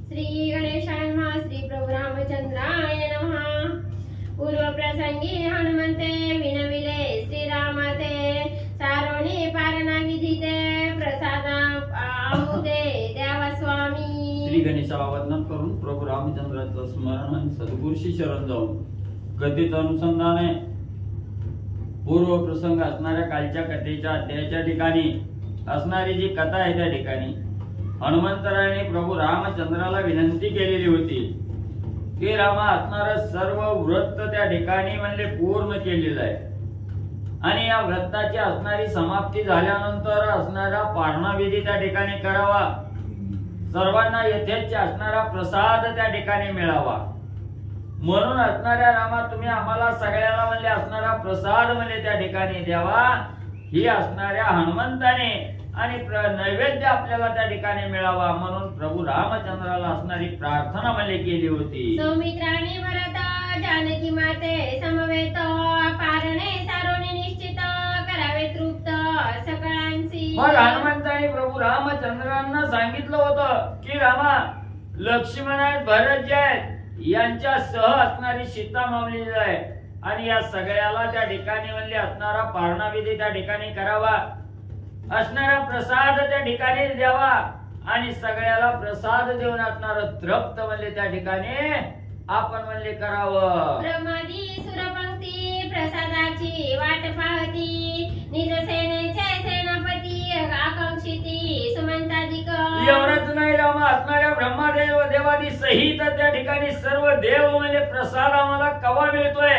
श्री गणेशाय नमः। श्री प्रभु रामचंद्राय नमः। पूर्व प्रसंगी हनुमंते विनविले श्रीराम ते सारोणी पारणा विधिते प्रसादा आमुते देवा स्वामी। श्री गणेशाला वंदन करून प्रभू रामचंद्राचं स्मरण आणि सद्गुरूशी शरण जाऊन कथेचं अनुसंधान आहे। पूर्व प्रसंग असणाऱ्या कालच्या कथेच्या अध्यायाच्या ठिकाणी असणारी जी कथा आहे त्या ठिकाणी हनुमंतरायाने प्रभू रामचंद्राला विनंती केलेली होती की रामा असणारं सर्व व्रत त्या ठिकाणी म्हणले पूर्ण केलेलं आहे आणि या व्रताची असणारी समाप्ती झाल्यानंतर असणारा पारणा विधी त्या ठिकाणी करावा, सर्वांना यथेच्छ असणारा प्रसाद त्या ठिकाणी मिळावा म्हणून असणाऱ्या रामा तुम्ही आम्हाला सगळ्याला म्हणले असणारा प्रसाद म्हणजे त्या ठिकाणी द्यावा ही असणाऱ्या हनुमंताने आणि नैवेद्य आपल्याला त्या ठिकाणी मिळावा म्हणून प्रभू रामचंद्राला असणारी प्रार्थना म्हणजे केली होती। सौमित्राने भरत जानकी माते समवेत पारणे सारोणी निश्चित करावे तृप्त सकळांची। मग हनुमंताने प्रभू रामचंद्रांना सांगितलं होतं की रामा लक्ष्मण आहेत, भरत जे आहेत यांच्या सह असणारी सीता मावली आहे आणि या सगळ्याला त्या ठिकाणी म्हणले असणारा पारणा विधी त्या ठिकाणी करावा, असणारा प्रसाद त्या ठिकाणी द्यावा आणि सगळ्याला प्रसाद देऊन असणार तृप्त म्हणले त्या ठिकाणी आपण म्हणले करावं। ब्रह्मादी सुरपंक्ती प्रसादाची वाट पाहती निज सेनेचे सेनापती आकांक्षिती सुमंताधिक। एवढंच नाही रामा असणाऱ्या ब्रह्मदेव देवादी सहित त्या ठिकाणी सर्व देव म्हणजे प्रसाद आम्हाला कवा मिळतोय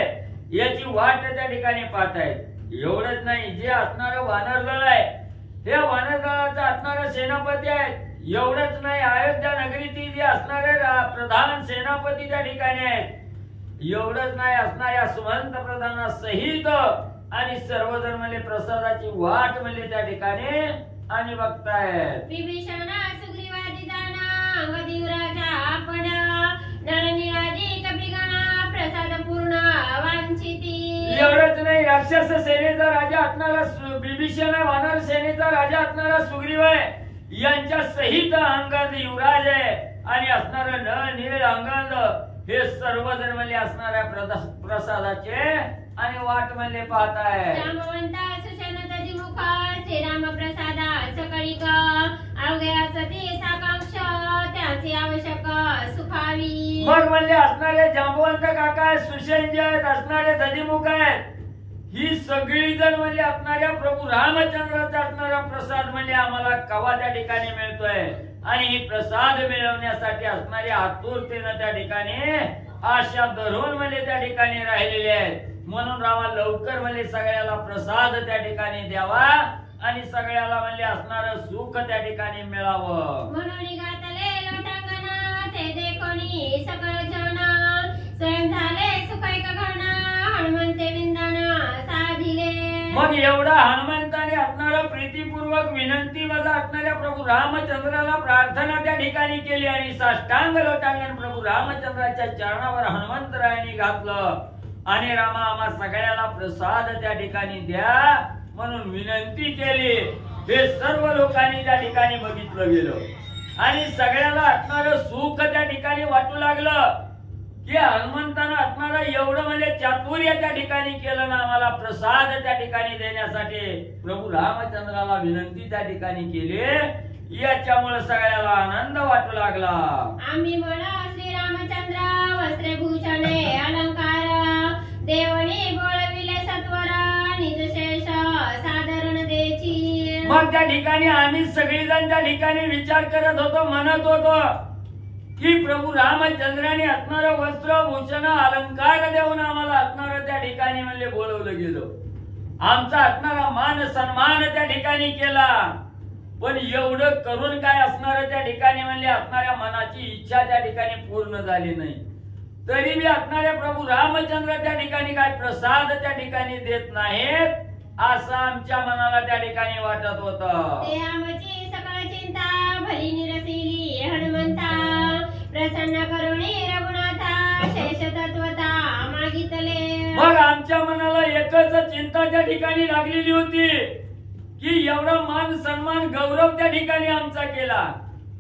याची वाट त्या ठिकाणी पाहतायत। एवढंच नाही जे असणारं वानरदळ आहे हे वानरदळाचा असणारे सेनापती आहेत। एवढंच नाही अयोध्या नगरीतील जे असणारे प्रधान सेनापती त्या ठिकाणी आहेत। एवढंच नाही असणाऱ्या सुमंत प्रधाना सहित आणि सर्वजण म्हणजे प्रसादाची वाट म्हणजे त्या ठिकाणी आणि बघतायत। विभीषण सुग्रीवादी जाना अंगदी राजा आपण नळनीळादी कपिगणा प्रसाद पूर्ण वांछिती। एवढंच नाही राक्षस सेनेचा राजा असणारा विभीषण आहे, वानर सेनेचा राजा असणारा सुग्रीव आहे यांच्या सहित अंगद युवराज आहे आणि असणारा नळ नीळ अंगद हे सर्वजण म्हणजे असणाऱ्या प्रसादाचे आणि वाट म्हणजे पाहताय। रामवंत सुशनतजी मुख श्रीराम प्रसादा सकळिक अवघ्या सती साकांक्ष त्याची आवश्यक सुखावी। मग म्हणजे असणारे जांबवंत काका सुशेंज आहेत, असणारे दधिमुख आहेत ही सगळी जण म्हणजे असणाऱ्या प्रभू रामचंद्राचा असणारा प्रसाद म्हणजे आम्हाला कवा त्या ठिकाणी मिळतोय आणि ही प्रसाद मिळवण्यासाठी असणारी आतुरतेने त्या ठिकाणी आशा धरून म्हणजे त्या ठिकाणी राहिलेले आहेत म्हणून रामा लवकर म्हणजे सगळ्याला प्रसाद त्या ठिकाणी द्यावा आणि सगळ्याला म्हणजे असणारं सुख त्या ठिकाणी मिळावं म्हणून गातले लोटांगण ते देखोनी सकळ जन स्वयं झाले सुखैक घन हनुमंते विंदन साधिले। मग एवढा हनुमंताने असणारा प्रीतीपूर्वक विनंती वजा असणाऱ्या प्रभू रामचंद्राला प्रार्थना त्या ठिकाणी केली आणि साष्टांग लोटांगण प्रभू रामचंद्राच्या चरणावर हनुमंतरायाने घातलं आणि रामा आम्हा सगळ्याला प्रसाद त्या ठिकाणी द्या म्हणून विनंती केली। हे सर्व लोकांनी त्या ठिकाणी बघितलं गेलं आणि सगळ्याला असणारं सुख त्या ठिकाणी वाटू लागलं की हनुमंतानं असणारं एवढं म्हणजे चातुर्य त्या ठिकाणी केलं ना आम्हाला प्रसाद त्या ठिकाणी देण्यासाठी प्रभू रामचंद्राला विनंती त्या ठिकाणी केली याच्यामुळे सगळ्याला आनंद वाटू लागला। आम्ही म्हणा श्रीरामचंद्र वस्त्रे भूषणे अलंकार देवणी बोळविले सत्वर निज शेष साधारण देची। मग त्या ठिकाणी आम्ही सगळेजण त्या ठिकाणी विचार करत होतो, म्हणत होतो की प्रभू रामचंद्राने असणारं वस्त्र भूषण अलंकार देऊन आम्हाला असणारं त्या ठिकाणी म्हणजे बोलवलं गेलं, आमचा असणारा मान सन्मान त्या ठिकाणी केला पण एवढं करून काय असणारं त्या ठिकाणी म्हणजे असणाऱ्या मनाची इच्छा त्या ठिकाणी पूर्ण झाली नाही तरी बी असणाऱ्या प्रभू रामचंद्र त्या ठिकाणी काय प्रसाद त्या ठिकाणी देत नाहीत असं आमच्या मनाला त्या ठिकाणी वाटत होतं। ते आमची सकळ चिंता भली निरसिली हनुमंता प्रसन्न करुणी रघुनाथा शेष तत्वता मागितले। मग आमच्या मनाला एकच चिंता त्या ठिकाणी लागलेली होती की एवढा मान सन्मान गौरव त्या ठिकाणी आमचा केला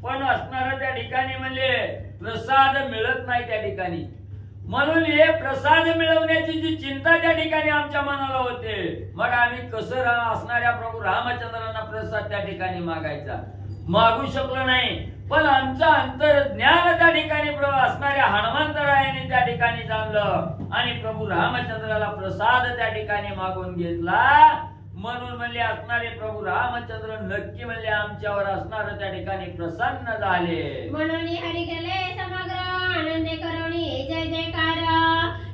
पण असणारा त्या ठिकाणी म्हणजे प्रसाद मिळत नाही त्या ठिकाणी. म्हणून हे प्रसाद मिळवण्याची जी चिंता त्या ठिकाणी आमच्या मनाला होते, मग आम्ही कसं असणाऱ्या प्रभू रामचंद्रांना प्रसाद त्या ठिकाणी मागायचा. मागू शकलो नाही. पण आमचं अंतर्ज्ञान त्या ठिकाणी असणाऱ्या हनुमंतरायाने त्या ठिकाणी जाणलं आणि प्रभू रामचंद्राला प्रसाद त्या ठिकाणी मागून घेतला. म्हणून म्हणले असणारे प्रभू रामचंद्र नक्की म्हणले आमच्यावर असणार त्या ठिकाणी प्रसन्न झाले. म्हणून हरी गेले समग्र आनंदे करुणी जय जयकार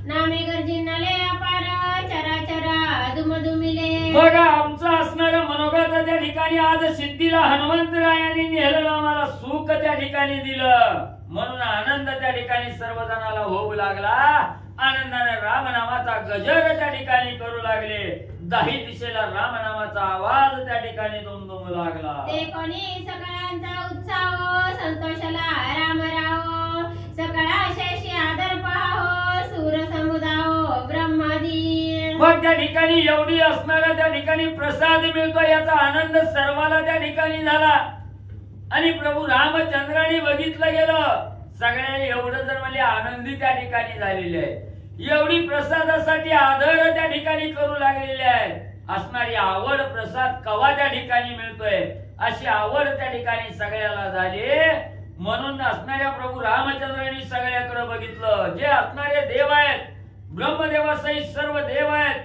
नामे गर्जिनले अपार चराचरा दुमदुमिले. बघा आमचं असणारं मनोगत त्या ठिकाणी आज सिद्धीला हनुमंतरायाने नेलं, आम्हाला सुख त्या ठिकाणी दिलं. म्हणून आनंद त्या ठिकाणी सर्वजणाला होऊ लागला. आनंदाने रामनामाचा गजर त्या ठिकाणी करू लागले. दाही दिशेला रामनामाचा आवाज त्या ठिकाणी दुमदुमू लागला. ते कोणी सगळ्यांचा उत्साह संतोषाला रामराव सकळा शेषी आदर पाहो सूर समुदाय ब्रह्मादी. मग त्या ठिकाणी एवढी असणारा त्या ठिकाणी प्रसाद मिळतो याचा आनंद सर्वाला त्या ठिकाणी झाला. आणि प्रभू रामचंद्राने बघितलं गेलं सगळ्या एवढं जर म्हणजे आनंदी त्या ठिकाणी झालेले आहे. एवढी प्रसादासाठी आदर त्या ठिकाणी करू लागलेले आहे. असणारी आवड प्रसाद कवा त्या ठिकाणी मिळतोय अशी आवड त्या ठिकाणी सगळ्याला झाली. म्हणून असणाऱ्या प्रभू रामचंद्रांनी सगळ्याकडे बघितलं. जे असणारे देव आहेत ब्रह्मदेवासहित सर्व देव आहेत,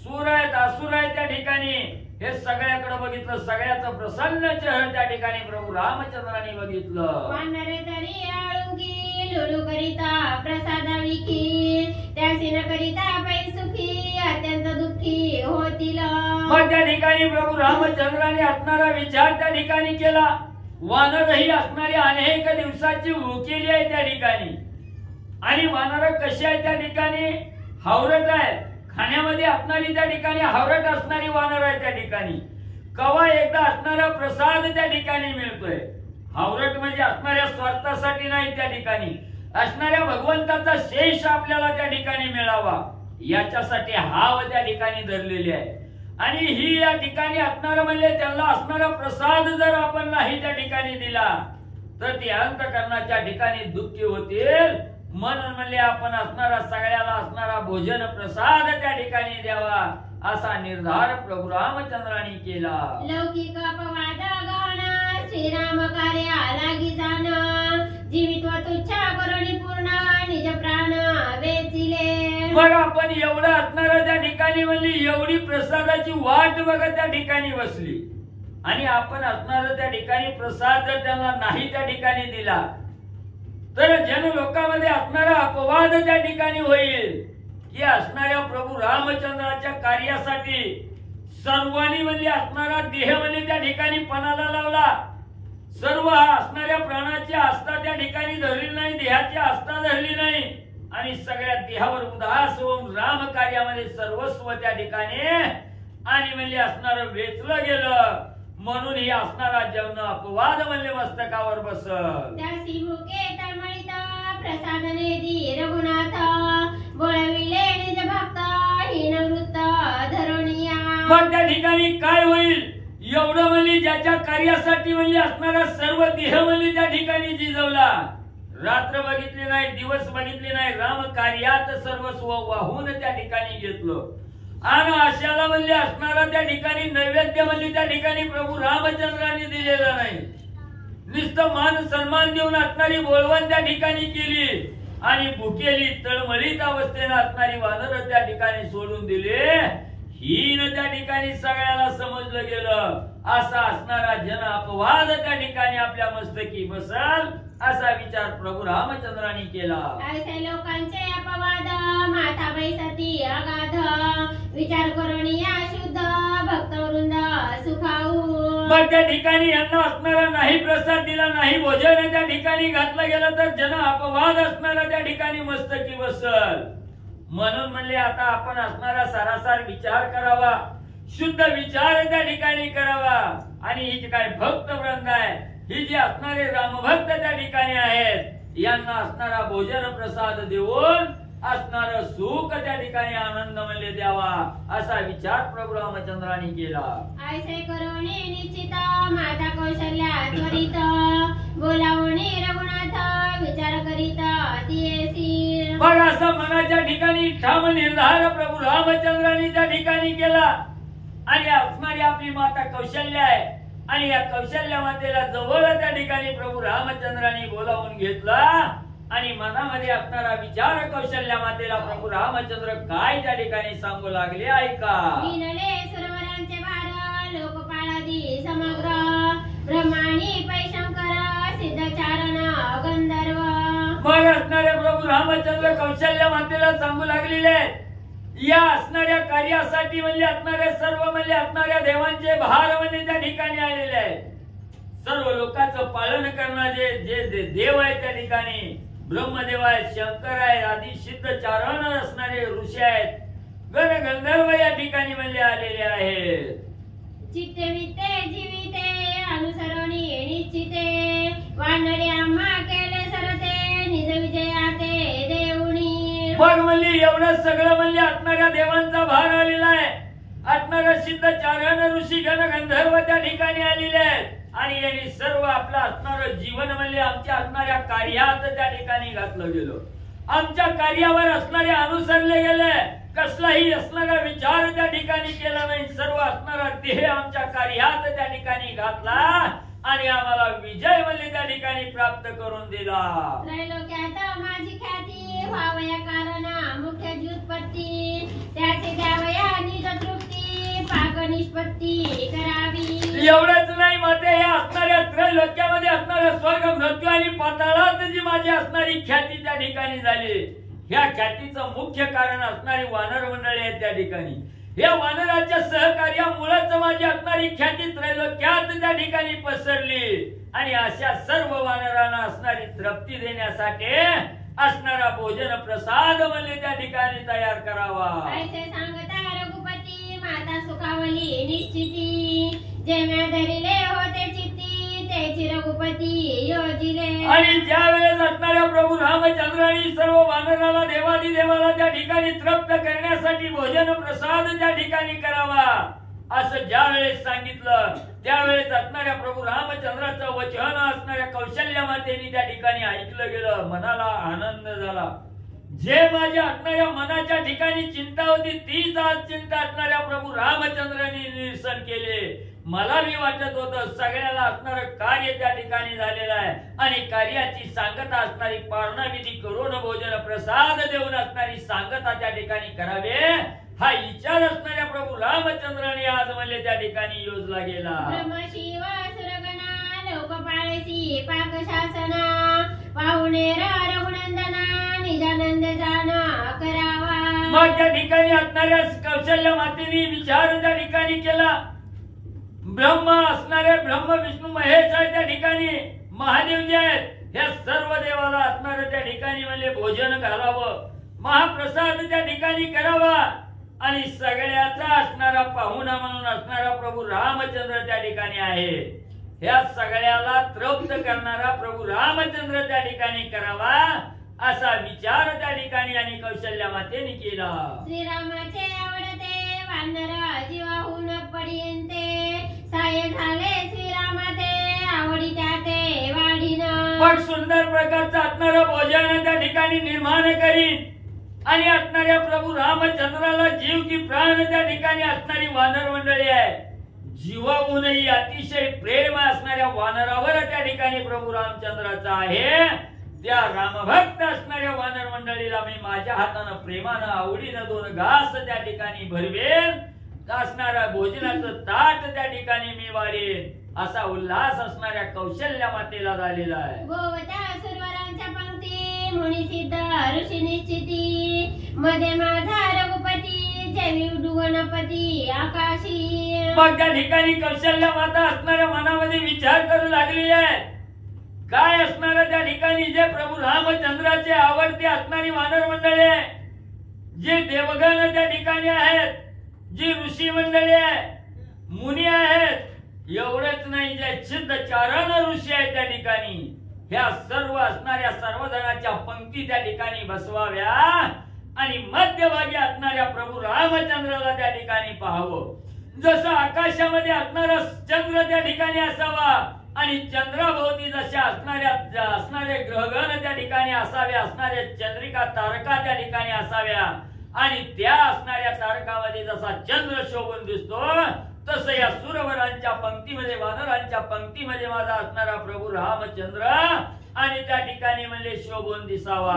सूर आहेत, असुर आहेत त्या ठिकाणी हे सगळ्याकडे बघितलं. सगळ्याचं प्रसन्न चेहरा त्या ठिकाणी प्रभू रामचंद्रांनी बघितलं. वानरे तरी आळुंगी लुलू करिता प्रसादाविकी त्यासी न करिता पैसुखी अत्यंत दुःखी होतील. मग त्या ठिकाणी प्रभू रामचंद्रांनी असणारा विचार त्या ठिकाणी केला. वानरही असणारी अनेक दिवसाची भुकेली आहे त्या ठिकाणी. आणि वानर कशी आहे त्या ठिकाणी हावरट आहे. खाण्यामध्ये असणारी त्या ठिकाणी हावरट असणारी वानर आहे त्या ठिकाणी. कवा एकदा असणारा प्रसाद त्या ठिकाणी मिळतोय. हावरट म्हणजे असणाऱ्या स्वार्थासाठी नाही त्या ठिकाणी असणाऱ्या भगवंताचा शेष आपल्याला त्या ठिकाणी मिळावा याच्यासाठी हाव त्या ठिकाणी धरलेली आहे. आणि ही या ठिकाणी असणार म्हणजे त्यांना असणारा प्रसाद जर आपण नाही त्या ठिकाणी दिला तर ते अंतकरणाच्या ठिकाणी दुःखी होतील. म्हणून म्हणले आपण असणारा सगळ्याला असणारा भोजन प्रसाद त्या ठिकाणी द्यावा असा निर्धार प्रभू रामचंद्रांनी केला. लौकिक अपवाद गाना श्रीराम कार्या लागी जाना जीवित्व तुच्छा करुणी पूर्ण निज प्राण वेचिले. मग आपण एवढं असणारा त्या ठिकाणी म्हणली एवढी प्रसादाची वाट बघत त्या ठिकाणी बसली आणि आपण असणारा त्या ठिकाणी प्रसाद जर त्यांना नाही त्या ठिकाणी दिला तर जन लोकांमध्ये असणारा अपवाद त्या ठिकाणी होईल की असणाऱ्या प्रभू रामचंद्राच्या कार्यासाठी सर्वांनी म्हणजे असणारा देह म्हणजे त्या ठिकाणी पणाला लावला. सर्व असणाऱ्या प्राणाची आस्था त्या ठिकाणी धरली नाही, देहाची आस्था धरली नाही आणि सगळ्या देहावर उदास होऊन राम कार्यामध्ये सर्वस्व त्या ठिकाणी आणि म्हणजे असणारं वेचलं गेलं. म्हणून ही असणारा जन्म अपवाद म्हणजे मस्तकावर बसल. त्यासी मुके तळमळीत प्रसादने दी रघुनाथ बोलविले निज भक्त हीन वृत्त धरुणिया. मग त्या ठिकाणी काय होईल एवढं म्हणजे ज्याच्या कार्यासाठी म्हणजे असणारा सर्व देह म्हणजे त्या ठिकाणी जिजवला. रात्र बघितली नाही, दिवस बघितले नाही, राम कार्यात सर्वस्व वाहून त्या ठिकाणी घेतलं. आणि अशाला म्हणजे असणारा त्या ठिकाणी नैवेद्य म्हणजे त्या ठिकाणी प्रभू रामचंद्रांनी दिलेला नाही. नुसतं मान सन्मान देऊन असणारी बोलवण त्या ठिकाणी केली आणि भुकेली तळमळीत अवस्थेने असणारी वानर त्या ठिकाणी सोडून दिले. हीन त्या ठिकाणी सगळ्याला समजलं गेलं. असा असणारा जन अपवाद त्या ठिकाणी आपल्या मस्तकी बसल असा विचार प्रभू रामचंद्रांनी केला. ऐसे लोकांचे अपवाद माथा बैसती अगाध विचार करून या शुद्ध भक्तवृंद सुखाऊ. मग त्या ठिकाणी यांना असणारा नाही प्रसाद दिला, नाही भोजन त्या ठिकाणी घातलं गेलं तर जन अपवाद असणारा त्या ठिकाणी मस्तकी बसल. म्हणून म्हणले आता आपण असणारा सारासार विचार करावा, शुद्ध विचार त्या ठिकाणी करावा. आणि ही जी काय भक्त वृंद आहे, ही जी असणारे रामभक्त त्या ठिकाणी आहेत यांना असणारा भोजन प्रसाद देऊन असणारा सुख त्या ठिकाणी आनंद म्हणजे द्यावा असा विचार प्रभू रामचंद्रांनी केला. ऐसे करुणी निश्चित माता कौशल्या त्वरित बोलावणी रघुनाथ असा मनाच्या ठिकाणी ठाम निर्धार प्रभू रामचंद्रांनी त्या ठिकाणी केला. आणि असणारी आपली माता कौशल्य आहे आणि या कौशल्य मातेला जवळ त्या ठिकाणी प्रभू रामचंद्रांनी बोलावून घेतला आणि मनामध्ये असणारा विचार कौशल्य मातेला प्रभू रामचंद्र काय त्या ठिकाणी सांगू लागले ऐका. विनले सुरवरांचे भार लोकपाळादी समग्र ब्रह्माणी पैशंकर सिद्धचारण गंधर्व. मग असणारे प्रभू रामचंद्र कौशल्य मातेला सांगू लागलेले या असणाऱ्या कार्यासाठी म्हणजे असणारे सर्व म्हणजे असणाऱ्या देवांचे भार म्हणजे त्या ठिकाणी आलेले आहेत. सर्व लोकांचं पालन करणारे जे देव आहेत त्या ठिकाणी ब्रह्मदेव आहेत, शंकर आहेत, आदी सिद्ध चारण असणारे ऋषी आहेत, गण गंधर्व या ठिकाणी म्हणजे आलेले आहेत. चित्ते वित्ते जीविते अनुसरणी निश्चिते वानरे आम्हा केले सरते निज विजयाते देऊनी. मग म्हणली एवढं सगळं म्हणजे असणाऱ्या देवांचा भार आलेला आहे. असणारा सिद्ध चारण ऋषी गण गंधर्व त्या ठिकाणी आलेले आहेत आणि यांनी सर्व आपलं असणारं जीवन म्हणजे आमच्या असणाऱ्या कार्यात त्या ठिकाणी घातलं गेलो. आमच्या कार्यावर असणारे अनुसरले गेले. कसलाही असणारा विचार त्या ठिकाणी केला नाही. सर्व असणारा देह आमच्या कार्यात त्या ठिकाणी घातला आणि आम्हाला विजय म्हणजे त्या ठिकाणी प्राप्त करून दिला. त्रैलोक्यात माझी ख्याती व्हावया कारण मुख्य व्युत्पत्ती त्याचे द्यावया निज तृप्ती पाक निष्पत्ती करावी. एवढंच नाही माते या असणाऱ्या त्रैलोक्यामध्ये असणाऱ्या स्वर्ग मृत्यू आणि पाताळात जी माझी असणारी ख्याती त्या ठिकाणी झाली. ह्या ख्यातीचं मुख्य कारण असणारी वानर मंडळी आहेत त्या ठिकाणी. या वानराच्या सहकार्यामुळेच माझी असणारी ख्याती त्रैलोक्यात त्या ठिकाणी पसरली आणि अशा सर्व वानरांना असणारी तृप्ती देण्यासाठी असणारा भोजन प्रसाद म्हणजे त्या ठिकाणी तयार करावा. ऐसे सांगता रघुपती माता सुखावली निश्चिती जे म्या धरिले होते चित्ती त्याची रघुपती योजिले. आणि ज्या वेळेस असणाऱ्या प्रभू रामचंद्रांनी सर्व वानराला देवादी देवाला त्या ठिकाणी तृप्त करण्यासाठी भोजन प्रसाद त्या ठिकाणी करावा असं ज्या वेळेस सांगितलं त्यावेळेस असणाऱ्या प्रभू रामचंद्राचं वचन असणाऱ्या कौशल्य मातेनी त्या ठिकाणी ऐकलं गेलं. मनाला आनंद झाला. जे माझ्या असणाऱ्या मनाच्या ठिकाणी चिंता होती तीच आज चिंता असणाऱ्या प्रभू रामचंद्रांनी निरसन केले. मला मी वाटत होतं सगळ्याला असणार कार्य त्या ठिकाणी झालेलं आहे आणि कार्याची सांगता असणारी पारणा विधी करून भोजन प्रसाद देऊन असणारी सांगता त्या ठिकाणी करावे हा विचार असणाऱ्या प्रभू रामचंद्राने आज मला त्या ठिकाणी योजला गेला. ब्रह्मशिव सुरगणा लोकपाळसी पाक शासना पाहुणे रघुनंदना निजानंद जाना करावा. मग त्या ठिकाणी असणाऱ्या कौशल्य मातेने विचार त्या ठिकाणी केला. ब्रह्म असणारे ब्रह्म विष्णू महेश आहे त्या ठिकाणी महादेव जे आहेत ह्या सर्व देवाला असणार त्या ठिकाणी म्हणजे भोजन घालावं महाप्रसाद त्या ठिकाणी करावा आणि सगळ्याचा असणारा पाहुणा म्हणून असणारा प्रभू रामचंद्र त्या ठिकाणी आहे. ह्या सगळ्याला तृप्त करणारा प्रभू रामचंद्र त्या ठिकाणी करावा असा विचार त्या ठिकाणी आणि कौशल्य मातेने केला. श्रीरामाचे आवडते वानर जीवाहून पडियंते साय झाले श्रीरामाते आवडी त्याते वाढीन. मग सुंदर प्रकारचं असणारं भोजन त्या ठिकाणी निर्माण करीन आणि असणाऱ्या प्रभू रामचंद्राला जीव की प्राण त्या ठिकाणी असणारी वानर मंडळी आहे. जीवाहूनही अतिशय प्रेम असणाऱ्या वानरावर त्या ठिकाणी प्रभू रामचंद्राचा आहे. त्या रामभक्त असणाऱ्या वानर मंडळीला मी माझ्या हातानं प्रेमानं आवडीनं 2 घास त्या ठिकाणी भरवेन. असणारा भोजनाचं ताट त्या ठिकाणी मी वाढेन असा उल्हास असणाऱ्या कौशल्य मातेला झालेला आहे. गोवत्या सुरवरांच्या पंक्ती मुनी सिद्ध ऋषी निश्चिती मध्ये माझा रघुपती जय गणपती आकाशी. मग त्या ठिकाणी कौशल्य माता असणाऱ्या मनामध्ये विचार करू लागलेली आहे. काय असणार त्या ठिकाणी जे प्रभू रामचंद्राचे आवडते असणारी वानर मंडळी आहे, जे देवगण त्या ठिकाणी आहेत, जी ऋषी मंडळी आहे, मुनी आहेत, एवढंच नाही जे सिद्ध चारण ऋषी आहेत त्या ठिकाणी ह्या सर्व असणाऱ्या सर्वजणांच्या पंक्ती त्या ठिकाणी बसवाव्या आणि मध्यभागी असणाऱ्या प्रभू रामचंद्राला त्या ठिकाणी पाहावं. जसं आकाशामध्ये असणारा चंद्र त्या ठिकाणी असावा आणि चंद्राभोवती जशा असणारे ग्रहगण त्या ठिकाणी असावे, असणारे चंद्रिका तारका त्या ठिकाणी असाव्या आणि त्या असणाऱ्या तारकामध्ये जसा चंद्र शोभून दिसतो तसं या सुरवरांच्या पंक्तीमध्ये, वानरांच्या पंक्तीमध्ये माझा असणारा प्रभू रामचंद्र आणि त्या ठिकाणी म्हणजे शोभून दिसावा.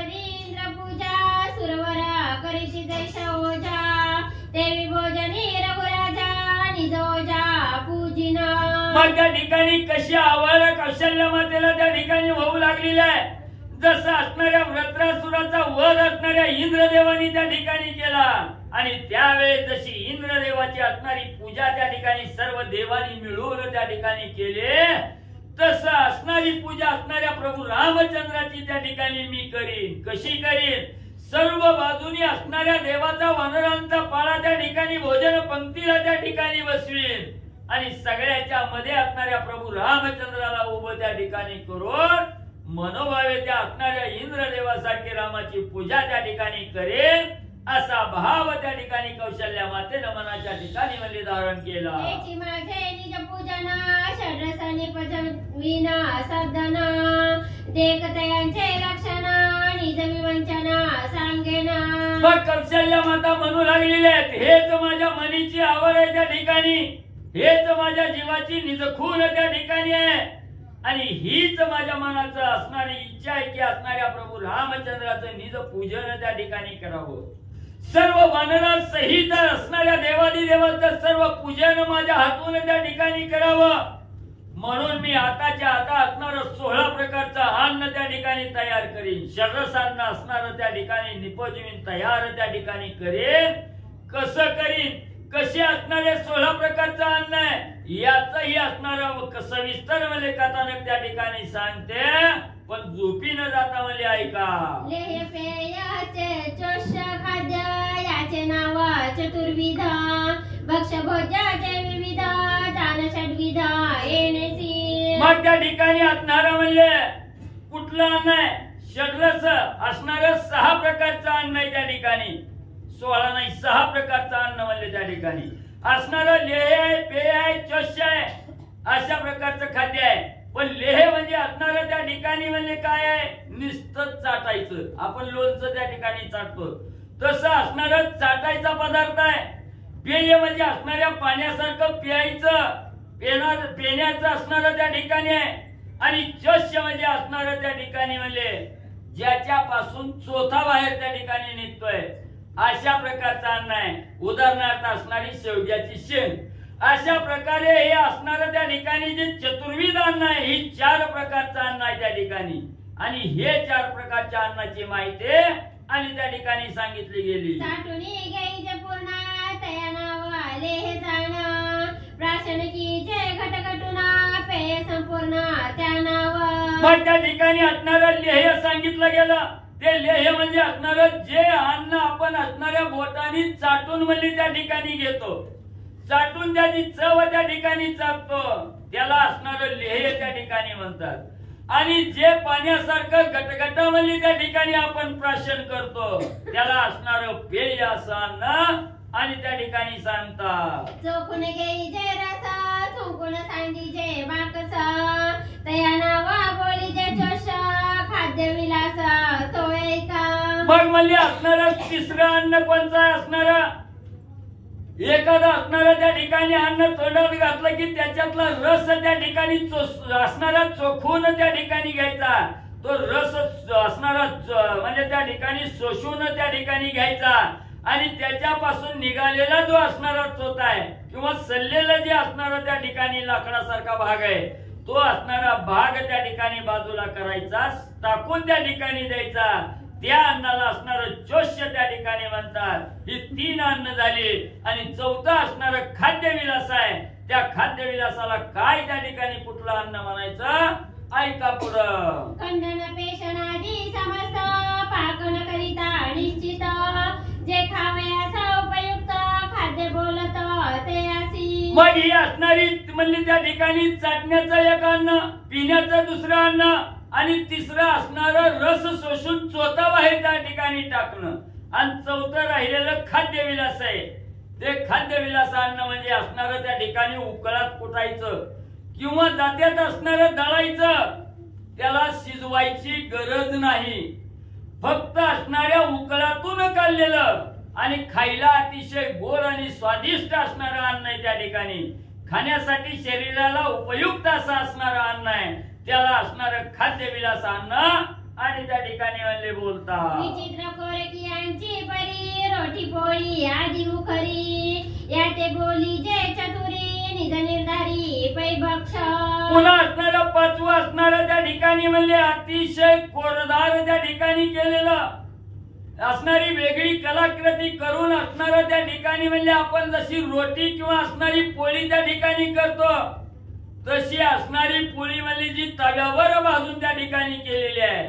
इंद्र पूजा सुरवरा करीती जैसा ओजा देवी भोजनी रघुराजा निजोजा पूजिना. मग त्या ठिकाणी कशी आवड कौशल्य मातेला त्या ठिकाणी होऊ लागलेली आहे. जसं असणाऱ्या व्रत्रासुराचा वध असणाऱ्या इंद्रदेवानी त्या ठिकाणी केला आणि त्यावेळेस जशी इंद्रदेवाची असणारी पूजा त्या ठिकाणी सर्व देवांनी मिळून त्या ठिकाणी केले तसं असणारी पूजा असणाऱ्या प्रभू रामचंद्राची त्या ठिकाणी मी करीन. कशी करीन? सर्व बाजूनी असणाऱ्या देवाचा वानरांचा पाळा त्या ठिकाणी भोजन पंक्तीला त्या ठिकाणी बसवीन आणि सगळ्याच्या मध्ये असणाऱ्या प्रभू रामचंद्राला उभं त्या ठिकाणी करून मनोभावे त्या असणाऱ्या इंद्रदेवासारखी रामाची पूजा त्या ठिकाणी करेन असा भाव त्या ठिकाणी कौशल्या मातेनं मनाच्या ठिकाणी मध्ये धारण केला. माझे निज पूजना षड्रसाने पजविना साधना देखतयांचे लक्षणा निज विवंचना सांगेना. मग कौशल्या माता म्हणू लागलेली आहेत, हेच माझ्या मनीची आवड आहे त्या ठिकाणी, हेच माझ्या जीवाची निजखून त्या ठिकाणी आहे आणि हीच माझ्या मनाचं असणारी इच्छा आहे की असणाऱ्या प्रभू रामचंद्राचं निज पूजन त्या ठिकाणी करावं. सर्व वानरा सहित असणाऱ्या देवादी देवाचं सर्व पूजन माझ्या हातून त्या ठिकाणी करावं. म्हणून मी आताच्या आता असणारं 16 प्रकारचं अन्न त्या ठिकाणी तयार करीन. षड्रसान्न असणारं त्या ठिकाणी निपजवीन तयार त्या ठिकाणी करेन. कसं करीन? कसे असणारे 16 प्रकारचं अन्न आहे याचही असणारं सविस्तर म्हणजे कथानक त्या ठिकाणी सांगते. पण झोपी न जाता म्हणजे ऐका. लेह पेयाचे चोष खाद्य याचे नाव चतुर्विध भक्ष भोज्याचे विविध दान षड्विध येणेसी. मग त्या ठिकाणी असणारं म्हणजे कुठलं अन्न आहे? षड्रस असणारं 6 प्रकारचं अन्न आहे त्या ठिकाणी. 16 नाही 6 प्रकारचं अन्न म्हणजे त्या ठिकाणी असणारं लेह आहे, पेय आहे, चोष आहे अशा प्रकारचं खाद्य आहे. पण लेह म्हणजे असणारं त्या ठिकाणी म्हणजे काय आहे? नुसतं चाटायचं. आपण लोणचं त्या ठिकाणी चाटतो तसं असणारं चाटायचा पदार्थ आहे. पेय म्हणजे असणाऱ्या पाण्यासारखं प्यायचं, पेण्याचं असणारं त्या ठिकाणी आहे. आणि चोष म्हणजे असणारं त्या ठिकाणी म्हणजे ज्याच्यापासून चोथा बाहेर त्या ठिकाणी निघतोय अशा प्रकारचं अन्न आहे. उदाहरणार्थ असणारी शेवग्याची शेंग. अशा प्रकारे हे असणारं त्या ठिकाणी जे चतुर्विध अन्न आहे ही 4 प्रकारचं अन्न आहे त्या ठिकाणी आणि हे 4 प्रकारच्या अन्नाची माहिती आणि त्या ठिकाणी सांगितली गेली. चाटुनी गाईचे पूर्ण तया नाव लेह जाण प्राशनकीचे घटघटुना पेय संपूर्ण त्या नाव. मग त्या ठिकाणी असणारं लेह सांगितलं गेलं. ते लेह म्हणजे असणारं जे अन्न आपण असणाऱ्या बोटांनी चाटून म्हणजे त्या ठिकाणी घेतो, चाटून त्याची चव त्या ठिकाणी चाटतो त्याला असणारं लेह त्या ठिकाणी म्हणतात. आणि जे पाण्यासारखं गटगटामध्ये त्या ठिकाणी आपण प्राशन करतो त्याला असणारं पेय असं अन्न आणि त्या ठिकाणी सांगतात. चोखून घेईजे रसा थुंकून सांडीजे बाकसा तया नावा बोलीजे चोष खाद्य विलास तो ऐका. मग म्हणजे असणारं तिसरं अन्न कोणचं असणारं? एखादं असणारं त्या ठिकाणी अन्न तोंडात घातलं की त्याच्यातला रस त्या ठिकाणी असणारा चोखून त्या ठिकाणी घ्यायचा. तो रस असणारा म्हणजे त्या ठिकाणी शोषून त्या ठिकाणी घ्यायचा आणि त्याच्यापासून निघालेला जो असणारा चोथा आहे किंवा सल्लेलं जे असणारं त्या ठिकाणी लाकडासारखा भाग आहे तो असणारा भाग त्या ठिकाणी बाजूला करायचा, टाकून त्या ठिकाणी द्यायचा. त्या अन्नाला असणारं चोष्य त्या ठिकाणी म्हणतात. ही 3 अन्न झाली आणि 4थं असणारं खाद्यविलास आहे. त्या खाद्यविलासाला काय त्या ठिकाणी कुठलं अन्न म्हणायचं? ऐका पुढं. खंडन पेशणादी समस्त पाकन करिता निश्चित जे खावे असं उपयुक्त खाद्य बोलत ते असी. मग ही असणारी म्हणजे त्या ठिकाणी चाटण्याचं एक अन्न, पिण्याचं दुसरं अन्न आणि तिसरं असणारं रस शोषून चोथा बाहेर त्या ठिकाणी टाकणं आणि 4थं राहिलेलं खाद्यविलास आहे. ते खाद्यविलास अन्न म्हणजे असणारं त्या ठिकाणी उकळात कुटायचं किंवा जात्यात असणारं दळायचं, त्याला शिजवायची गरज नाही. फक्त असणाऱ्या उकळातून काढलेलं आणि खायला अतिशय गोड आणि स्वादिष्ट असणारं अन्न आहे. त्या ठिकाणी खाण्यासाठी शरीराला उपयुक्त असं असणारं अन्न आहे. त्याला असणारं खाद्यविलास अन्न आणि त्या ठिकाणी म्हणले बोलतात. विचित्र कोरकियांची परी रोटी पोळी आधी उखरी, या ते बोली जे चतुरी निज निर्धारी पैभक्ष. पुन्हा असणारं पाचवं असणारं त्या ठिकाणी म्हणले अतिशय कोरदार त्या ठिकाणी केलेलं असणारी वेगळी कलाकृती करून असणारं त्या ठिकाणी म्हणले आपण जशी रोटी किंवा असणारी पोळी त्या ठिकाणी करतो तशी असणारी पोळी म्हणली जी तव्यावर भाजून त्या ठिकाणी केलेली आहे.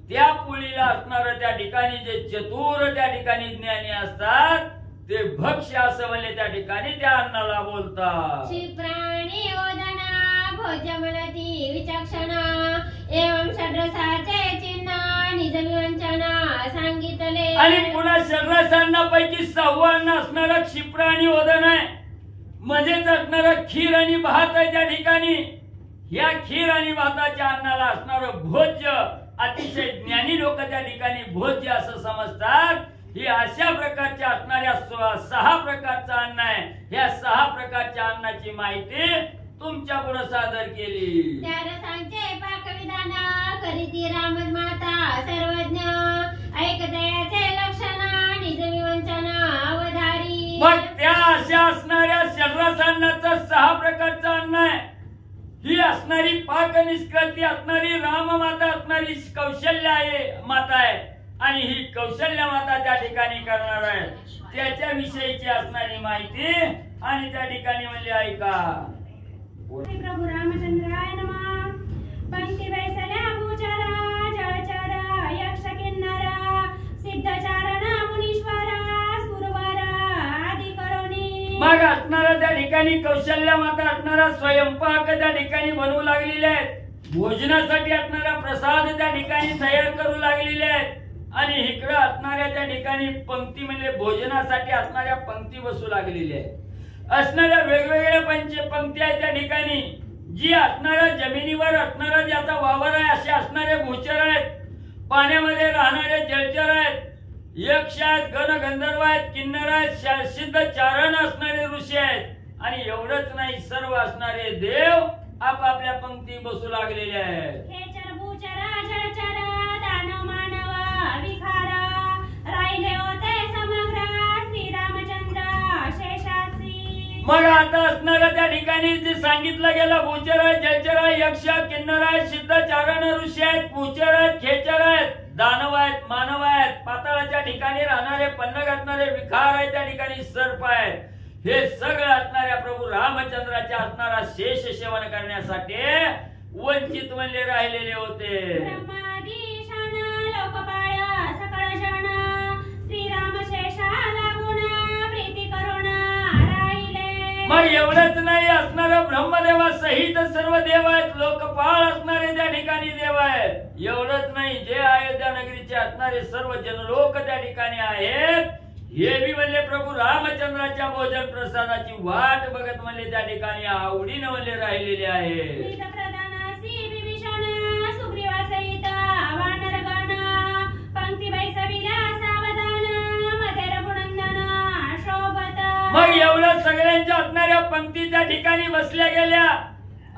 त्या पोळीला असणारं त्या ठिकाणी जे चतुर त्या ठिकाणी ज्ञानी असतात ते भक्ष्य असं म्हणले त्या ठिकाणी त्या अन्नाला बोलतात. क्षिप्राणी ओदना भोजमनती विचक्षणा, एवं षड्रसाचे चिन्ह निज विवंचना सांगितले. आणि पुन्हा षड्रसांपैकी 6वं अन्न असणारं क्षिप्र आणि ओदन आहे. म्हणजेच असणारं खीर आणि भात आहे. त्या ठिकाणी या खीर आणि भाताच्या अन्नाला असणारं भोज्य अतिशय ज्ञानी लोक त्या ठिकाणी भोज्य असं समजतात. ही अशा प्रकारच्या असणाऱ्या 6 प्रकारचं अन्न आहे. या 6 प्रकारच्या अन्नाची माहिती तुमच्या पुढे सादर केली. त्या रसांचे पाकविधान करीती राममाता सर्वज्ञ, ऐकतयाचे लक्षण निज विवंचना अवधारी. मग त्या अशा असणाऱ्या षड्रसांनाचं 6 प्रकारचं अन्न आहे. ही असणारी पाक निष्कृती असणारी राममाता असणारी कौशल्य आहे माता आहे. आणि ही कौशल्य माता त्या ठिकाणी करणार आहे. त्याच्या विषयीची असणारी माहिती आणि त्या ठिकाणी म्हणले ऐका. प्रभू रामचंद्राय नमः. पंक्ती बैसल्या भूचरा जळचरा यक्ष किन्नरा सिद्धचारणा मुनीश्वरा सुरवरा आदी करोनी. मग असणारा त्या ठिकाणी कौशल्य माता असणारा स्वयंपाक त्या ठिकाणी बनवू लागलेले आहेत. भोजनासाठी असणारा प्रसाद त्या ठिकाणी तयार करू लागलेले आहेत. आणि इकडे असणाऱ्या त्या ठिकाणी पंक्ती म्हणजे भोजनासाठी असणाऱ्या पंक्ती बसू लागलेल्या आहेत. असणाऱ्या वेगवेगळ्या पंक्ती आहेत त्या ठिकाणी. जी असणाऱ्या जमिनीवर असणारा ज्याचा वावर आहे असे असणारे भूचर आहेत. पाण्यामध्ये राहणारे जलचर आहेत. यक्ष आहेत, गण गंधर्व आहेत, किन्नर आहेत, सिद्ध चारण असणारे ऋषी आहेत. आणि एवढंच नाही सर्व असणारे देव आपापल्या पंक्ती बसू लागलेले आहेत. खेचर भूचरा जळचरा दानव मानव विखारा राहिले होते समग्र श्रीरामचंद्र शेषासी. मग आता असणाऱ्या त्या ठिकाणी जे सांगितलं गेलं भूचर आहे, जलचर आहे, यक्ष किन्नर आहेत, सिद्ध चारण ऋषी आहेत, भूचर आहेत, खेचर आहेत, दानव आहेत, मानव आहेत, पाताळाच्या ठिकाणी राहणारे पन्न घातणारे विखार आहेत, त्या ठिकाणी सर्प आहेत. हे सगळं असणाऱ्या प्रभू रामचंद्राच्या असणारा शेष सेवन करण्यासाठी वंचित म्हणले राहिलेले होते. ब्रह्मादीशान लोकपाळ सकळ जन श्रीराम शेषा लागून प्रीती करुण राहिले. मग एवढंच नाही असणारं ब्रह्मदेवा सहित सर्व देव आहेत. लोकपाळ असणारे त्या ठिकाणी देव आहेत. एवढंच नाही जे अयोध्या नगरीचे असणारे सर्व जनलोक त्या ठिकाणी आहेत. हे बी म्हणले प्रभू रामचंद्राच्या भोजन प्रसादाची वाट बघत म्हणले त्या ठिकाणी आवडीने म्हणले राहिलेले आहे. मग एवढं सगळ्यांच्या असणाऱ्या पंक्ती त्या ठिकाणी बसल्या गेल्या.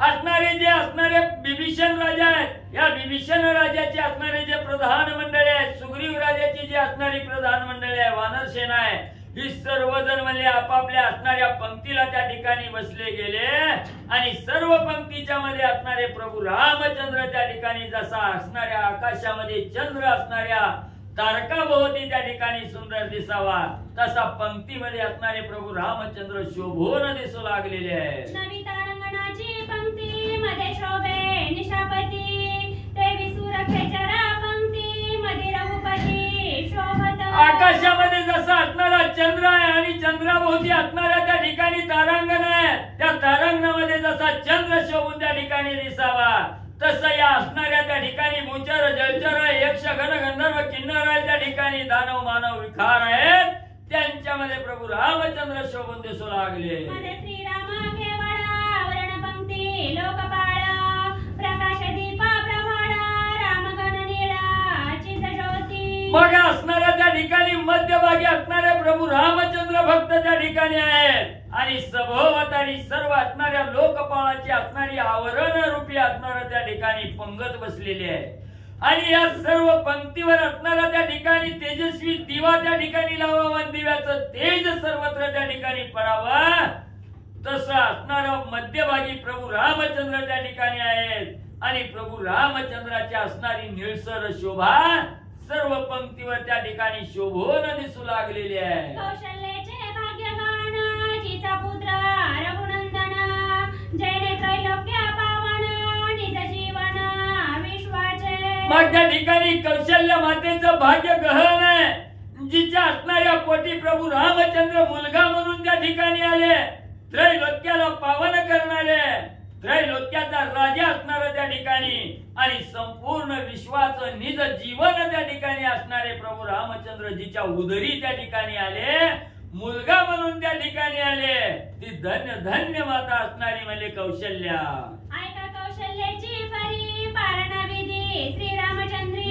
असणारे जे असणारे बिभीषण राजा आहेत. या बिभीषण राजाचे असणारे जे प्रधान मंडळी आहेत, सुग्रीव राजाची जी असणारी प्रधान मंडळी आहे, वानर सेना आहे, ही सर्वजण म्हणले आपापल्या असणाऱ्या पंक्तीला त्या ठिकाणी बसले गेले. आणि सर्व पंक्तीच्या मध्ये असणारे प्रभू रामचंद्र त्या ठिकाणी जसा असणाऱ्या आकाशामध्ये चंद्र असणाऱ्या तारकाभोवती त्या ठिकाणी सुंदर दिसावा तसा पंक्तीमध्ये असणारे प्रभू रामचंद्र शोभून दिसू लागलेले आहेत. नवी तारंगणाची पंक्ती मध्ये शोभे निशापती, ते विसुर खेचरा पंक्ती मध्ये रघुपती शोभत. आकाशामध्ये जसा असणारा चंद्र आहे आणि चंद्राभोवती असणाऱ्या त्या ठिकाणी तारांगण आहे, त्या तारांगणामध्ये जसा चंद्र शोभून त्या ठिकाणी दिसावा तसं या असणाऱ्या त्या ठिकाणी भूचर जलचर यक्ष गण गंधर्व किन्नर आहे, त्या ठिकाणी दानव मानव विखार आहेत, त्यांच्यामध्ये प्रभू रामचंद्र शोभून दिसू लागले. मध्ये श्रीराम केवळ आवरण पंक्ती मग असणाऱ्या त्या ठिकाणी मध्यभागी असणारे प्रभू रामचंद्र भक्त त्या ठिकाणी आहेत आणि सभोवताली सर्व असणाऱ्या लोकपाळाची असणारी आवरण रूपी असणाऱ्या त्या ठिकाणी पंगत बसलेली आहे आणि या सर्व पंक्तीवर असणाऱ्या त्या ठिकाणी तेजस्वी दिवा त्या ठिकाणी लावावा, दिव्याचं तेज सर्वत्र त्या ठिकाणी पडावं, तसं असणारं मध्यभागी प्रभू रामचंद्र त्या ठिकाणी आहेत आणि प्रभू रामचंद्राची असणारी निळसर शोभा सर्व पंक्तीवर त्या ठिकाणी शोभून दिसू लागलेली आहे. कौशल्याचे भाग्यवान जिचा पुत्र रघुनंदन, जयने त्रैलोक्य पावन निज जीवन विश्वाचे. मग त्या ठिकाणी कौशल्य मातेचं भाग्य गहन आहे, जिच्या असणाऱ्या पोटी प्रभू रामचंद्र मुलगा म्हणून त्या ठिकाणी आले, त्रैलोक्याला पावन करणारे, त्रैलोक्याचा राजा असणारा त्या ठिकाणी आणि संपूर्ण विश्वाचं निज जीवन त्या ठिकाणी असणारे प्रभू रामचंद्र जिच्या उदरी त्या ठिकाणी आले, मुलगा म्हणून त्या ठिकाणी आले, ती धन्य धन्य माता असणारी म्हणजे कौशल्या. ऐका कौशल्याची परी पारणा विधी श्रीरामचंद्री,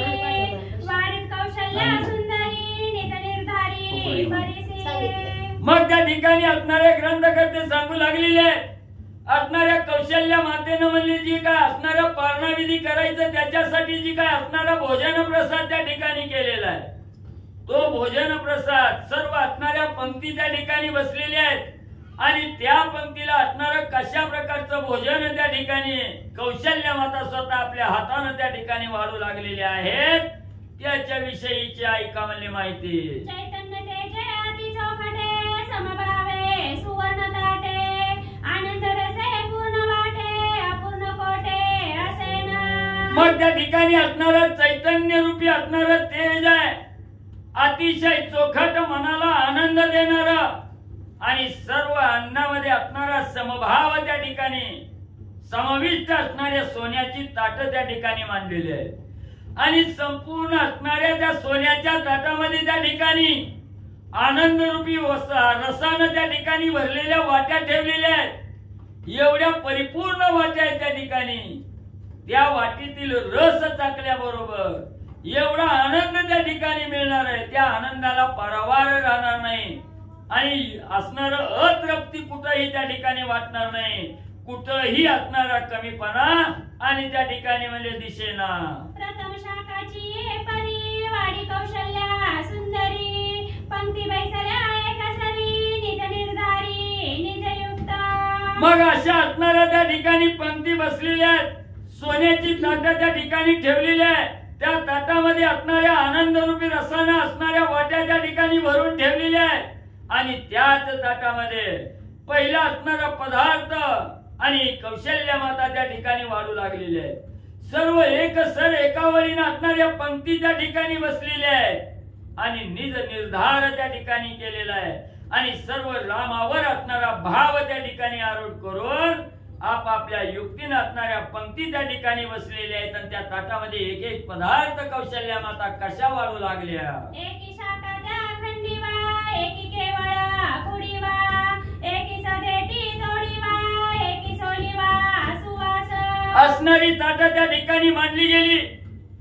वारीत कौशल्या सुंदरी निज निर्धारी बरीसी. मग त्या ठिकाणी असणारे ग्रंथकर्ते सांगू लागलेले, असणाऱ्या कौशल्या मातेनं म्हणली जी काय असणारा पारणा विधी करायचं त्याच्यासाठी जी काय असणारा भोजन प्रसाद त्या ठिकाणी केलेला आहे, तो भोजन प्रसाद सर्व असणाऱ्या पंक्ती त्या ठिकाणी बसलेल्या आहेत आणि त्या पंक्तीला असणारं कशा प्रकारचं भोजन त्या ठिकाणी कौशल्या माता स्वतः आपल्या हाताने त्या ठिकाणी वाढू लागलेले आहेत, त्याच्या विषयीची ऐका म्हणले माहिती. चैतन्य तेजे अति चौखटे समभावे सुवर्ण ताटे, आनंद रसे पूर्ण वाटे अपूर्ण कोटे असे ना. मग त्या ठिकाणी असणारं चैतन्य रूपी असणारं तेज आहे, अतिशय चोखट मनाला आनंद देणार आणि सर्व अन्नामध्ये असणारा समभाव त्या ठिकाणी समविष्ट असणाऱ्या सोन्याची ताट त्या ठिकाणी मांडलेली आहे आणि संपूर्ण असणाऱ्या त्या सोन्याच्या ताटामध्ये त्या ठिकाणी आनंद रूपी रसानं त्या ठिकाणी भरलेल्या वाट्या ठेवलेल्या आहेत. एवढ्या परिपूर्ण वाट्या आहेत त्या ठिकाणी, त्या वाटीतील रस चाकल्याबरोबर एवढा आनंद त्या ठिकाणी मिळणार आहे, त्या आनंदाला पारावार राहणार नाही आणि असणार अतृप्ती कुठेही त्या ठिकाणी वाटणार नाही, कुठेही असणारा कमीपणा आणि त्या ठिकाणी म्हणजे दिसेना. प्रथम शाखाची परी वाडी कौशल्या सुंदरी, पंक्ती बैसल्या एका सरी निज निर्धारी निज युक्त. मग अशा असणाऱ्या त्या ठिकाणी पंक्ती बसलेल्या आहेत, सोन्याची ताटं त्या ठिकाणी ठेवलेली आहे, त्या ताटामध्ये असणाऱ्या आनंद रूपी रसानं असणाऱ्या वाट्या त्या ठिकाणी भरून ठेवलेल्या आहेत आणि त्याच ताटामध्ये पहिला असणारा पदार्थ आणि कौशल्या माता त्या ठिकाणी वाढू लागलेले आहेत. सर्व एक सर एकावरीने असणाऱ्या पंक्ती त्या ठिकाणी बसलेल्या आहेत आणि निज निर्धार त्या ठिकाणी केलेला आहे आणि सर्व रामावर असणारा भाव त्या ठिकाणी आरोप करून आपापल्या युक्तीने असणाऱ्या पंक्ती त्या ठिकाणी बसलेल्या आहेत आणि त्या ताटामध्ये एक एक पदार्थ कौशल्या माता कशा वाढू लागल्या. एकी शाखा त्या खंडीवा, एकी केवळा कुडीवा, एकी सदेटी तोडीवा, एकी सोलीवा सुवास. असणारी ताट त्या ठिकाणी मांडली गेली,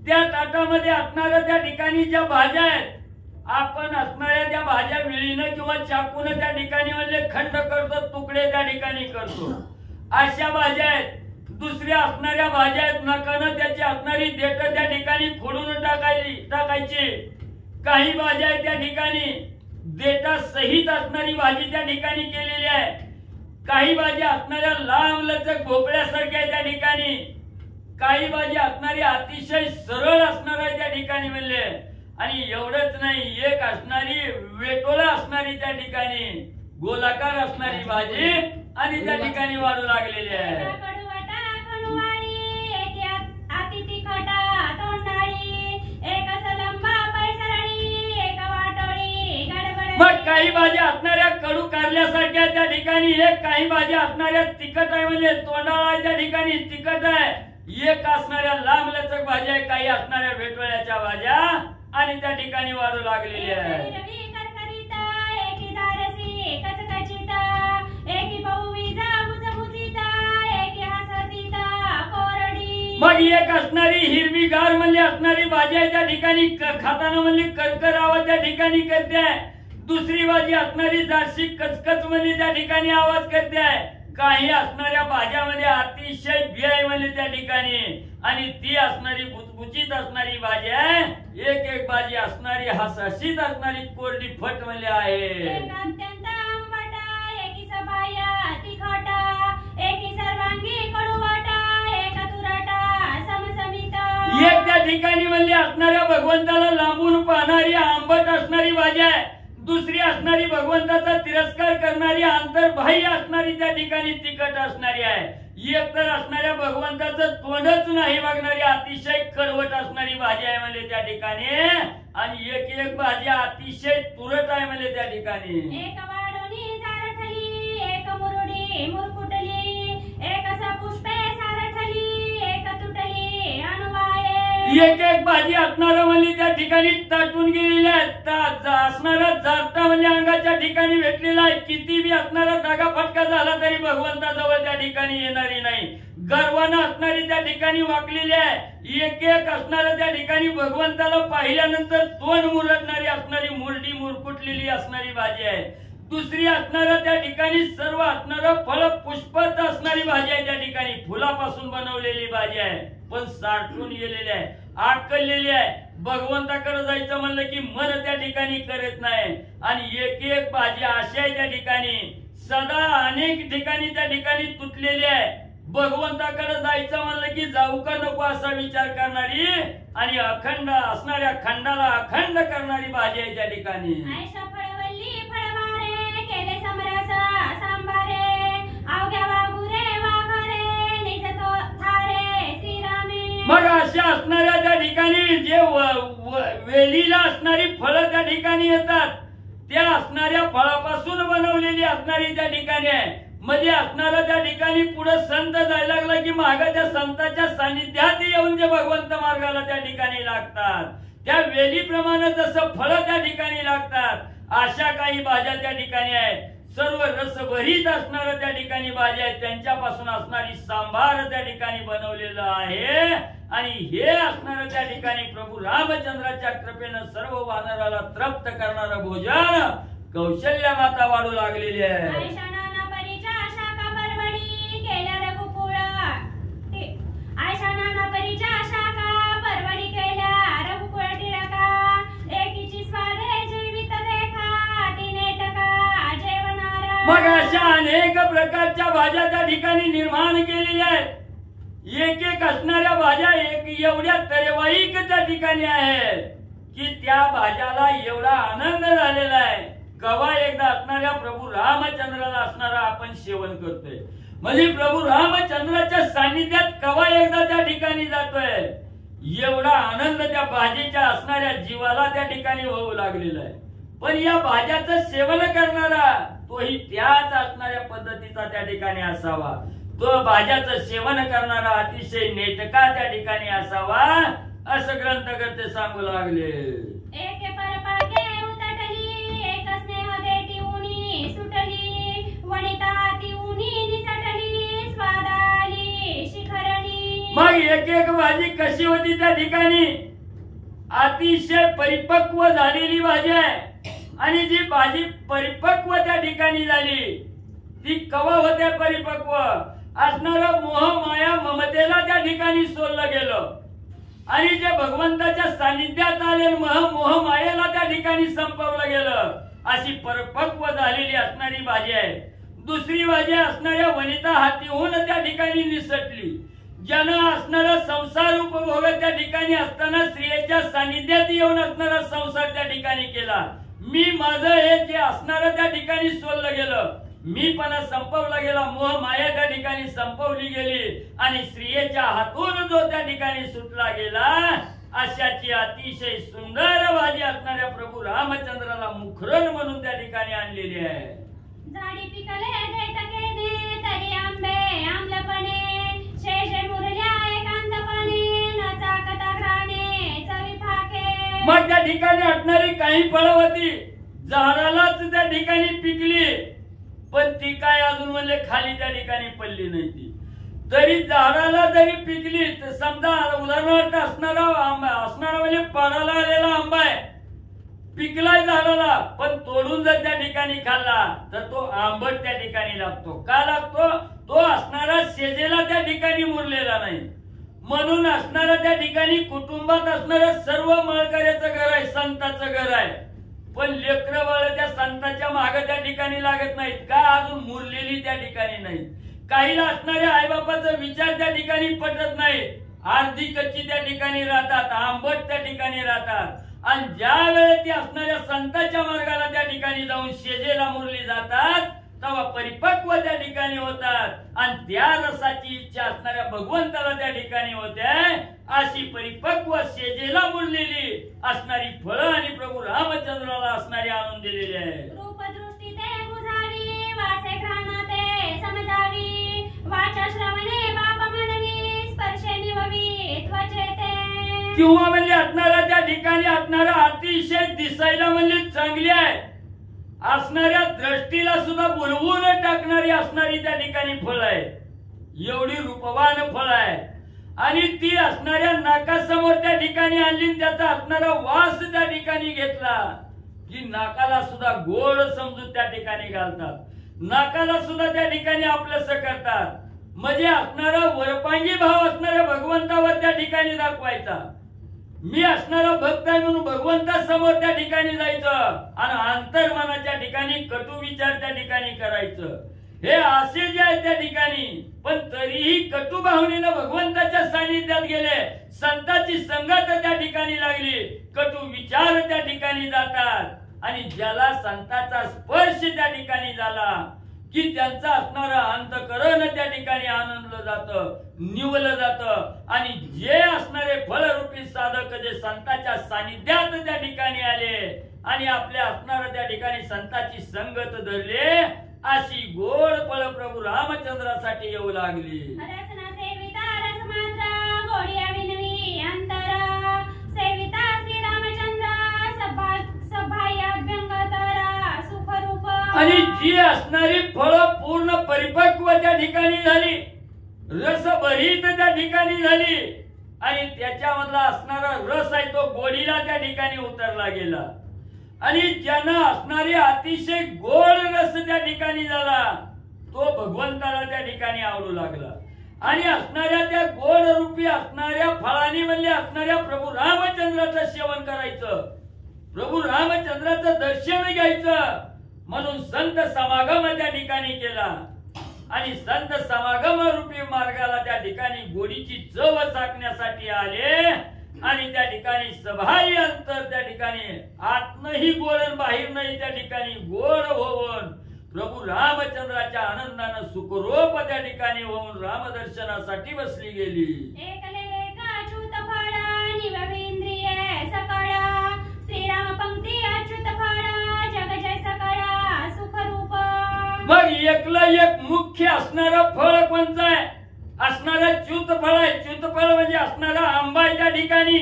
त्या ताटामध्ये असणाऱ्या त्या ठिकाणी ज्या भाज्या आहेत, आपण असणाऱ्या त्या भाज्या विळीनं किंवा चाकून त्या ठिकाणी म्हणजे खंड करतो, तुकडे त्या ठिकाणी करतो, अशा भाज्या आहेत. दुसऱ्या असणाऱ्या भाज्या आहेत, नकानं त्याची असणारी देठ त्या ठिकाणी खोडून टाकायची. काही भाज्या आहेत त्या ठिकाणी देठा सहित असणारी भाजी त्या ठिकाणी केलेली आहे. काही भाज्या असणाऱ्या लांब लचक भोपळ्यासारख्या त्या ठिकाणी, काही भाज्या असणारी अतिशय सरळ असणार आहे त्या ठिकाणी म्हणले आणि एवढंच नाही, एक असणारी वेटोळा असणारी त्या ठिकाणी गोलाकार असणारी भाजी आणि त्या ठिकाणी वाढू लागलेली आहे. मग काही भाज्या असणाऱ्या कडू कारल्यासारख्या त्या ठिकाणी, एक काही भाज्या असणाऱ्या तिखट आहे म्हणजे तोंडाळा त्या ठिकाणी तिखट आहे, एक असणाऱ्या लांब लचक भाज्या आहे, काही असणाऱ्या वेटोळ्याच्या भाज्या आणि त्या ठिकाणी वाढू लागलेली आहे. मग एक असणारी हिरवीगार म्हणली असणारी भाजी आहे त्या ठिकाणी खाताना म्हणली करकरावा त्या ठिकाणी करते आहे. दुसरी भाजी असणारी जारशी कचकच म्हणली त्या ठिकाणी आवाज करते आहे. काही असणाऱ्या भाज्यामध्ये अतिशय बी आहे म्हणली त्या ठिकाणी आणि ती असणारी बुचबुचीत असणारी भाजी आहे. एक एक भाजी असणारी हसहसीत असणारी कोरडी फट म्हणली आहे. अत्यंत आंबटा एकी सबाया तिखटा एकी सर्वांगी कडुवाटा एका तुराटा समसमिता. एक त्या ठिकाणी म्हणली असणाऱ्या भगवंताला लांबून पाहणारी आंबट असणारी भाजी आहे. दुसरी असणारी भगवंताचा तिरस्कार करणारी अंतर्बाह्य असणारी त्या ठिकाणी तिखट असणारी आहे. एक तर असणाऱ्या भगवंताचं तोंडच नाही बघणारी अतिशय कडवट असणारी भाजी आहे म्हणजे त्या ठिकाणी आणि एक एक भाजी अतिशय तुरट आहे म्हणजे त्या ठिकाणी. एक वाढोनी जारठली एक मुरुडी मुरकुटली एक सपुष्पे सारठली एक तुटली अनुवाये. एक एक भाजी असणार म्हणजे त्या ठिकाणी ताटून गेलेली आहे. असणारा जारता म्हणजे अंगाच्या ठिकाणी भेटलेला आहे. किती बी असणारा दागा फटका झाला तरी भगवंताजवळ त्या ठिकाणी येणारी नाही. गर्वानं असणारी त्या ठिकाणी वाकलेली आहे. एक एक असणारा त्या ठिकाणी भगवंताला पाहिल्यानंतर तोंड मुरडणारी असणारी मुरडी मुरकुटलेली असणारी भाजी आहे. दुसरी असणारा त्या ठिकाणी सर्व असणारं फळ पुष्पत असणारी भाजी आहे. त्या ठिकाणी फुलापासून बनवलेली भाजी आहे पण साठून गेलेली आहे आकललेली आहे. भगवंताकडे जायचं म्हणलं की मन त्या ठिकाणी करत नाही आणि एक एक भाजी अशी आहे त्या ठिकाणी सदा अनेक ठिकाणी त्या ठिकाणी तुटलेली आहे. भगवंताकडे जायचं म्हणलं की जाऊ का नको असा विचार करणारी आणि अखंड असणाऱ्या खंडाला अखंड करणारी भाजी आहे त्या ठिकाणी. आयशा फळवल्ली फळवारे केले समरसा सांबारे अवघ्या वाघुरे वाघरे निजतो थारे श्रीरामे. मग अशा असणाऱ्या त्या ठिकाणी जे वेलीला असणारी फळं त्या ठिकाणी येतात त्या असणाऱ्या फळापासून बनवलेली असणारी त्या ठिकाणी आहे. म्हणजे असणारा त्या ठिकाणी पुढे संत जायला लागला की माग त्या संतांच्या सानिध्यात येऊन जे भगवंत मार्गाला त्या ठिकाणी लागतात त्या वेलीप्रमाणे जसं फळं त्या ठिकाणी लागतात अशा काही भाज्या त्या ठिकाणी आहेत. सर्व रसभरीत असणाऱ्या त्या ठिकाणी भाज्या आहेत. त्यांच्यापासून असणारी सांभार त्या ठिकाणी बनवलेलं आहे आणि हे असणारं त्या ठिकाणी प्रभू रामचंद्राच्या कृपेनं सर्व वानराला तृप्त करणारं भोजन कौशल्य माता वाढू लागलेली आहे. आयशा नाना परीच्या शाखा परवडी केल्या रघुकुळा आयशा नाना परीच्या शाखा परवडी केल्या रघुकुळ टिळका एकीची स्वादे जीवित देखा तिने टका जेवणारा. मग अशा अनेक प्रकारच्या भाज्या त्या ठिकाणी निर्माण केलेल्या आहेत. एक एक असणाऱ्या भाज्या एक एवढ्या तरेवाईक त्या ठिकाणी आहेत की त्या भाज्याला एवढा आनंद झालेला आहे. कवा एकदा असणाऱ्या प्रभू रामचंद्राला असणारा आपण सेवन करतोय म्हणजे प्रभू रामचंद्राच्या सानिध्यात कवा एकदा त्या ठिकाणी जातोय एवढा आनंद त्या भाजीच्या असणाऱ्या जीवाला त्या ठिकाणी होऊ लागलेला आहे. पण या भाज्याचं सेवन करणारा तोही त्याच असणाऱ्या पद्धतीचा त्या ठिकाणी असावा. तो भाज्याचं सेवन करणारा अतिशय नेटका त्या ठिकाणी असावा असं ग्रंथकर्ते सांगू लागले. एक परपाके उतटली एक स्नेह देती उनी सुटली वनिता ती उनी निसटली स्वादाली शिखरणी. मग एक एक भाजी कशी होती त्या ठिकाणी अतिशय परिपक्व झालेली भाजी आहे आणि जी भाजी परिपक्व त्या ठिकाणी झाली ती कवा होते परिपक्व असणारं मोह माया ममतेला त्या ठिकाणी सोडलं गेलं आणि जे भगवंताच्या सानिध्यात आले मोह मायेला त्या ठिकाणी संपवलं गेलं अशी परिपक्व झालेली असणारी भाजी आहे. दुसरी भाजी असणाऱ्या वनिता हातीहून त्या ठिकाणी निसटली ज्यानं असणारा संसार उपभोग त्या ठिकाणी असताना स्त्रियेच्या सानिध्यात येऊन असणारा संसार त्या ठिकाणी केला. मी माझं हे जे असणारं त्या ठिकाणी सोडलं गेलं मी पण संपवला गेला मोह माया त्या ठिकाणी संपवली गेली आणि स्त्रियेच्या हातून जो त्या ठिकाणी सुटला गेला अशाची अतिशय सुंदर भाजी असणाऱ्या प्रभू रामचंद्राला मुखरण म्हणून त्या ठिकाणी आणलेली आहे. झाडी पिकले देटकेने तरी आंबे आम्लपणे शेषे मुरल्या एकांतपणे न चाकता घराणे चवी फाके. मग त्या ठिकाणी असणारी काही फळं होती झाडालाच त्या ठिकाणी पिकली पण ती काय अजून म्हणजे खाली त्या ठिकाणी पडली नाही. ती तरी झाडाला जरी पिकली तर समजा उदाहरणार्थ असणारा म्हणजे पाडाला आलेला आंबा आहे, पिकलाय झाडाला, पण तोडून जर त्या ठिकाणी खाल्ला तर तो आंबट त्या ठिकाणी लागतो. का लागतो? तो असणारा शेजेला त्या ठिकाणी मुरलेला नाही. म्हणून असणारा त्या ठिकाणी कुटुंबात असणारं सर्व मळकऱ्याचं घर आहे, संताचं घर आहे, पण लेकरं बाळ त्या संताच्या मागे त्या ठिकाणी लागत नाहीत. का? अजून मुरलेली त्या ठिकाणी नाही. काहीला असणाऱ्या आईबापाचा विचार त्या ठिकाणी पटत नाही, अर्धी कच्ची त्या ठिकाणी राहतात, आंबट त्या ठिकाणी राहतात. आणि ज्या वेळेस ती असणाऱ्या संताच्या मार्गाला त्या ठिकाणी जाऊन शेजेला मुरली जातात तेव्हा परिपक्व त्या ठिकाणी होतात आणि त्या रसाची इच्छा असणाऱ्या भगवंताला त्या ठिकाणी होते. अशी परिपक्व शेजेला मुरलेली असणारी फळं आणि प्रभू रामचंद्राला असणारी आणून दिलेली आहे. रूपदृष्टी ते बुजावी, वासे घ्राण ते समजावी, वाचा श्रवणे बाप मनवी, स्पर्शे निववी त्वचे ते. किंवा म्हणजे असणारा त्या ठिकाणी असणारा अतिशय दिसायला म्हणजे चांगली आहे, असणाऱ्या दृष्टीला सुद्धा बुलवून टाकणारी असणारी त्या ठिकाणी फळ आहे. एवढी रूपवान फळ आहे आणि ती असणाऱ्या नाकासमोर त्या ठिकाणी आणली, त्याचा असणारा वास त्या ठिकाणी घेतला की नाकाला सुद्धा गोड समजून त्या ठिकाणी घालतात, नाकाला सुद्धा त्या ठिकाणी आपलंसं करतात. म्हणजे असणारा वरपांगी भाव असणाऱ्या भगवंतावर त्या ठिकाणी दाखवायचा. मी असणारा भक्त आहे म्हणून भगवंतासमोर त्या ठिकाणी जायचं आणि अंतर्मनाच्या ठिकाणी कटू विचार त्या ठिकाणी करायचं. हे असे जे आहे त्या ठिकाणी, पण तरीही कटू भावनेनं भगवंताच्या सानिध्यात गेले, संताची संगत त्या ठिकाणी लागली, कटू विचार त्या ठिकाणी जातात आणि ज्याला संताचा स्पर्श त्या ठिकाणी झाला की त्यांचा असणारा अंतःकरण त्या ठिकाणी आनंदलं जातं, निवलं जातं आणि जे असणारे फलरूपी साधक जे संताच्या सानिध्यात त्या ठिकाणी आले आणि आपल्या असणाऱ्या त्या ठिकाणी संताची संगत धरले, अशी गोड फळ प्रभू रामचंद्रासाठी येऊ लागली. रसना सेविता रस मात्र, गोडिया विनवी अंतर, सेविता श्री रामचंद्र, सभाया व्यंगतर सुखरूप. आणि जी असणारी फळं पूर्ण परिपक्व त्या ठिकाणी झाली, रसभरीत त्या ठिकाणी झाली आणि त्याच्यामधला असणारा रस आहे तो गोडीला त्या ठिकाणी उतरला गेला आणि ज्यांना असणारी अतिशय गोड रस त्या ठिकाणी झाला तो भगवंताला त्या ठिकाणी आवडू लागला. आणि असणाऱ्या त्या गोड रूपी असणाऱ्या फळांनी म्हणजे असणाऱ्या प्रभू रामचंद्राचं सेवन करायचं, प्रभू रामचंद्राचं दर्शन घ्यायचं. म्हणून संत समागम त्या ठिकाणी केला आणि संत समागम रूपी मार्गाला त्या ठिकाणी गोडीची चव चाकण्यासाठी आले आणि त्या ठिकाणी सभाही अंतर त्या ठिकाणी आतनही गोड आणि बाहेरनही त्या ठिकाणी गोड होऊन प्रभू रामचंद्राच्या आनंदानं सुखरूप त्या ठिकाणी होऊन रामदर्शनासाठी बसली गेली. एकले एक अच्युत फळ निवविंद्रिये सकळ, श्रीराम पंक्ती अच्युत फळ जग जय सकळ सुखरूप. मग एकलं एक मुख्य असणारं फळ कोणतं आहे? असणारं च्युत फळ आहे. च्युत फळ म्हणजे असणारा आंबा आहे त्या ठिकाणी.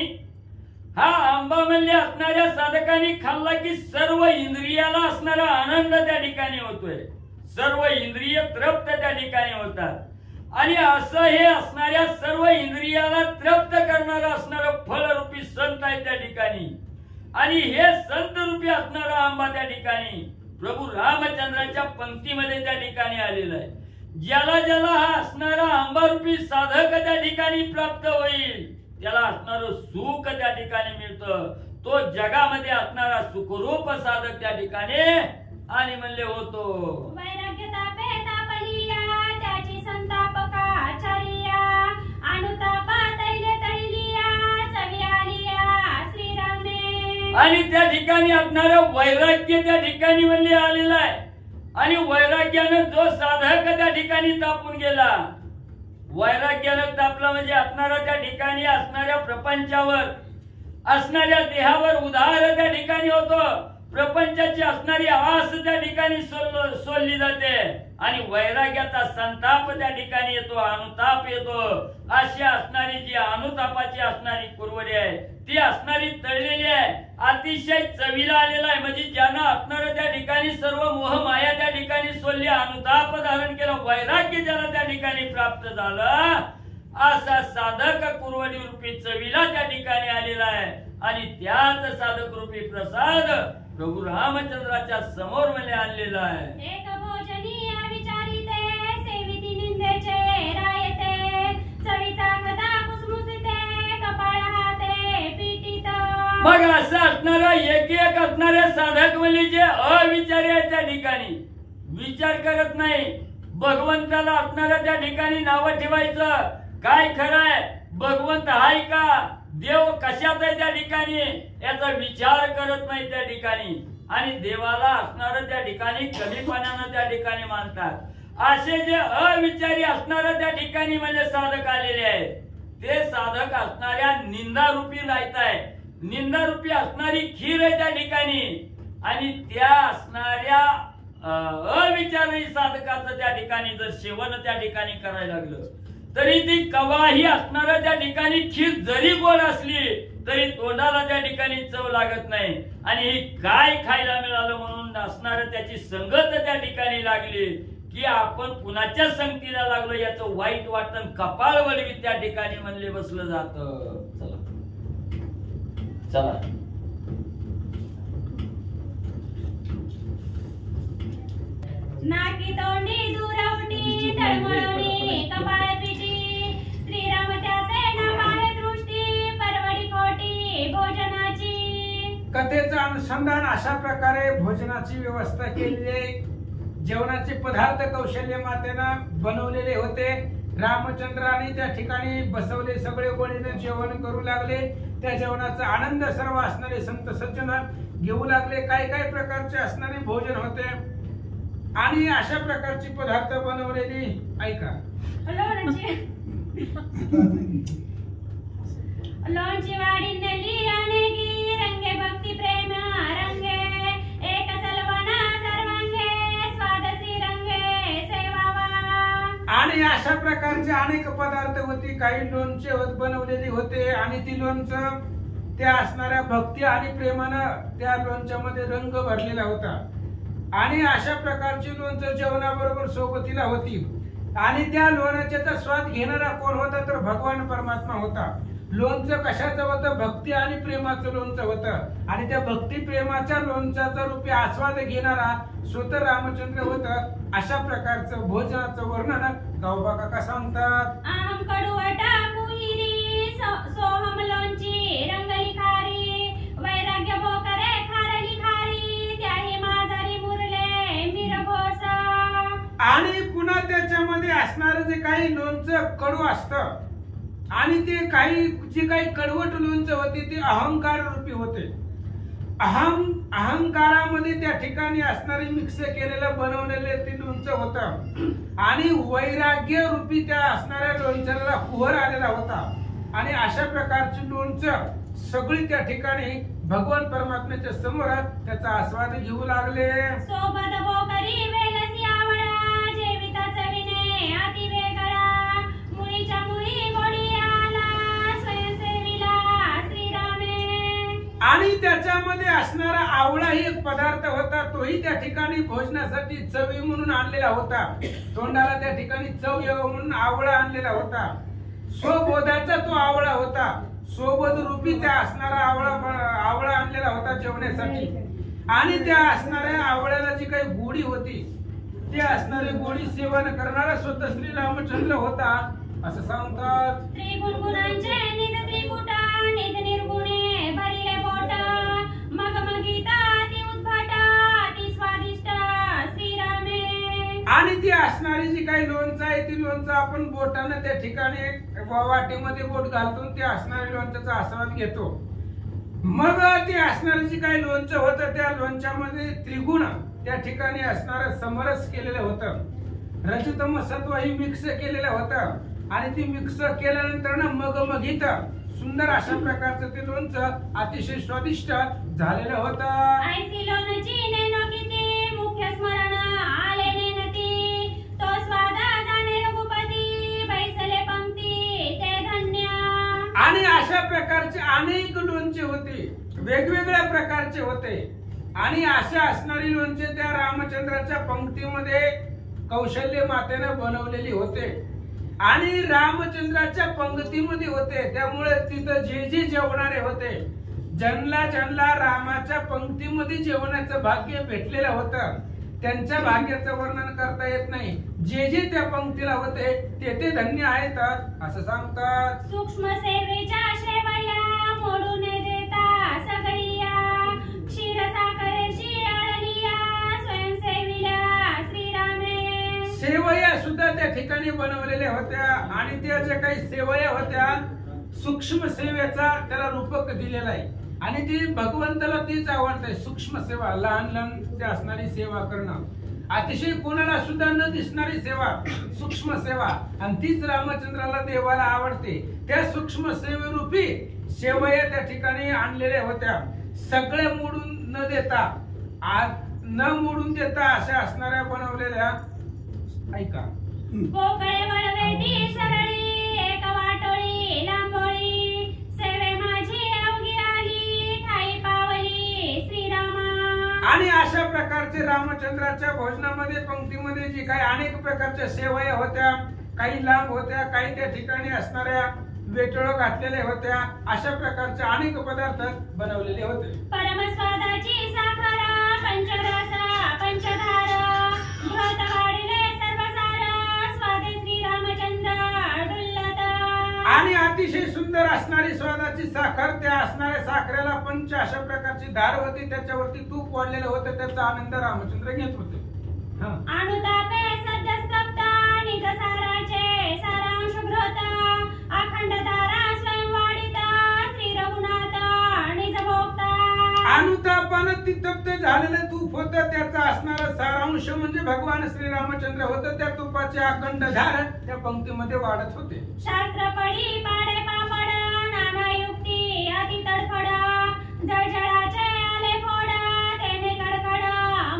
हा आंबा म्हणजे असणाऱ्या साधकांनी खाल्ला की सर्व इंद्रियाला असणारा आनंद त्या ठिकाणी होतोय, सर्व इंद्रिय तृप्त त्या ठिकाणी होतात आणि असं हे असणाऱ्या सर्व इंद्रियाला तृप्त करणारं असणारं फळरूपी संत आहे त्या ठिकाणी. आणि हे संत रूपी असणारा आंबा त्या ठिकाणी प्रभू रामचंद्राच्या पंक्तीमध्ये त्या ठिकाणी आलेला आहे. ज्याला ज्याला हा असणारा आंबारूपी साधक त्या ठिकाणी प्राप्त होईल त्याला असणारं सुख त्या ठिकाणी मिळतं. तो जगामध्ये असणारा सुखरूप साधक त्या ठिकाणी आणि म्हणले होतो. वैराग्य तापे तापलिया त्याची संतापकाचारिया, अनुतापा तैले तैलिया चवी आलिया श्रीरामे. आणि त्या ठिकाणी असणारं वैराग्य त्या ठिकाणी म्हणले आलेलं आहे आणि वैराग्यानं जो साधक त्या ठिकाणी तापून गेला, वैराग्यानं तापला म्हणजे असणारा त्या ठिकाणी असणाऱ्या प्रपंचावर असणाऱ्या देहावर उधार त्या ठिकाणी होतो. प्रपंचाची असणारी आस त्या ठिकाणी सोडली जाते आणि वैराग्याचा संताप त्या ठिकाणी येतो, अनुताप येतो. अशी असणारी जी अनुतापाची असणारी कुरवडी आहे ती असणारी तळलेली आहे, अतिशय चवीला आलेला आहे. म्हणजे ज्यांना असणार त्या ठिकाणी सर्व मोह माया त्या ठिकाणी सोडली, अनुताप धारण केलं, वैराग्य ज्याला त्या ठिकाणी प्राप्त झालं, असा साधक कुरवडी रूपी चवीला त्या ठिकाणी आलेला आहे. आणि त्याच साधक रूपी प्रसाद प्रभू रामचंद्राच्या समोर मला आणलेला आहे. एक भोजनी अविचारिते सेविती निंदेचे रायते चविता कथा कुसमुसिते कपाळ हाते पीठित. मग असं असणारा एक एक असणारे साधक म्हणजे जे अविचारी आहे त्या ठिकाणी विचार करत नाही, भगवंताला असणाऱ्या त्या ठिकाणी नावं ठेवायचं, काय खरं आहे, भगवंत आहे का, देव कशात आहे त्या ठिकाणी याचा विचार करत नाही त्या ठिकाणी. आणि देवाला असणार त्या ठिकाणी कमीपणानं त्या ठिकाणी मानतात. असे जे अविचारी असणाऱ्या त्या ठिकाणी म्हणजे साधक आलेले आहेत, ते साधक असणाऱ्या निंदारूपी राहत आहे, निंदारूपी असणारी खीर आहे त्या ठिकाणी. आणि त्या असणाऱ्या अविचारी साधकाचं त्या ठिकाणी जर सेवन त्या ठिकाणी करायला लागलं तरी ती कवाही असणाऱ्या त्या ठिकाणी खीर जरी गोड असली तरी तोंडाला त्या ठिकाणी चव लागत नाही. आणि ही काय खायला मिळालं म्हणून असणाऱ्या त्याची संगत त्या ठिकाणी लागली की आपण कुणाच्या संगतीला लागलो याचं वाईट वाटण कपाळ वळवी त्या ठिकाणी म्हणले बसलं जात. चला चला नाकी तोंडी दुरावटी तळमळवणी कपाळ पिटी श्रीराम त्याचे नाव आहे दृष्टी परवडी कोटी भोजनाची. कथेचं अनुसंधान अशा प्रकारे भोजनाची व्यवस्था केलेली आहे. जेवणाचे पदार्थ कौशल्य मातेनं बनवलेले होते. रामचंद्राने त्या ठिकाणी बसवले, सगळे गोळीने जेवण करू लागले. त्या जेवणाचा आनंद सर्व असणारे संत सज्जन घेऊ लागले. काय काय प्रकारचे असणारे भोजन होते आणि अशा प्रकारची पदार्थ बनवलेली ऐका. लोणची वाडी नेली अनेकी रंगे भक्ती प्रेम रंगे एक सलवना सर्वांगे स्वाद श्री रंगे सेवावा. आणि अशा प्रकारचे अनेक पदार्थ होते. काही लोणचे बनवलेली होते आणि ती लोणचं त्या असणाऱ्या भक्ती आणि प्रेमानं त्या लोणच्यामध्ये रंग भरलेला होता. आणि अशा प्रकारची लोणचं जेवणाबरोबर सोबतीला होती. आणि त्या लोण्याचा स्वाद घेणारा कोण होता तर भगवान परमात्मा होता. लोणचं कशाचं होतं, भक्ती आणि प्रेमाचं लोणचं होतं. आणि त्या भक्ती प्रेमाच्या लोणच्याचा रूपी आस्वाद घेणारा स्वतः रामचंद्र होतं. अशा प्रकारचं भोजनाचं वर्णन गावबा काका सांगतात. अहम कडुवटा कुहिरी सोहम लोणची रंगली खारी वैराग्य भोकरे खारली खारी त्याही माझारी मुरले मिरघोसा. आणि पुन्हा त्याच्यामध्ये असणारं जे काही लोणचं कडू असतं आणि ते काही जे काही कडवट लोणचं होते ते अहंकार रूपी होते. अहंकारामध्ये त्या ठिकाणी असणारे मिक्स केलेलं बनवलेले ते लोणचं होतं. आणि वैराग्य रूपी त्या असणाऱ्या लोणच्याला कुहर आलेला होता. आणि अशा प्रकारची लोणचं सगळी त्या ठिकाणी भगवान परमात्म्याच्या समोर त्याचा आस्वाद घेऊ लागले. सोबत भोकरी वेलसी आवळा जेविता चविने अति वेगळा मुळीच्या मुळी गोडी आला स्वयंसेवीला श्रीरामे. आणि त्याच्यामध्ये असणारा आवळा ही एक पदार्थ होता. तोही त्या ठिकाणी भोजनासाठी चवी म्हणून आणलेला होता. तोंडाला त्या ठिकाणी चव यावं म्हणून आवळा आणलेला होता. स्वबोधाचा तो आवळा होता. सोबत रूपी त्या असणारा आवळा आणलेला होता जेवण्यासाठी. आणि त्या असणाऱ्या आवळ्याला जी काही गोडी होती ते असणारी गोडी सेवन करणारा स्वतः श्री रामचंद्र होता असं सांगतात. त्रिगुण गुणांचे निज त्रिकुटा निज निर्गुणे भरिले पोट मग मगिता ती उद्भट ती स्वादिष्ट श्रीरामे. आणि ती असणारी जी काही लोणचं आहे ती लोणचं आपण बोटाने त्या ठिकाणी वाटीमध्ये बोट घालून ते असणाऱ्या लोणच्याचा आस्वाद घेतो. मग ते असणारे जे काही लोणचं होतं त्या लोणच्यामध्ये त्रिगुण त्या ठिकाणी असणारं समरस केलेलं होतं. रजतम सत्व ही मिक्स केलेलं होतं. आणि ती मिक्स केल्यानंतर ना मगमगीत सुंदर अशा प्रकारचं ते लोणचं अतिशय स्वादिष्ट झालेलं होतं. ऐसी लोणची नेनो किती मुख्य स्मरण आले नेनती अशा प्रकारचे अनेक लोणचे होते, वेगवेगळ्या प्रकारचे होते. आणि अशा असणारी लोणचे त्या रामचंद्राच्या पंक्तीमध्ये कौशल्य मातेनं बनवलेली होते आणि रामचंद्राच्या पंक्तीमध्ये होते. त्यामुळे तिथं जे जे जेवणारे होते, ज्यांना रामाच्या पंक्तीमध्ये जेवणाचं भाग्य भेटलेलं होतं, त्यांच्या भाग्याचं वर्णन करता येत नाही. जे जे त्या पंक्तीला होते ते धन्य आहेत असं सांगतात. सूक्ष्म सेवेच्या शेवया मोडून देता सगळिया, क्षीरसागरेची आळलिया स्वयंसेविल्या श्रीरामे. सेवया सुद्धा त्या ठिकाणी बनवलेल्या होत्या आणि त्या ज्या काही सेवया होत्या, सूक्ष्म सेवेचा त्याला रूपक दिलेला आहे आणि ती भगवंताला तीच आवडते. सूक्ष्म सेवा, लहान लहान असणारी सेवा करणं, अतिशय कोणाला सुद्धा न दिसणारी सेवा, सूक्ष्म सेवा, आणि तीच रामचंद्राला देवाला आवडते. त्या सूक्ष्म सेवेरूपी सेवया त्या ठिकाणी आणलेल्या होत्या. सगळे मोडून न देता, न मोडून देता अशा असणाऱ्या बनवलेल्या. ऐका. पोकळे वळवेटी सरळी एक वाटोळी लांबोळी, सेवे माझी अवघी आली ठाई पावली श्रीरामा. आणि अशा प्रकारचे रामचंद्राच्या भोजनामध्ये पंक्तीमध्ये जी काही अनेक प्रकारच्या सेवया होत्या, काही लांब होत्या, काही त्या ठिकाणी असणाऱ्या वेटळ घातलेल्या होत्या, अशा प्रकारचे अनेक पदार्थ बनवलेले होते. परमस्वादाची साखर पंचरस पंचधार, घृत वाढिले सर्वसार स्वादे श्रीरामचंद्र डुल्लत. आणि अतिशय सुंदर असणारी स्वादाची साखर, त्या असणाऱ्या साखरेला पंच अशा प्रकारची धार होती, त्याच्यावरती तूप वाढलेलं होतं. त्याचा आनंद रामचंद्र घेत होते. अनुतापे सद्यस्तप्त निज साराचे सारांश घृत, अखंड धारा स्वयं वाढित श्री रघुनाथ निज भोक्ता. अनुतापानं ती तप्त झालेलं तूप होतं, त्याचा असणारा सारांश म्हणजे भगवान श्री रामचंद्र होतं. त्या तुपाचे अखंड धार त्या पंक्तीमध्ये वाढत होते. शास्त्र पडी पाडे पापड नाना युक्ती अति तडफड, जळजळाचे आले फोड तेने कडकड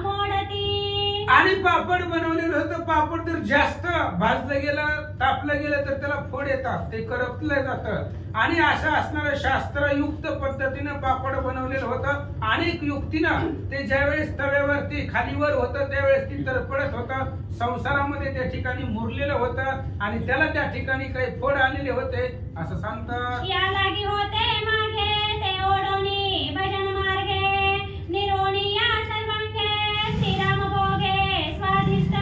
मोडती. आणि पापड बनवलेलं होतं. पापड जर जास्त भाजलं गेलं, तापलं गेलं तर त्याला फोड येतात, ते करपलं जातं. आणि अशा असणाऱ्या शास्त्रयुक्त पद्धतीनं पापड बनवलेलं होतं. अनेक युक्तीनं ते ज्यावेळेस तव्यावरती खालीवर होतं त्यावेळेस ती तरपडत होतं. संसारामध्ये त्या ठिकाणी मुरलेलं होतं आणि त्याला त्या ठिकाणी काही फोड आलेले होते असं सांगतात. या लागी होते मागे ते ओढोनी भजन मार्गे, निरोणी या सर्वांगे श्रीराम भोगे स्वादिष्ट.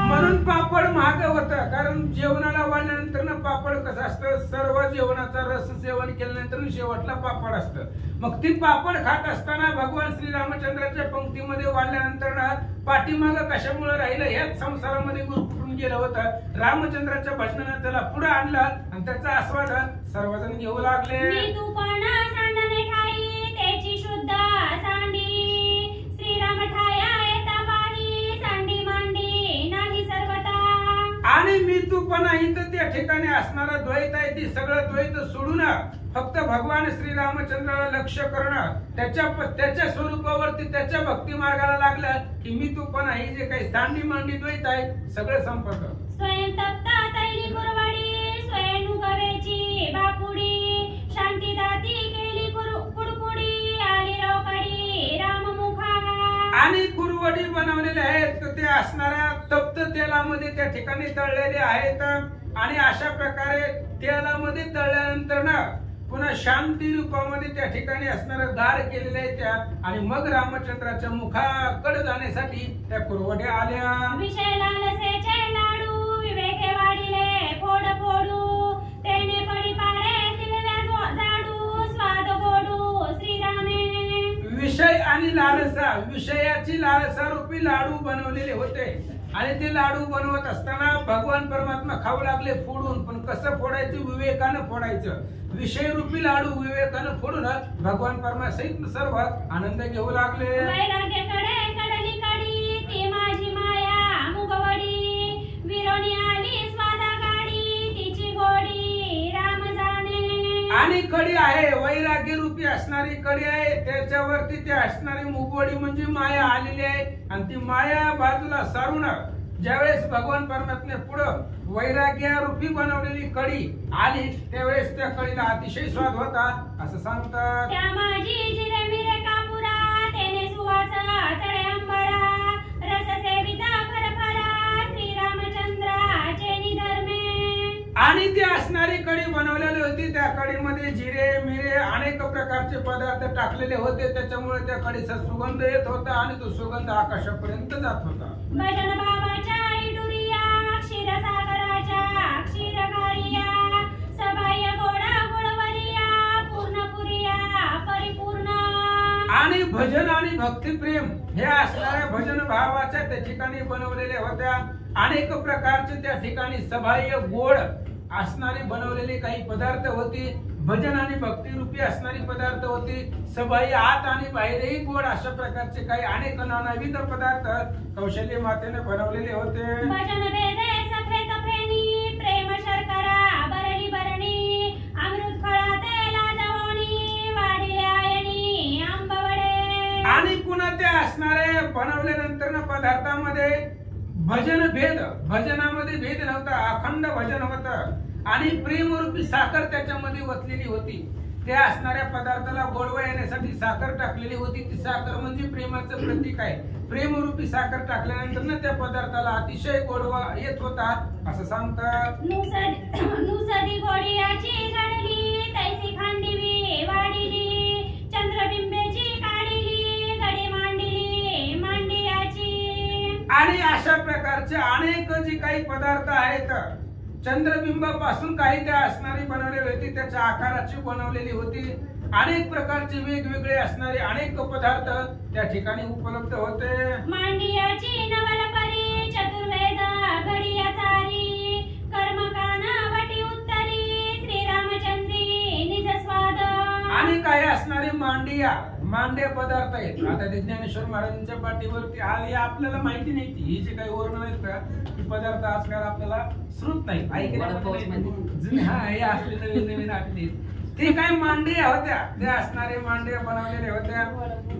म्हणून पापड महाग होतं, कारण जेवणाला वाढल्यानंतर पापड कसं असतं, सर्व जेवणाचा रस सेवन केल्यानंतर शेवटला पापड असतं. मग ती पापड खात असताना भगवान श्रीरामचंद्राच्या पंक्तीमध्ये वाढल्यानंतर पाठीमाग कशामुळे राहिलं, ह्याच संसारामध्ये गुरफटून गेलं होतं. रामचंद्राच्या भजनानं त्याला पुढे आणलं आणि त्याचा आस्वाद सर्वजण घेऊ लागले. मी तूपणा सांडणे ठाई त्याची शुद्ध सांडी, श्रीराम ठाया येता बाही सांडी मांडी नाही सर्वता. आणि मी तू पण इथं त्या ठिकाणी असणारा द्वैत आहे, ती सगळं द्वैत सोडून फक्त भगवान श्रीरामचंद्राला लक्ष करणं, त्याच्या स्वरूपावरती त्याच्या भक्ती मार्गाला लागलं की मी तू पण ही जे काही सांडी मांडी द्वैत आहे सगळं संपत. स्वयं तप्ता तैली कुरवडी स्वयं उगवेची बापुडी, शांती दाती केली कुडकुडी आली रोकडी राममुखा. आणि कुरवडी बनवलेले आहेत ते असणाऱ्या तप्त तेलामध्ये त्या ठिकाणी तळलेले आहेत. आणि अशा प्रकारे तेलामध्ये तळल्यानंतर पुन्हा शांती रूपामध्ये त्या ठिकाणी असणारं गार केलेलं आहे त्या. आणि मग रामचंद्राच्या मुखाकडे जाण्यासाठी त्या कुरवड्या आल्या. विषय लालसेचे लाडू विवेके वाढिले फोड फोडू, तेने पडी पाडे दिव्या जाडू स्वाद गोडू श्रीरामे. विषय आणि लालसा, विषयाची लालसा रूपी लाडू बनवलेले होते. आणि ते लाडू बनवत असताना भगवान परमात्मा खाऊ लागले फोडून. पण कसं फोडायचं, विवेकानं फोडायचं. विषय रूपी लाडू विवेकानं फोडून भगवान परमात्मा सर्व आनंद घेऊ लागले. वैराग्याकडे कडली काडी ती माझी माया मुगवडी, विरोणी आली स्वादा गाडी तिची गोडी राम जाणे. आणि कडी आहे, वैराग्य रूपी असणारी कडी आहे, त्याच्यावरती ते असणारी मुगवडी म्हणजे माया आलेली आहे. आणि ती माया बाजूला सारून ज्यावेळेस भगवान परमात्मे पुढं वैराग्यारूपी बनवलेली कढी आली त्यावेळेस त्या कढीला अतिशय स्वाद होता असं सांगतात. त्या माझी जिरे मिरे कापुरा तेने सुवास चढे अंबरा रस सेविता फरफरा श्रीरामचंद्राचे निधर्मे. आणि ती असणारी कढी बनवलेली होती. त्या कढीमध्ये जिरे मिरे अनेक प्रकारचे पदार्थ टाकलेले होते. त्याच्यामुळे त्या कढीचा सुगंध येत होता आणि तो सुगंध आकाशापर्यंत जात होता. भजन बाबाच्या इडुरिया क्षीरसागराच्या क्षीरकारिया सबाह्य गोडा गोडवरिया पूर्णपुरिया परिपूर्ण. आणि भजन आणि भक्तिप्रेम हे असणाऱ्या भजन भावाच्या त्या ठिकाणी बनवलेल्या होत्या. अनेक प्रकारचे त्या ठिकाणी सबाह्य गोड असणारी बनवलेली काही पदार्थ होती. भजन आणि भक्तिरूपी असणारी पदार्थ होती. सबाह्य आत आणि बाहेरही गोड अशा प्रकारचे काही अनेक नानाविध पदार्थ कौशल्य मातेने बनवलेले होते. भजन वेदे सफे तफेनी प्रेम शर्करा बरली बरणी अमृत फळा तेला जवणी वाढिले आयणी आंबवडे. आणि पुन्हा ते असणारे बनवल्यानंतर पदार्थामध्ये भजन भेद भजनामध्ये भेद नव्हता. अखंड भजन होतं आणि प्रेमरूपी साखर त्याच्यामध्ये ओतलेली होती. त्या असणाऱ्या पदार्थाला गोडवा येण्यासाठी साखर टाकलेली होती. ती साखर म्हणजे प्रेमाचं प्रतीक आहे. प्रेमरूपी साखर टाकल्यानंतर त्या पदार्थाला अतिशय गोडवा येत होता असं सांगतात. नुसदी गोडियाची घडली तैसी खांडिवी वाढिली चंद्रबिंबेची काढिली गडी मांडिली मांडियाची. आणि अशा प्रकारचे अनेक जे काही पदार्थ आहेत चंद्रबिंबापासून काही त्या असणारी बनवलेली होती. त्याच्या आकाराची बनवलेली होती. अनेक प्रकारचे वेगवेगळे असणारे अनेक पदार्थ त्या ठिकाणी उपलब्ध होते. मांडियाची नवलपरी चतुर्वेद घडिया चारी कर्मकान वटी उत्तरी श्रीरामचंद्री निज स्वाद. आणि काही असणारे मांडे पदार्थ आहेत. आता ते ज्ञानेश्वर महाराजांच्या पाठीवरती आले आपल्याला माहिती नाही ही जे काही वर्णन आहेत का ती पदार्थ आजकाल आपल्याला श्रुत नाही ऐकण्यामध्ये हा हे असले नवीन आठवणी ते काही मांडे होत्या. त्या असणारे मांडे बनवलेले होत्या.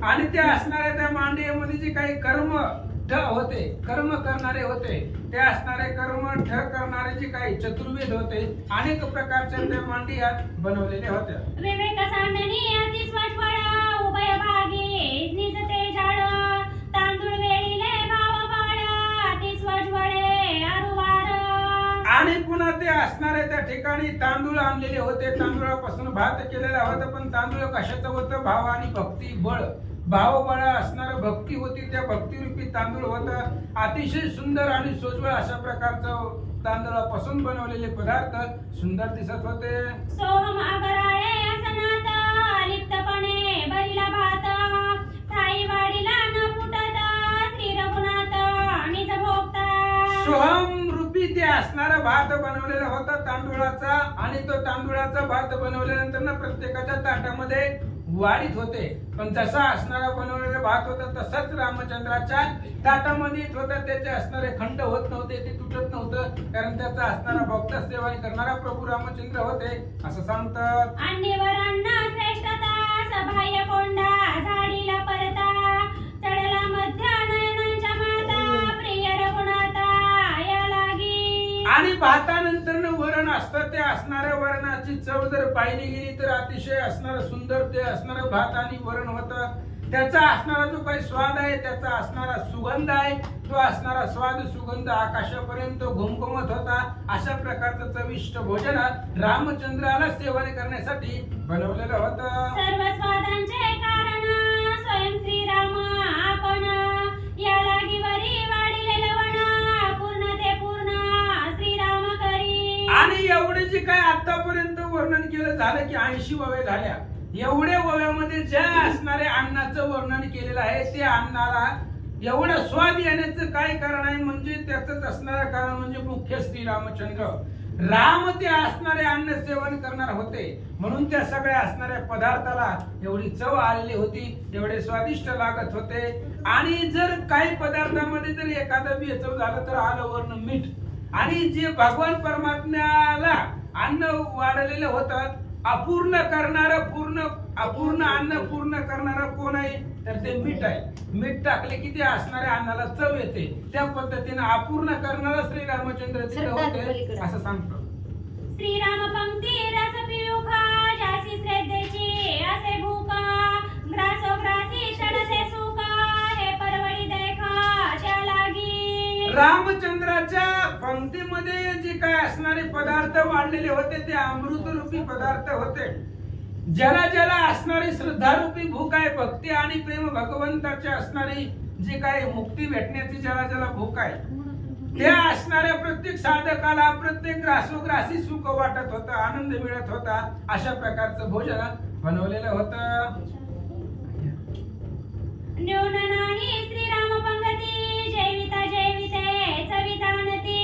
आणि त्या असणाऱ्या त्या मांडीमध्ये जे काही कर्म होते कर्म करणारे होते ते असणारे कर्म करणारे जे काही चतुर्वेद होते अनेक प्रकारच्या त्या मांडियात बनवलेल्या होत्या. विवेक सांडणी अति स्वच्छवडा उभय भागी निज ते झाड तांदूळ वेळीले भाव पाडा अति स्वच्छवडे अरुवार. आणि पुन्हा ते असणारे त्या ठिकाणी तांदूळ आणलेले होते. तांदूळापासून भात केलेला होता. पण तांदूळ कशाचं होतं? भाव आणि भक्ती बळ भावबळ असणारं भक्ती होती. त्या भक्तिरूपी तांदूळ होतं. अतिशय सुंदर आणि सोज्वळ अशा प्रकारचं तांदळापासून बनवलेले पदार्थ सुंदर दिसत होते. सोहम अगराळे असनात लिप्तपणे बरिला भात थाई वाडीला न फुटत श्री रघुनाथ निज भोगता. सोहम रूपी ते असणारा भात बनवलेला होता तांदूळाचा. आणि तो तांदूळाचा भात बनवल्यानंतर प्रत्येकाच्या ताटामध्ये वाढीत होते. पण जसा असणारा बनवलेला भात होता तसाच रामचंद्राच्या ताटामध्ये होता. त्याचे असणारे खंड होत नव्हते. ते तुटत नव्हतं. कारण त्याचा असणारा भक्त सेवा करणारा प्रभू रामचंद्र होते असं सांगतात. अन्यवरांना श्रेष्ठता सबाह्य कोंडा झाडीला परता चढला मध्य नयनांच्या माता प्रिय रघुनाथा या लागी. आणि भातानंतर वरण असतं. त्या असणाऱ्या वरणाची चव जर पाहिली गेली तर अतिशय असणारं सुंदर ते असणारं भात आणि वरण होतं. त्याचा असणारा जो काही स्वाद आहे त्याचा असणारा सुगंध आहे तो असणारा स्वाद सुगंध आकाशापर्यंत घुमघुमत होता. अशा प्रकारचं चविष्ट भोजन रामचंद्राला सेवन करण्यासाठी बनवलेलं होतं. सर्व स्वादांचे कारण स्वयं श्रीराम आपण या लागिवरी वाढिले लवण पूर्ण ते पूर्ण श्रीराम करी. आणि एवढे जे काय आतापर्यंत वर्णन केलं झालं की 80 वव्या झाल्या. एवढ्या वव्यामध्ये ज्या असणाऱ्या अन्नाचं वर्णन केलेलं आहे त्या अन्नाला एवढा स्वाद येण्याचं काय कारण आहे म्हणजे त्याच असणारं कारण म्हणजे मुख्य श्रीरामचंद्र राम ते असणारे अन्न सेवन करणार होते. म्हणून त्या सगळ्या असणाऱ्या पदार्थाला एवढी चव आलेली होती. एवढे स्वादिष्ट लागत होते. आणि जर काही पदार्थामध्ये जर एखादं बेचव झालं तर आलं वर्ण मीठ. आणि जे भगवान परमात्म्याला अन्न वाढलेलं होतं अपूर्ण करणारं पूर्ण अपूर्ण अन्न पूर्ण करणारा कोण आहे तर ते मीठ आहे. मीठ टाकले की ते असणाऱ्या अन्नाला चव येते. त्या पद्धतीने अपूर्ण करणारा श्रीरामचंद्र तिथे होते असं सांगतो. श्रीराम पंक्ती रस पिऊ खा जासी श्रद्धेची असे भूका ग्रासोग्रासी षडसे सुका हे परवडी देखा ज्या लागी. रामचंद्राच्या पंक्तीमध्ये जे काय असणारे पदार्थ वाढलेले होते ते अमृत रूपी पदार्थ होते. ज्याला ज्याला असणारी श्रद्धारूपी भूक आहे, भक्ती आणि प्रेम भगवंताचे असणारी जे काय मुक्ती भेटण्याची ज्याला ज्याला भूक आहे त्या असणाऱ्या प्रत्येक साधकाला प्रत्येक ग्रासोग्रासी सुख वाटत होतं, आनंद मिळत होता. अशा प्रकारचं भोजन बनवलेलं होतं. न्यून नाही श्रीराम पंगती जैविता जैविते चवी जाणती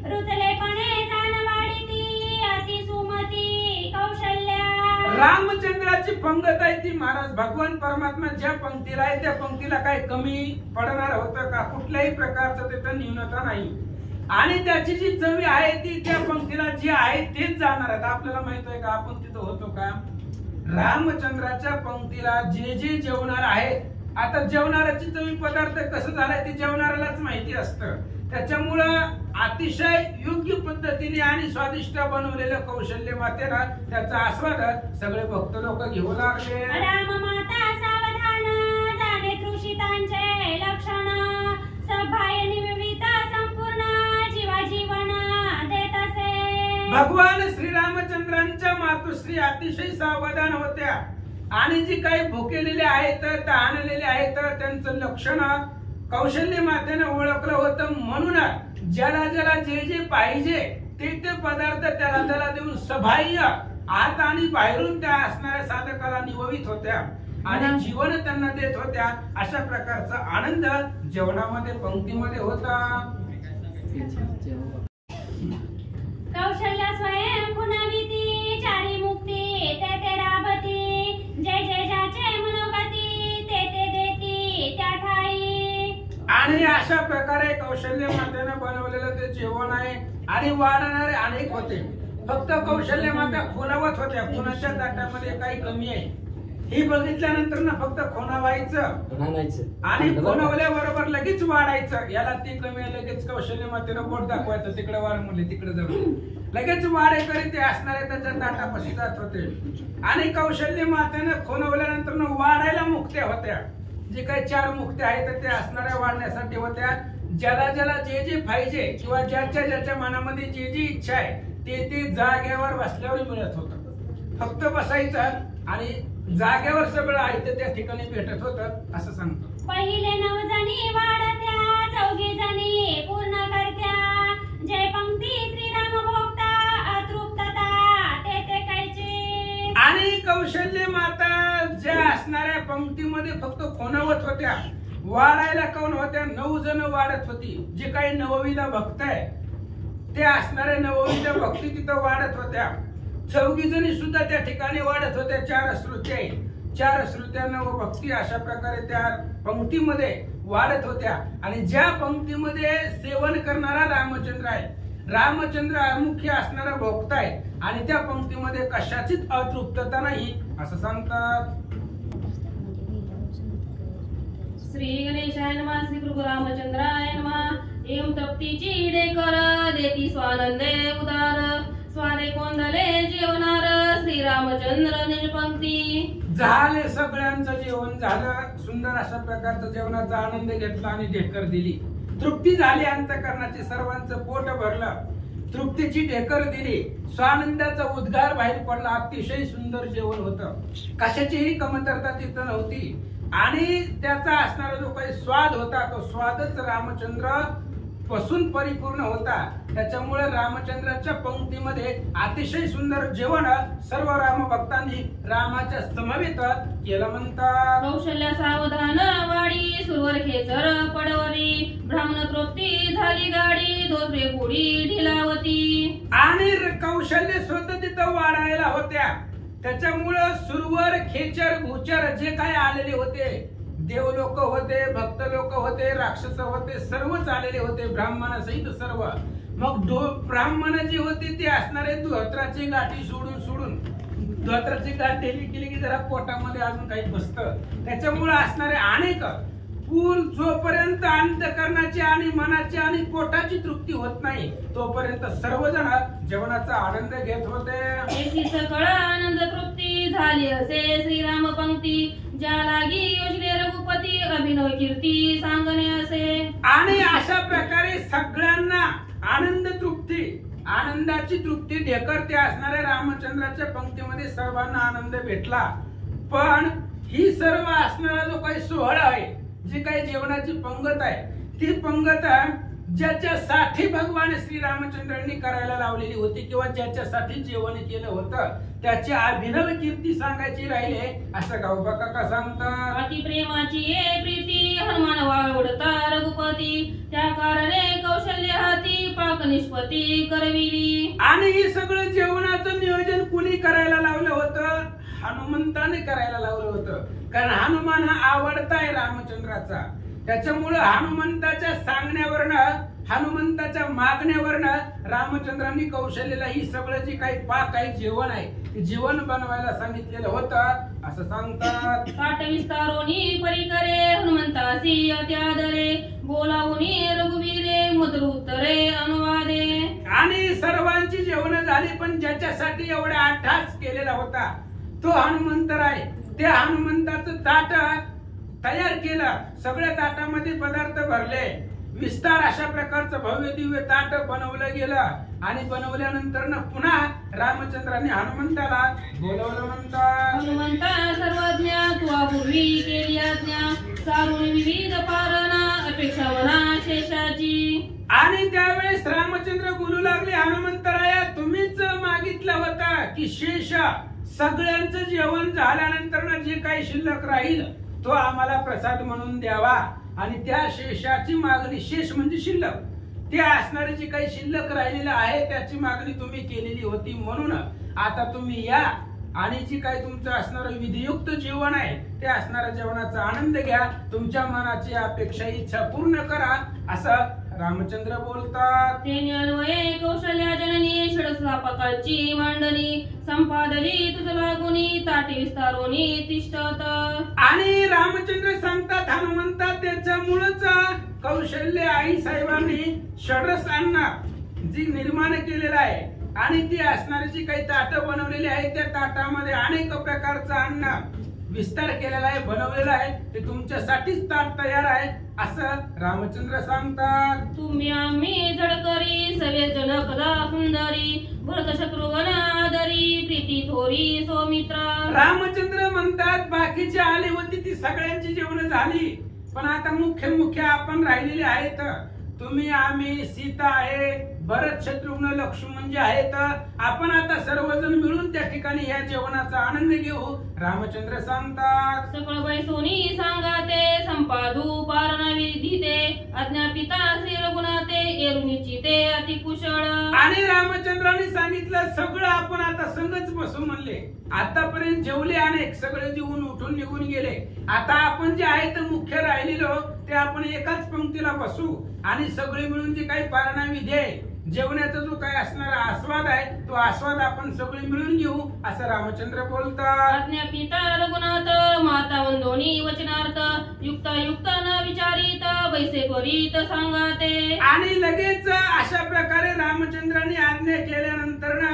रुचलेपणे जाणवाडीती अति सुमती कौशल्या. रामचंद्राची पंगत आहे ती महाराज भगवान परमात्मा ज्या पंक्तीला आहे त्या पंक्तीला काही कमी पडणार होतं का? कुठल्याही प्रकारचं तिथं न्यूनता नाही. आणि त्याची जी चवी आहे ती त्या पंक्तीला जी आहे तेच जाणार आहेत. आपल्याला माहित आहे का आपण तिथं होतो का? रामचंद्राच्या पंक्तीला जे जे जेवणार आहे, आता जेवणाऱ्याची चवी पदार्थ कसं झालाय ते जेवणाऱ्यालाच माहिती असतं. त्याच्यामुळं अतिशय योग्य पद्धतीने आणि स्वादिष्ट बनवलेलं कौशल्य मातेला त्याचा आस्वाद सगळे भक्त लोक घेऊ लागले. राम माता सावधान जाणे तृषितांचे लक्षण सभाय निमित्त संपूर्ण जीवा जीवन देत असे. भगवान श्रीरामचंद्रांच्या मातुश्री अतिशय सावधान होत्या आणि जी काही भुकेलेले आहेत तहानलेले आहेत त्यांचं लक्षण कौशल्य मातेने ओळखलं होतं. म्हणून ज्याला ज्याला जे जे पाहिजे ते ते पदार्थ त्याला त्याला देऊन सबाह्य आत आणि बाहेरून त्या असणाऱ्या साधकाला निववित होत्या आणि जीवन त्यांना देत होत्या. अशा प्रकारचा आनंद जेवणामध्ये पंक्तीमध्ये होता. कौशल्य स्वयं पुनविती चारी मुक्ती ते ते राबती जय जय जाचे मनोगती ते ते देती त्या ठाई. आणि अशा प्रकारे कौशल्य मातेने बनवलेलं ते जेवण आहे. आणि वाढणारे अनेक होते. फक्त कौशल्य माता खुणावत होत्या. खुणाच्या ताटामध्ये काही कमी आहे हे बघितल्यानंतर ना फक्त खुणावायचं आणि खुणवल्याबरोबर लगेच वाढायचं. याला ती कमी आहे लगेच कौशल्य मातेनं बोट दाखवायचं तिकडे वाढ मुले तिकडे जाऊन लगेच वाढेकरी ते असणारे त्याच्या ताटापाशी जात होते. आणि कौशल्य मातेनं खुणवल्यानंतर वाढायला मुक्त्या होत्या. जे काही 4 मुक्त्या आहेत ते असणाऱ्या वाढण्यासाठी होत्या. ज्याला ज्याला जे जे पाहिजे किंवा ज्याच्या ज्याच्या मनामध्ये जे जी इच्छा आहे ते ते जागेवर बसल्यावर मिळत होतं. फक्त बसायचं आणि जागेवर सगळं आहे ते त्या ठिकाणी भेटत होतं असं सांगतो. पहिले 9 जणी वाढत्या 4 जणी पूर्ण करत्या जय पंक्ती श्रीराम भोक्ता अतृप्तता ते ते कायचे. आणि कौशल्य माता ज्या असणाऱ्या पंक्तीमध्ये फक्त खुणावत होत्या. वाढायला कोण होत्या? 9 जण वाढत होती. जे काही नववीला भक्त आहे ते असणाऱ्या नववीच्या भक्ती तिथं वाढत होत्या. 4 जणी सुद्धा त्या ठिकाणी वाढत होत्या. 4 श्रुत्या 4 श्रुत्या नवभक्ती अशा प्रकारे त्या पंक्तीमध्ये वाढत होत्या. आणि ज्या पंक्तीमध्ये सेवन करणारा रामचंद्र आहे, रामचंद्र मुख्य असणारा भोक्ता आहे आणि त्या पंक्तीमध्ये कशाचीच अतृप्तता नाही असं सांगतात. श्री गणेशाय नमः. श्री प्रभू रामचंद्राय नमः. एम तप्तीची डेकर देती स्वानंदे उदार स्वादे कोंदले जेवणार श्रीरामचंद्र निजपंक्ती. झाले सगळ्यांचं जेवण झालं. सुंदर अशा प्रकारचं जेवणाचा आनंद घेतला आणि ढेकर दिली. तृप्ती झाली. अंतःकरणाची सर्वांचं पोट भरलं. तृप्तीची ढेकर दिली. स्वानंदाचा उद्गार बाहेर पडला. अतिशय सुंदर जेवण होतं. कशाचीही कमतरता तिथं नव्हती. आणि त्याचा असणारा जो काही स्वाद होता तो स्वादच रामचंद्र पासून परिपूर्ण होता. त्याच्यामुळे रामचंद्राच्या पंक्तीमध्ये अतिशय सुंदर जेवण सर्व राम भक्तांनी रामाच्या समवेत केलं म्हणतात. कौशल्य सावधान वाडी सुरवर खेचर पडवरी ब्राह्मण तृप्ती झाली गाडी दोसरे पुढी ढिलावती. आणि कौशल्य स्वतः तिथं वाढायला होत्या. त्याच्यामुळं सुरवर खेचर भूचर जे काय आलेले होते, देव लोक होते, भक्त लोक होते, राक्षस होते, सर्वच आलेले होते ब्राह्मणासहित सर्व. मग ब्राह्मण जे होते ते असणारे धोत्राची गाठी सोडून सोडून धोत्राची गाठ डेली केली की जरा पोटामध्ये अजून काही बसतं. त्याच्यामुळे असणारे अनेक पूल जोपर्यंत अंतःकरणाची आणि मनाची आणि पोटाची तृप्ती होत नाही तोपर्यंत सर्वजण जेवणाचा आनंद घेत होते. ऐसी सकळ आनंद तृप्ती झाली असे श्रीराम पंक्ती, ज्या लागी योजले रघुपती अभिनव कीर्ती सांगणे असे. आणि अशा प्रकारे सगळ्यांना आनंद तृप्ती आनंदाची तृप्ती ढेकरते असणाऱ्या रामचंद्राच्या पंक्तीमध्ये सर्वांना आनंद भेटला. पण ही सर्व असणारा जो काही सोहळा आहे, जी काही जेवणाची पंगत आहे, ती पंगत ज्याच्यासाठी भगवान श्रीरामचंद्रांनी करायला लावलेली होती किंवा ज्याच्यासाठी जेवण केलं होतं त्याची अभिनव कीर्ती सांगायची राहिले असं गावबा काका सांगतात. अति प्रेमाची ये प्रीती हनुमान वाळवडता रघुपती, त्या कारणे कौशल्य हाती पाक निष्पत्ती करविली. आणि हे सगळं जेवणाचं नियोजन कुणी करायला लावलं होतं? हनुमंताने करायला लावलं होतं. कारण हनुमान हा आवडता आहे रामचंद्राचा. त्याच्यामुळे हनुमंताच्या सांगण्यावरनं हनुमंताच्या मागण्यावरनं रामचंद्रांनी कौशल्याला ही सगळं जे काही पाक आहे जेवण आहे ते जेवण बनवायला सांगितलेलं होतं असं सांगतात. ताट विस्तारोनी परिकरे हनुमंतासी अति आदरे, बोलावूनी रघुवीरे मधुर उत्तरे अनुवादे. आणि सर्वांची जेवण झाली पण ज्याच्यासाठी एवढा अट्टास केलेला होता तो हनुमंतर आहे. त्या हनुमंताचं ताट तयार केलं, सगळ्या ताटामध्ये पदार्थ भरले, विस्तार अशा प्रकारचं भव्य दिव्य ताट बनवलं गेलं. आणि बनवल्यानंतर पुन्हा रामचंद्रांनी हनुमंताला बोलवलं. म्हणतात हनुमंता सर्वज्ञ तुवा पूर्वी केली आज्ञा, सारून विविध पारणा अपेक्षा वना शेषाची. आणि त्यावेळेस रामचंद्र बोलू लागले, हनुमंतराया तुम्हीच मागितलं होतं की शेष सगळ्यांचं जेवण झाल्यानंतर जे काही शिल्लक राहील तो आम्हाला प्रसाद म्हणून द्यावा. आणि त्या शेषाची मागणी, शेष म्हणजे शिल्लक, ते असणारे जे काही शिल्लक राहिलेलं आहे त्याची मागणी तुम्ही केलेली होती. म्हणून आता तुम्ही या आणि जी काही तुमचं असणारं विधियुक्त जेवण आहे ते असणाऱ्या जेवणाचा आनंद घ्या, तुमच्या मनाची अपेक्षा इच्छा पूर्ण करा असं रामचंद्र बोलतात. तेने अन्वये कौशल्या जननी षडस्थापकांची मांडणी, संपादली तुझ लागुनी ताटे विस्तारोनी तिष्ठत. आणि रामचंद्र सांगतात हनुमंता त्याच्यामुळेच कौशल्य आई साहेबांनी षडरसांना जी निर्माण केलेलं आहे आणि ती असणारी जी काही ताट बनवलेली आहे त्या ताटामध्ये अनेक प्रकारचं अन्न विस्तार केलेला आहे, बनवलेला आहे, ते तुमच्यासाठीच ताट तयार आहे असं रामचंद्र सांगतात. तुम्ही आम्ही जडकरी सवे जन कदा सुंदरी, भरत शत्रुघ्न आदरी प्रीती थोरी सौमित्र. रामचंद्र म्हणतात बाकीची आली होती ती सगळ्यांची जेवण झाली पण आता मुख्य आपण राहिलेले आहेत. तुम्ही आम्ही सीता आहे, भरत शत्रुघ्न लक्ष्मण जे आहेत, आपण आता सर्वजण मिळून त्या ठिकाणी या जेवणाचा आनंद घेऊ रामचंद्र सांगतात. सकळ बैसोनी सांगाते संपादू पारणा विधीते, अज्ञापिता श्री रघुनाथे एरुनीची ते अति कुशळ. आणि रामचंद्रांनी सांगितलं सगळं आपण आता संगच बसू म्हणले. आतापर्यंत जेवले अनेक, सगळे जेवून उठून निघून गेले. आता आपण जे आहे ते मुख्य राहिलेलो ते आपण एकाच पंक्तीला बसू आणि सगळे मिळून जे काही पारणा विधी आहे, जेवणाचा जो काही असणारा आस्वाद आहे तो आस्वाद आपण सगळे मिळून घेऊ असं रामचंद्र बोलतात. अज्ञापिता रघुनाथ माता वंदोनी वचनार्थ, युक्ता युक्ता न विचारित बैसे त्वरित सांगाते. आणि लगेच अशा प्रकारे रामचंद्रांनी आज्ञा केल्यानंतर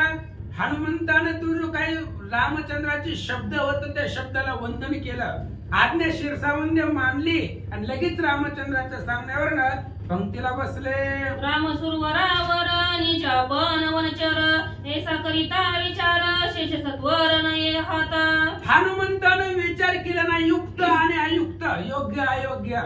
हनुमंताने तो जो काही रामचंद्राचे शब्द होते त्या शब्दाला वंदन केलं, आज्ञा शिरसावंद्य मानली आणि लगेच रामचंद्राच्या सांगण्यावर पंक्तीला बसले. राम सुरवरावर निजापन वनचर, ऐसा करिता विचार शेष सत्वर नये हाता. हनुमंताने विचार केला नाही युक्त आणि अयुक्त, योग्य अयोग्य.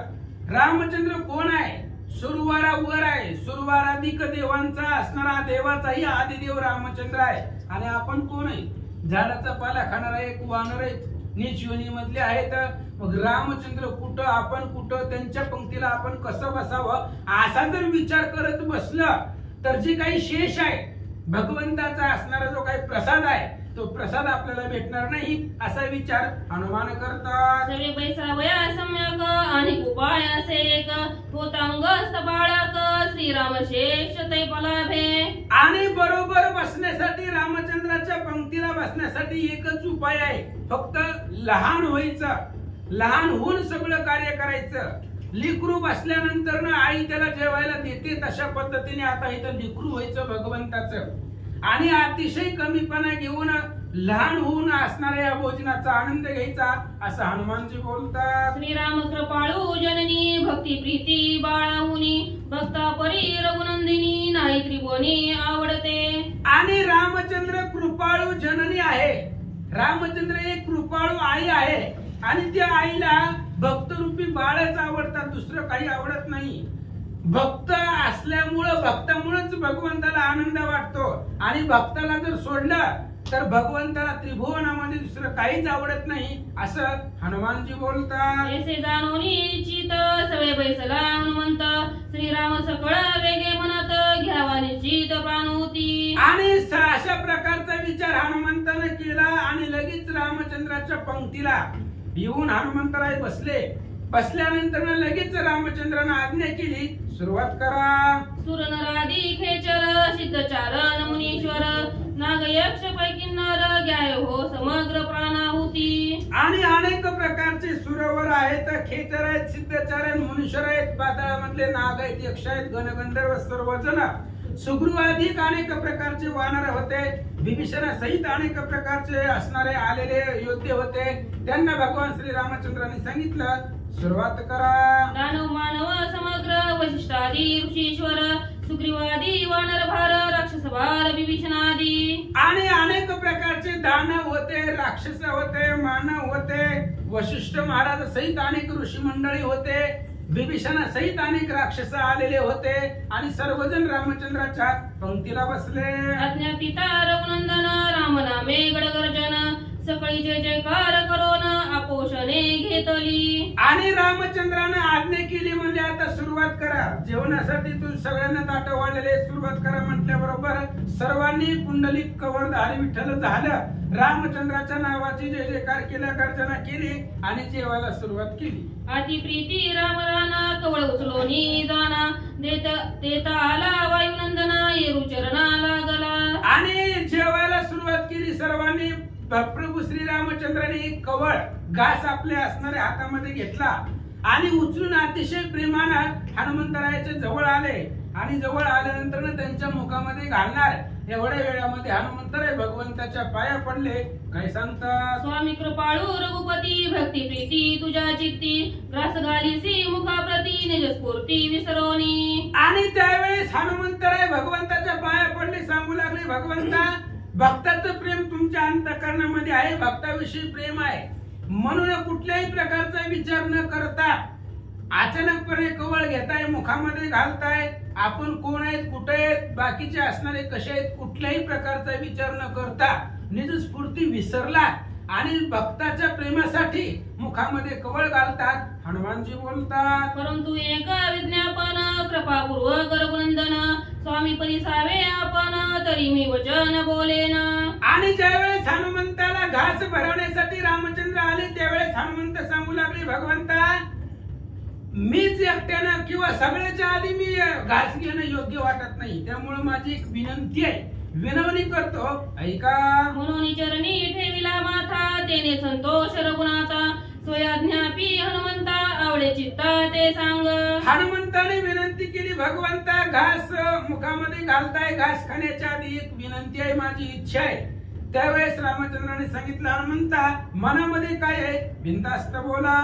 रामचंद्र कोण आहे? सुरवारा वर आहे, सुरवाराधिक देवांचा असणारा देवाचाही आदिदेव रामचंद्र आहे. आणि आपण कोण आहे? झाडाचा पाला खाणारा एक वानर आहे, नीच योनी मधले आहेत. मग रामचंद्र कुठं, आपण कुठं, त्यांच्या पंक्तीला आपण कसं बसावं असा जर विचार करत बसलं तर जे काही शेष आहे भगवंताचा असणारा जो काही प्रसाद आहे तो प्रसाद आपल्याला भेटणार नाही असा विचार हनुमान करतात. सवे पैसा वया सम्यक आणि उपाय असे एक होतांगस्त बाळक श्रीराम शेष ते पलाभे. आणि बरोबर बसण्यासाठी रामचंद्राच्या पंक्तीला बसण्यासाठी एकच उपाय आहे, फक्त लहान व्हायचं, लहान होऊन सगळं कार्य करायचं. लिकरू बसल्यानंतर ना आई त्याला जेवायला देते तशा पद्धतीने आता इथं लिकरू व्हायचं भगवंताचं आणि अतिशय कमीपणा घेऊन लहान होऊन असणाऱ्या या भोजनाचा आनंद घ्यायचा असं हनुमानजी बोलतात. श्रीराम कृपाळू जननी भक्ती प्रीती बाळाहुनी भक्ता परी रघुनंदिनी नाही त्रिभुवनी आवडते. आणि रामचंद्र कृपाळू जननी आहे. रामचंद्र एक कृपाळू आई आहे आणि त्या आईला भक्तरूपी बाळच आवडतात, दुसरं काही आवडत नाही. भक्त असल्यामुळं भक्तामुळेच भगवंताला आनंद वाटतो आणि भक्ताला जर सोडलं तर भगवंताला त्रिभुवनामध्ये दुसरं काहीच आवडत नाही असं हनुमानजी बोलतात. ऐसे जाणोनी निश्चित सवे बैसला हनुमंत श्रीराम सकळ वेगे म्हणत घ्यावा निश्चित प्राणुती. आणि अशा प्रकारचा विचार हनुमंतानं केला आणि लगेच रामचंद्राच्या पंक्तीला येऊन हनुमंतराय बसले. बसल्यानंतर लगेच रामचंद्रानं आज्ञा केली, सुरुवात करा. सुर नरादी खेचर सिद्धचारण मुनीश्वर नागयक्ष पैकी नर घ्याय हो समग्र प्राणाहुती. आणि अनेक प्रकारचे सुरवर आहेत, खेचर आहेत, सिद्धचार आहेत, मुनीश्वर आहेत, पाताळामधले नाग आहेत, यक्ष आहेत, गणगंधर्व सर्वजण, सुग्रीवाधिक अनेक प्रकारचे वानर होते, विभीषण सहित अनेक प्रकारचे असणारे आलेले योद्धे होते. त्यांना भगवान श्री रामचंद्रांनी सांगितलं, सुरुवात करा. दानव मानव समग्र वशिष्ठादी ऋषीश्वर सुग्रीवादी वानर भार राक्षस भार विभीषणादी. आणि अनेक प्रकारचे दानव होते, राक्षस होते, मानव होते, वशिष्ठ महाराज सहित अनेक ऋषी मंडळी होते, विभीषण सहित अनेक राक्षस आलेले होते आणि सर्वजण रामचंद्राच्या पंक्तीला बसले. आज्ञा पिता रघुनंदन राम नामे गडगर्जन सकळी जय जयकार करोन आपोषणे घेतली. आणि रामचंद्रानं आज्ञा केली म्हणजे आता सुरुवात करा. जेवणासाठी तू सगळ्यांना ताट वाढलेले, सुरुवात करा म्हटल्याबरोबर सर्वांनी पुंडलिक कवरधारी विठ्ठल झालं. रामचंद्राच्या नावाची जय जयकार केला, गर्जना केली आणि जेवायला सुरुवात केली. अति प्रीती राम राणा कवळ उचलोनी जाना देता आला वायुनंदना येरू चरणा लागला. आणि जेवायला सुरुवात केली सर्वांनी. प्रभू श्री रामचंद्राने कवळ घास आपल्या असणाऱ्या हातामध्ये घेतला आणि उचलून अतिशय प्रेमानं हनुमंतरायाच्या जवळ आले आणि जवळ आल्यानंतर त्यांच्या मुखामध्ये घालणार. एवढ्या वेळामध्ये हनुमंतराय भगवंताच्या पाया पडले. काय सांगतात? स्वामी कृपाळू रघुपती भक्ती प्रीती तुझ्या चित्ती ग्रास घालीसी मुखाप्रती निज स्फूर्ती विसरोनी. आणि त्यावेळेस हनुमंतराय भगवंताच्या पाया पडले, सांगू लागले, भगवंता भक्ताचं प्रेम तुमच्या अंतःकरणामध्ये आहे, भक्ताविषयी प्रेम आहे, म्हणून कुठल्याही प्रकारचा विचार न करता अचानकपणे कवळ घेताय, मुखामध्ये घालताय. आपण कोण आहेत, कुठे आहेत, बाकीचे असणारे कसे आहेत, कुठल्याही प्रकारचा विचार न करता निज स्फूर्ती विसरला आणि भक्ताच्या प्रेमासाठी मुखामध्ये कवळ घालतात. हनुमानजी बोलतात, परंतु एक विज्ञापन कृपापूर्वक रघुनंदन स्वामी परिसावे आपण तरी मी वचन बोलेन. आणि ज्यावेळेस हनुमंताला घास भरवण्यासाठी रामचंद्र आले त्यावेळेस हनुमंत सांगू लागले, भगवंता मीच एकट्यानं किंवा सगळ्याच्या आधी मी घास घेणं योग्य वाटत नाही, त्यामुळे माझी एक विनंती आहे, विनवणी करतो, ऐका. म्हणून चरणी ठेविला माथा तेने संतोष रघुनाथा स्वयाज्ञापी हनुमंता आवडे चित्ता ते सांग. हनुमंताने विनंती केली, भगवंता घास मुखामध्ये घालताय, घास खाण्याच्या आधी एक विनंती आहे, माझी इच्छा आहे. त्यावेळेस रामचंद्राने सांगितलं, हनुमंता मनामध्ये काय आहे, बिनधास्त बोला.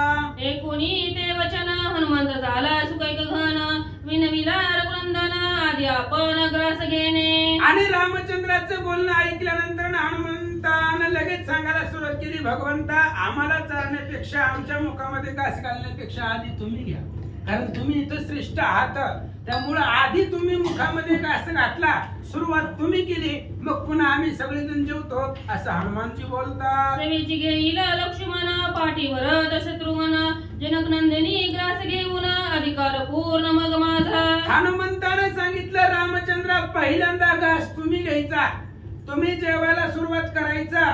एकोणी ते वचन हनुमंत झाला सुकैक घन विनविला रघुनंदन आधी आपण ग्रास घेणे. आणि रामचंद्राचं बोलणं ऐकल्यानंतर हनुमंतानं लगेच सांगायला सुरुवात केली, भगवंता आम्हाला चारण्यापेक्षा आमच्या मुखामध्ये घास घालण्यापेक्षा आधी तुम्ही घ्या, कारण तुम्ही इथं श्रेष्ठ आहात, त्यामुळे आधी तुम्ही मुखामध्ये घास घातला, सुरुवात तुम्ही केली, मग पुन्हा आम्ही सगळेजण जेवतो असं हनुमानजी बोलतात. सेवेची घेईल लक्ष्मण पाठीवर दशत्रुघ्न जनक नंदिनी ग्रास घेऊन अधिकार पूर्ण मग माझा. हनुमंताने सांगितलं, रामचंद्र पहिल्यांदा घास तुम्ही घ्यायचा, तुम्ही जेवायला सुरुवात करायचा.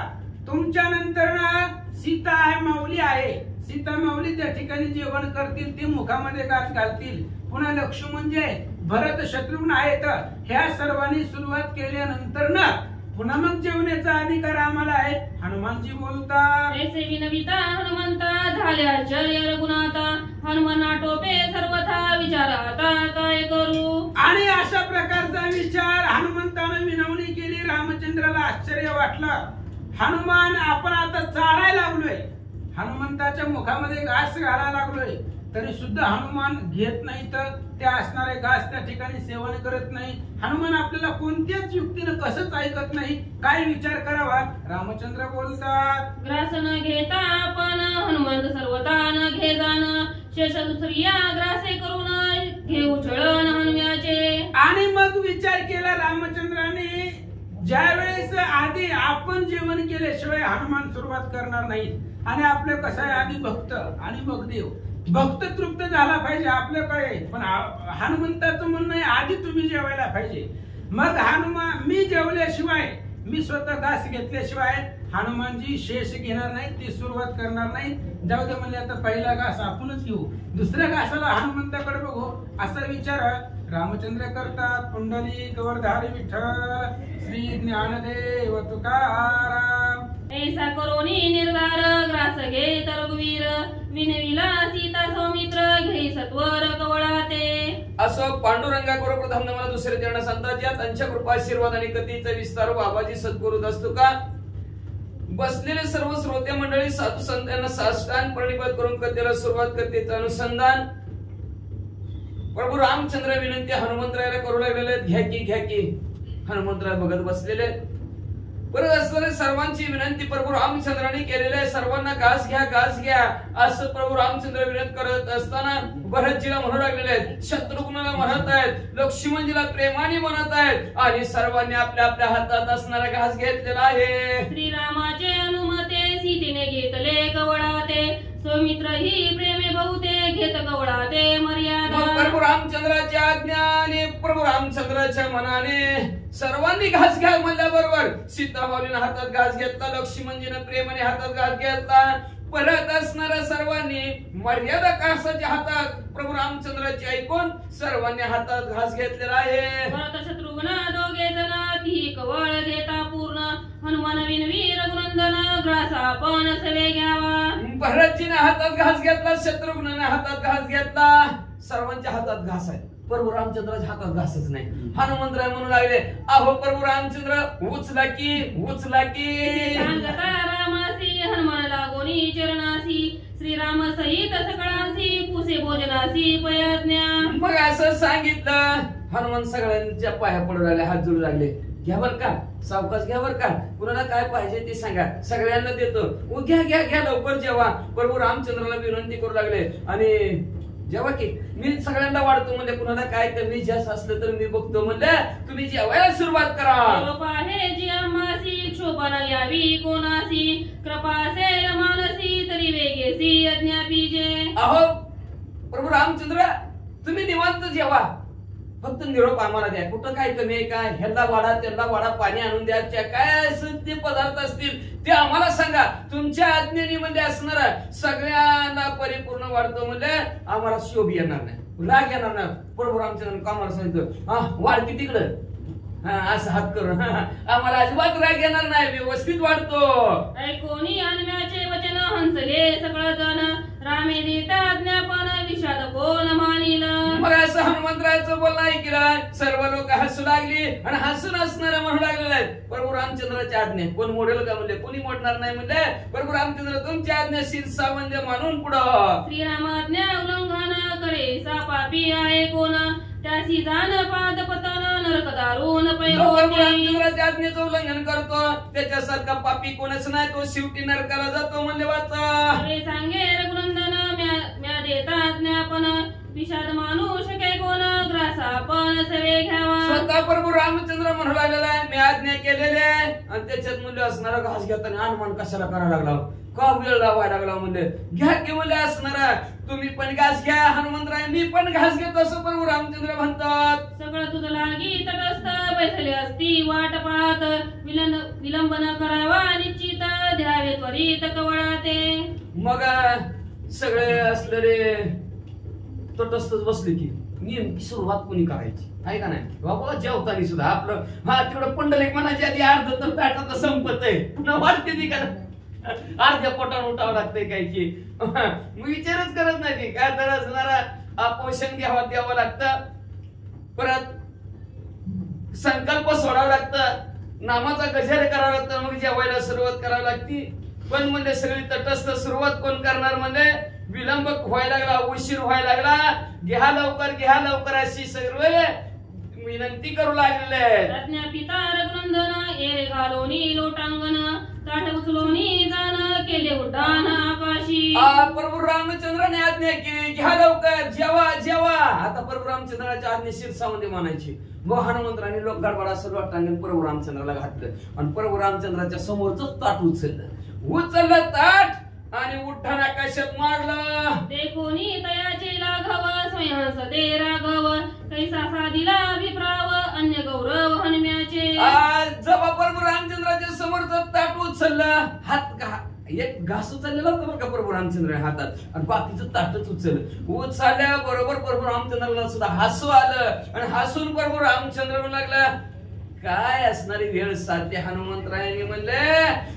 तुमच्या नंतर ना सीता आहे, माऊली आहे. सीता माऊली त्या ठिकाणी जेवण करतील, ती मुखामध्ये घास घालतील. पुन्हा लक्ष्मण जे भरत शत्रुघ्न आहेत, ह्या सर्वांनी सुरुवात केल्यानंतर ना पुन्हा मग जेवण्याचा अधिकार आम्हाला आहे. हनुमानजी बोलतात, ऐसे विनविता हनुमंता झाले आश्चर्य रघुनाथा, हनुमान आटोपे सर्वथा विचार आता काय करू. आणि अशा प्रकारचा विचार हनुमंतानं विनवणी केली. रामचंद्राला आश्चर्य वाटलं. हनुमान आपण आता चालायला लागलोय, हनुमंताच्या मुखामध्ये घास घालायला लागलोय, तरी सुद्धा हनुमान घेत नाही, तर त्या असणारे घास त्या ठिकाणी सेवन करत नाही. हनुमान आपल्याला कोणत्याच युक्तीनं कसंच ऐकत नाही. काय विचार करावा. रामचंद्र बोलतात, ग्रास न घेता आपण हनुमंत सर्वता न घे जाण, शेष दुसरिया ग्रासे करून घेऊ छळण हनुम्याचे. आणि मग विचार केला रामचंद्राने, ज्यावेळेस आधी आपण जेवण केल्याशिवाय हनुमान सुरुवात करणार नाही. आणि आपलं कसं आहे, आधी भक्त आणि मग देव. भक्त तृप्त झाला पाहिजे आपलं काय, पण हनुमंताचं म्हणणं आहे आधी तुम्ही जेवायला पाहिजे. मग हनुमान मी जेवल्याशिवाय, मी स्वतः घास घेतल्याशिवाय हनुमानजी शेष घेणार नाही, ती सुरुवात करणार नाही. जाऊ दे म्हणजे आता पहिला घास आपणच घेऊ, दुसऱ्या घासाला हनुमंताकडे बघू असा विचार रामचंद्र करतात. पुंडली गवर्धारी विठ्ठल श्री ज्ञानदेव तुकाराम. ऐसा करोनी निर्धार ग्रास घे रघुवीर, विनविला सीता सौमित्र घे सत्वर कवळाते. असं पांडुरंगा गुरु प्रथम नमन दुसरे चरण संतात या त्यांच्या कृपा आशीर्वाद आणि कथेचा विस्तार बाबाजी सद्गुरु दस्तुका. बसलेले सर्व श्रोते मंडळी साधू संत यांना साष्टांग प्रणिपात करून कथेला सुरुवात, कथेचं अनुसंधान प्रभू रामचंद्र विनंती हनुमंतरायाला करू लागलेले. घ्या की हनुमंतराय बघत बसलेले. परत असणारे सर्वांची विनंती प्रभू रामचंद्राने केलेले आहे. सर्वांना घास घ्या असं प्रभू रामचंद्र विनंती करत असताना भरतजीला म्हणू लागलेले आहेत, शत्रुघ्नाला म्हणत आहेत, लक्ष्मणजीला प्रेमाने म्हणत आहेत, आणि सर्वांनी आपल्या आपल्या हातात असणारा घास घेतलेला आहे. श्रीरामाचे अनुमते सीतेने घेतले कवळाते, सौमित्र ही प्रेमे बहुते घेत कवळाते मर्यादा. प्रभू रामचंद्राच्या आज्ञा आणि प्रभू रामचंद्राच्या मनाने सर्वांनी घास घ्या म्हणल्याबरोबर सीतामाऊलीने हातात घास घेतला, लक्ष्मणजीने प्रेमाने हातात घास घेतला. परत असणाऱ्या सर्वांनी मर्यादा घासाच्या हातात प्रभू रामचंद्राची ऐकून सर्वांनी हातात घास घेतलेला आहे. भरत शत्रुघ्न दोघे जण ती कवळ घेता पूर्ण, हनुमान विनवी रघुनंदन ग्रास आपण सवे घ्यावा. भरतजीने हातात घास घेतला, शत्रुघ्नाने हातात घास घेतला. सर्वांच्या हातात घास आहे, प्रभू रामचंद्राच्या हातात घासच नाही. हनुमंतराय म्हणू लागले, अहो प्रभू रामचंद्र उचला की सांगता रामासी हनुमान लागोनी चरणासी, श्रीराम सहित सकळासी पुसे भोजनासी पयज्ञा. मग असं सांगितलं. हनुमान सगळ्यांच्या पाया पडू लागले, हात जोडू लागले. घ्या बर का, सावकाश घ्या बर का, कुणाला काय पाहिजे ते सांगा, सगळ्यांना देतो. घ्या लवकर जेवा. प्रभू रामचंद्राला विनंती करू लागले. आणि जेव्हा की मी सगळ्यांना वाढतो म्हणजे कुणाला काय कमी जास्त असलं तर मी बघतो म्हणले, तुम्ही जेवायला सुरुवात करा. आहे जी आम्हासी क्षोभा यावी कोणासी, कृपा असेल मानसी तरी वेगेसी अज्ञापीजे. अहो प्रभू रामचंद्र तुम्ही निवांत जेवा, फक्त निरोप आम्हाला द्या. कुठं काय कमी आहे का, ह्याला वाढा त्याला वाढा, पाणी आणून द्या, काय ते पदार्थ असतील ते आम्हाला सांगा. तुमच्या आज्ञेने म्हणजे असणार सगळ्यांना परिपूर्ण वाढतो म्हणजे आम्हाला शोभ येणार नाही, राग येणार नाही. प्रभू रामचंद्र कामाला सांगितलं, वाढ की तिकडं, असं हात करून आम्हाला अजिबात राग येणार नाही, व्यवस्थित वाढतो. ऐकोनी हनुम्याचे वचन हंसले सगळ जण, रामे देता ज्ञापन विषाद कोण मानिल. मग असं हनुमंतरायचं बोलणं ऐकलं. सर्व लोक हसू लागली आणि हसून असणारे म्हणू लागलेले आहेत, प्रभू रामचंद्राची आज्ञा कोण मोडेल का म्हणले, कोणी मोडणार नाही म्हणले. प्रभू रामचंद्र तुमची आज्ञा शिरसा म्हणजे मानून पुढं. श्रीराम आज्ञा उल्लंघन करे सा पापी आहे कोण, त्यासी जाण पाद पतन नरक दारुण रामचंद्राच्या आज्ञेचं उल्लंघन करतो त्याच्यासारखा पापी कोणच नाही, तो शेवटी नरकाला जातो म्हणले. वाचा सांगे रघुनंदन म्या देता ज्ञापन, विषाद मानू शके कोण ग्रासा पण सवे घ्यावा. स्वतः प्रभू रामचंद्र म्हणू लागलेला आहे, मी आज्ञा केलेली आहे आणि त्याच्यात म्हणले असणारा घास घेताना हनुमान कशाला करायला लागला, का वेळ लावायला लागला, म्हणले घ्या की म्हणले असणारा तुम्ही पण घास घ्या हनुमंतराय मी पण घास घेतो असं प्रभू रामचंद्र म्हणतात. सगळं तुझं लागी तटस्थ बैसले असती वाट पाहत विलंबन करावा निश्चित द्यावे त्वरित कवळाते. मग सगळे असलेले तटस्थच बसले की नेमकी सुरुवात कोणी करायची आहे का नाही बाबा जेवताना सुद्धा आपलं तेवढं पंडलिक म्हणायच्या आधी अर्ध तर ताटात संपत आहे पुन्हा वाटते ती का अर्ध्या पोटावर उठावं लागतंय काय की मग विचारच करत नाही ती काय तर असणारा पोषण द्यावं लागतं, परत संकल्प सोडावं लागतं, नामाचा गजर करावा लागतं, मग जेवायला सुरुवात करावी लागती. पण म्हणजे सगळी तटस्थ सुरुवात कोण करणार म्हणजे विलंब व्हायला लागला, उशीर व्हायला लागला, घ्या लवकर अशी सर्व विनंती करू लागलेले आहेत. रत्न्या पिता रघुनंदन एरे घालोनी लोटांगण ताट उचलोनी जाण केले उड्डाण आकाशी. प्रभू रामचंद्राने आज्ञा केली घ्या लवकर जेवा. आता प्रभू रामचंद्राच्या आज्ञेशीर सावंती मानायची. मग हनुमंतराने लोक गडबड असं लोटांगण प्रभू रामचंद्राला घातलं आणि प्रभू रामचंद्राच्या समोरच ताट उचललं ताट आणि उठ्ठाण आकाशात मारलं. ते कोणी तयाचे लाघव स्वयंस ते राघव कैसा साधिला विप्राव अन्य गौरव हनुम्याचे. जेव्हा प्रभू रामचंद्राच्या समोरच ताट उचललं हात एक घास उचललेला होता बरं का प्रभू रामचंद्र हातात आणि बाकीचं ताटच उचलल्या बरोबर प्रभू रामचंद्राला सुद्धा हसू आलं आणि हसून प्रभू रामचंद्र म्हणू लागला काय असणारी वेळ साध्य हनुमंतरायाने म्हणले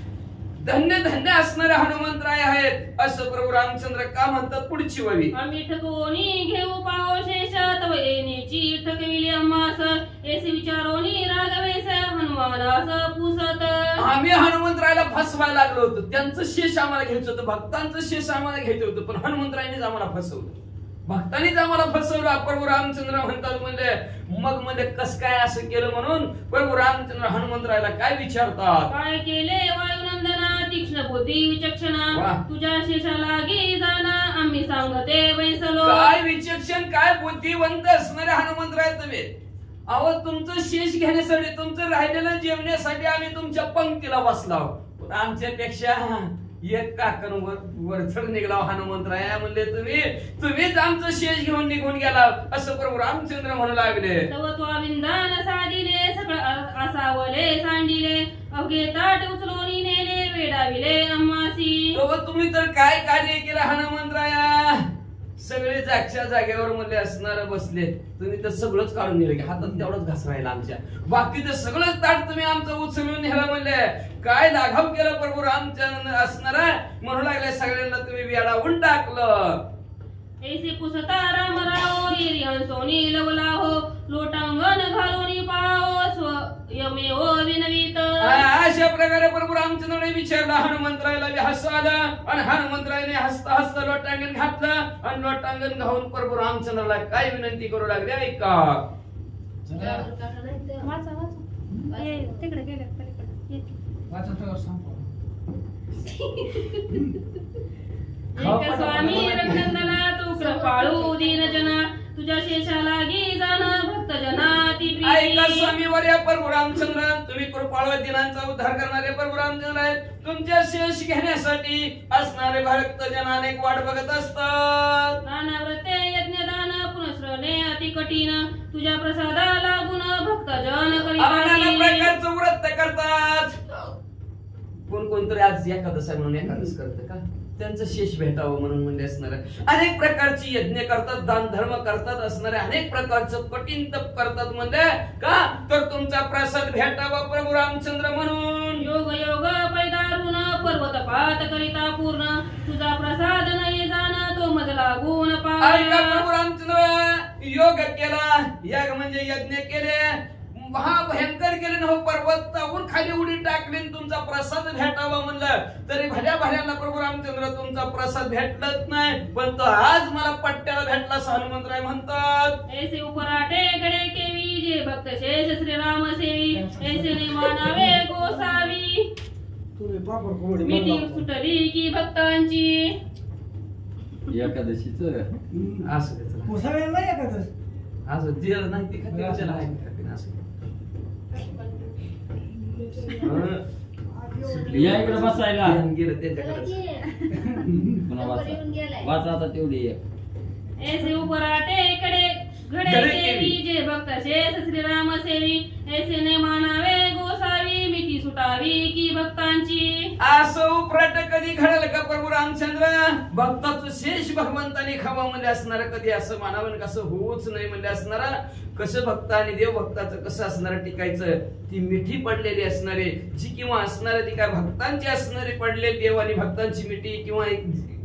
धन्य असणारे हनुमंतराय आहेत असं प्रभू रामचंद्र का म्हणतात पुढची वळी. आम्ही ठकवणी घेऊ पाओ शेष तव येण्याची ठकविली अम्मास एसी विचारोनी रागवेस हनुमानास पुसत. आम्ही हनुमंतरायला फसवायला लागलो होतो, त्यांचं शेष आम्हाला घ्यायचं होतं, भक्तांचं शेष आम्हाला घ्यायचं होतं, पण हनुमंतरायनेच आम्हाला फसवलं, भक्तांनीच आम्हाला फसवलं. प्रभू रामचंद्र म्हणतात म्हणजे मग म्हणजे कस काय असं केलं म्हणून प्रभू रामचंद्र हनुमंतरायला काय विचारतात, काय केले वायुनंदना तीक्ष्ण बुद्धी विचक्षणा तुझ्या शेषाला गी जाना आम्ही सांगते बैसलो. काय विचक्षण काय बुद्धिवंत असणारे हनुमंतराय तुम्ही. अहो तुमचं शेष घेण्यासाठी तुमचं राहिलेलं जेवण्यासाठी आम्ही तुमच्या पंक्तीला बसलो, आमच्यापेक्षा एक काकण वरचढ निघला हनुमंतराय म्हणले तुम्हीच आमचं शेष घेऊन निघून गेला असं प्रभू रामचंद्र म्हणू लागले. तव विंदान साधिले सगळं असावले सांडिले अवघे ताट उचलोनी नेले वेडाविले अम्मासी. तुम्ही तर काय कार्य केलं हनुमंतराया, सगळे जागच्या जागेवर मध्ये असणार बसले, तुम्ही तर सगळंच काढून नेलं की हातात तेवढंच घास राहिला आमच्या, बाकीचं सगळंच ताट तुम्ही आमचं उचलून नेलं म्हणले. काय लाघव केलं प्रभू रामचंद्र असणार म्हणू लागले सगळ्यांना तुम्ही वेडावून टाकलं. ऐसे पुसता राम राव येरी हंसोनी लवला हो लोटांगण घालोनी पाओ स्वयमेव विनवीत. अशा प्रकारे प्रभू रामचंद्राने विचारलं हनुमंतरायला हसू आलं आणि हनुमंतरायने हसता हसता लोटांगण घातलं आणि लोटांगण घालून प्रभू रामचंद्राला काय विनंती करू लागले ऐका. तिकडे गेले एक स्वामी रघुनंदना तू कृपाळू दीन जना तुझ्या शेषाला गी जाण भक्त जना ती ऐका स्वामी वर्य प्रभू रामचंद्र तुम्ही कृपाळू दिनांचा उद्धार करणारे प्रभू रामचंद्र आहेत. तुमच्या शेष घेण्यासाठी असणारे भक्त जन अनेक वाट बघत असतात. नाना व्रते यज्ञदान पुनश्रवणे अति कठीण तुझ्या प्रसादा लागून भक्त जन नाना प्रकारचं व्रत करतात. कोणतरी आज एकादश आहे म्हणून एकादश करतं का त्यांचं शेष भेटावं म्हणून म्हणजे असणार अनेक प्रकारची यज्ञ करतात, दान धर्म करतात, असणारे अनेक प्रकारचं कठीण तप करतात म्हणजे का तर तुमचा प्रसाद भेटावा प्रभू रामचंद्र म्हणून. योग योग पैदारून पर्वत पात करिता पूर्ण तुझा प्रसाद नाही जाण तो मज लागून ऐका प्रभू रामचंद्र योग केला, याग म्हणजे यज्ञ केले, महाभयंकर केले ना पर्वतावरून खाली उडी टाकली तुमचा प्रसाद भेटावा म्हणलं तरी भल्या भल्याला प्रभू रामचंद्र तुमचा प्रसाद भेटलत नाही, पण तो आज मला पट्ट्याला भेटला असं हनुमंतराय म्हणतात. ऐसे उपराटे गडे केवी जे भक्त शेष श्रीराम सेवी ऐसे ने मानावे गोसावी मिठी सुटली की भक्तांची. एकादशीच असं दिलं नाही ते या इकडे बसायला. गेलं त्याच्याकडे. पुन्हा वाचा आता तेवढी एक. ऐसे उपराटे कडे घडे केवी जे भक्त शेष श्रीराम सेवी ऐसे ने मानावे गोसावी मिठी सुटावी की भक्तांची. असं उपराट कधी घडलं का प्रभू रामचंद्र? भक्ताचं शेष भगवंताने खावा म्हणजे असणार कधी असं मानावं कसं होऊच नाही म्हणजे असणारा. कसं भक्त आणि देव भक्ताचं कसं असणार टिकायचं? ती मिठी पडलेली असणारे जी किंवा असणारे ती काय भक्तांची असणारी पडलेली देव आणि भक्तांची मिठी किंवा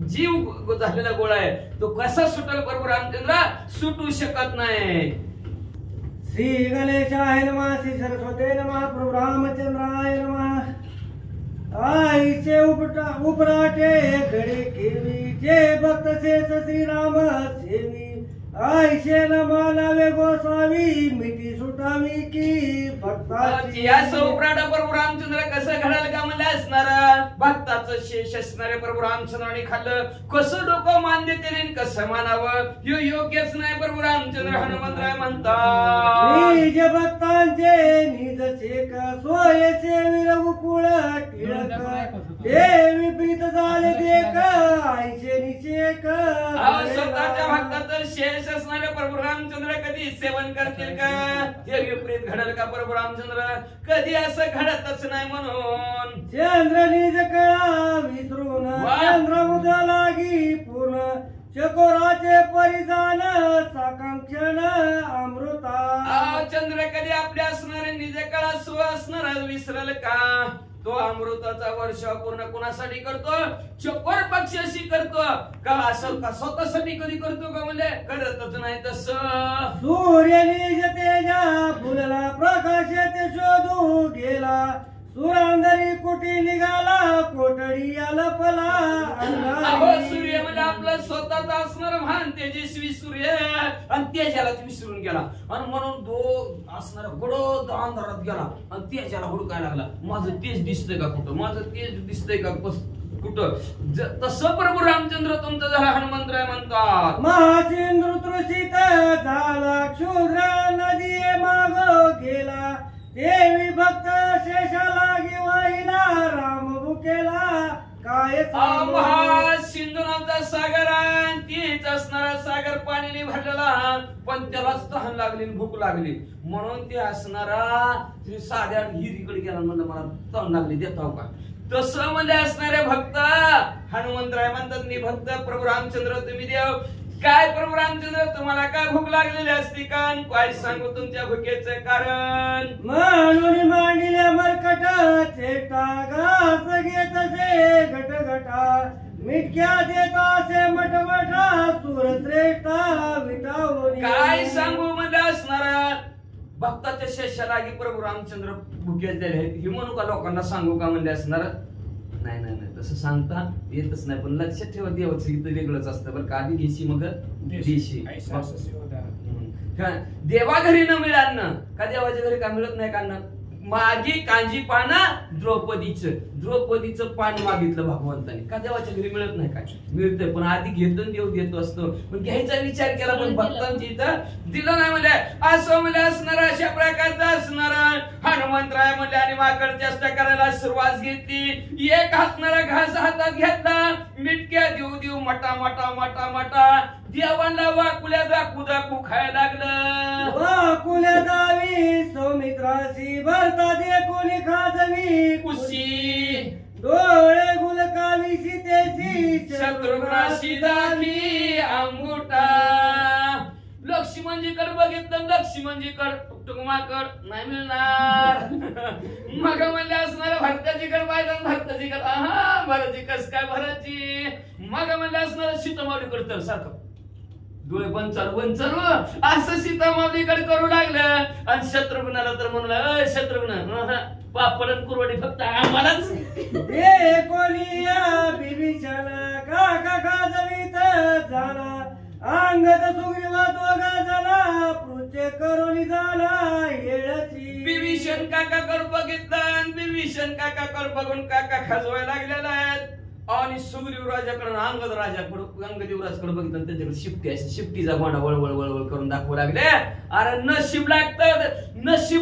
जीव झालेला गोळा आहे तो कसा सुटेल प्रभू रामचंद्र? सुटू शकत नाही. श्री गणेशाय नमः, श्री सरस्वती नमः, प्रभु रामचंद्राय नमः. आईचे उपराटे घडे केवी जे भक्त शेष श्रीराम सेवी आईशे न मानावे गोसावी मिठी सुटावी की भक्ताची. या उपराट प्रभू रामचंद्र कसं घडाल का म्हणलं असणार? भक्ताचं शेष असणारे प्रभू रामचंद्राने खाल्लं. कसं डोकं मान देते कसं मानावं हे योग्यच नाही. प्रभू रामचंद्र हनुमंतराय म्हणतात निज भक्तांचे निज शेक सोयचे विरगुकुळ टिळक देवी प्रीत झाले देख आईशे निशेक. स्वतःच्या भक्ताचं शेष असणारे प्रभू रामचंद्र कधी सेवन करतील का? हे विपरीत घडल का प्रभू रामचंद्र? कधी असं घडतच नाही. म्हणून चंद्र निज कळा विसरून चंद्र उद्या लागी पूर्ण चकोराचे परिधान साकांक्षण अमृता. चंद्र कधी आपल्या असणारे निज कळा सु असणार विसरल का? तो अमृताचा वर्षा पूर्ण कोणासाठी करतो? चकोर पक्षाशी करतो का? असं का स्वतःसाठी कधी करतो का? म्हणजे करतच नाही. तसं सूर्य निज तेजा फुलला प्रकाश ते शोधू गेला सुरांदरी कुटी निघाला कोटडी लपला. सूर्य म्हणजे आपलं स्वतःच असणार भान तेजस्वी सूर्य आणि तेजाला विसरून गेला आणि म्हणून तो असणार गडद अंधारात गेला आणि तेजाला हुडकायला लागला. माझं तेज दिसतंय का कुठं? माझं तेज दिसतंय का कुठं? तसं प्रभू रामचंद्र तुमचं झाला हनुमंतराय म्हणतात. महासिंधू तृषित झाला क्षुद्र नदी माग गेला देवी भक्त शेषाला वाहिला राम भुकेला काय महासिंधू नावचा सागर आहे तीच असणारा सागर पाण्याने भरलेला पण त्यालाच तहान लागली भूक लागली म्हणून ते असणारा साध्या हिरीकडे गेला म्हणलं मला तहान लागली देताव का? तसं म्हणजे असणारे भक्त हनुमंतराय म्हणतात मी भक्त प्रभू रामचंद्र तुम्ही देव. काय प्रभू रामचंद्र तुम्हाला काय भूक लागलेली असती का? काय सांगू तुमच्या भुकेचं कारण? म्हणून मांडिले मरकट चेष्टा घास घेत से घट घटा मिटक्या देता से मटमटा सूर श्रेष्ठा विटावून. काय सांगू म्हणजे असणारा भक्ताच्या शेषाला की प्रभू रामचंद्र भुके दिले आहेत हे म्हणू का लोकांना सांगू का म्हणजे असणार? नाही नाही नाही तसं सांगता येतच नाही. पण लक्षात ठेवा देवाचं इथं वेगळंच असतं बरं का? आधी घेशी मग देशी. देवा घरी न मिळालं का? देवाच्या घरी का मिळत नाही? का मागी कांजी पाना द्रौपदीचं पान मागितलं भगवंताने का? देवाच्या घरी मिळत नाही? काय मिळतंय पण आधी घेतो देव देतो असतो पण घ्यायचा विचार केला पण भक्तांची इथं दिलं नाही. म्हणजे असं म्हणजे असणार अशा प्रकारचा असणार हनुमंतराय म्हणजे आणि माकड चेष्टा करायला सुरुवात घेतली. एक हातणारा घास हातात घेतला मिटक्या देऊ देऊ मटा मटा मटा मटा देवांना वाकुल्या दाखवू दाखवू खायला लागलं. वाकुल्या दावी सौमित्राशी भरता दे कोणी खाजवी कुशी डोळे गुलकावी सीतेशी शत्रुघ्नाशी दाखी अंगुठा. लक्ष्मणजीकडे बघितलं लक्ष्मणजीकडे माकड नाही मिळणार. मग म्हणजे असणार भरताजीकडे पाहिजे भरताजीकडे हा भरती कस काय भराची. मग म्हणजे असणार सीतामाऊलीकडे तर सारखं डोळे बंद चालू असं सीतामाऊलीकडे करू लागलं आणि शत्रुघ्नाला तर म्हणलं शत्रुघ्न पापडन कुरवडी फक्त आम्हालाच दे कोणी बिभीषण काका खाजवीत झाला अंगद सुग्रीवा दोघा झाला पृथे करोनी झाला येळची. बिभीषण काका कर बघितलं आणि बिभीषण काका कर बघून काका खाजवायला लागलेला आहेत. आणि सुग्रीव राजाकडे अंगद राजाकडे अंगद युवराजकडे बघितलं आणि त्यांच्याकडे शिफ्टी अशी शिफ्टीचा भांडा वळवळ वळवळ करून दाखवू लागले. अरे नशीब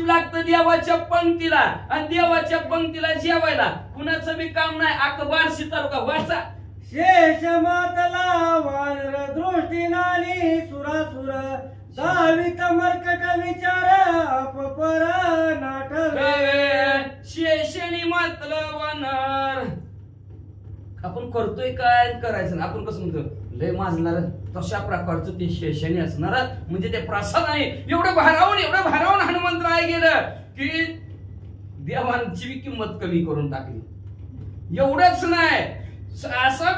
लागतं देवाच्या पंक्तीला, आणि देवाच्या पंक्तीला जेवायला कुणाचं बी काम नाही. बार्शी तालुका वाचा शेष मातला वानर दृष्टी नानी सुरासुर दावित मर्कट विचार अपपर नाटक शेषणी मातलं वानर. आपण करतोय काय करायचं ना, आपण कसं म्हणतो लय माजणार तशा प्रकारचं ते शेषणी असणार. म्हणजे ते प्रसाद आहे. एवढं भारावून हनुमंतराय गेलं की देवांची बी किंमत कमी करून टाकली. एवढंच नाही, असा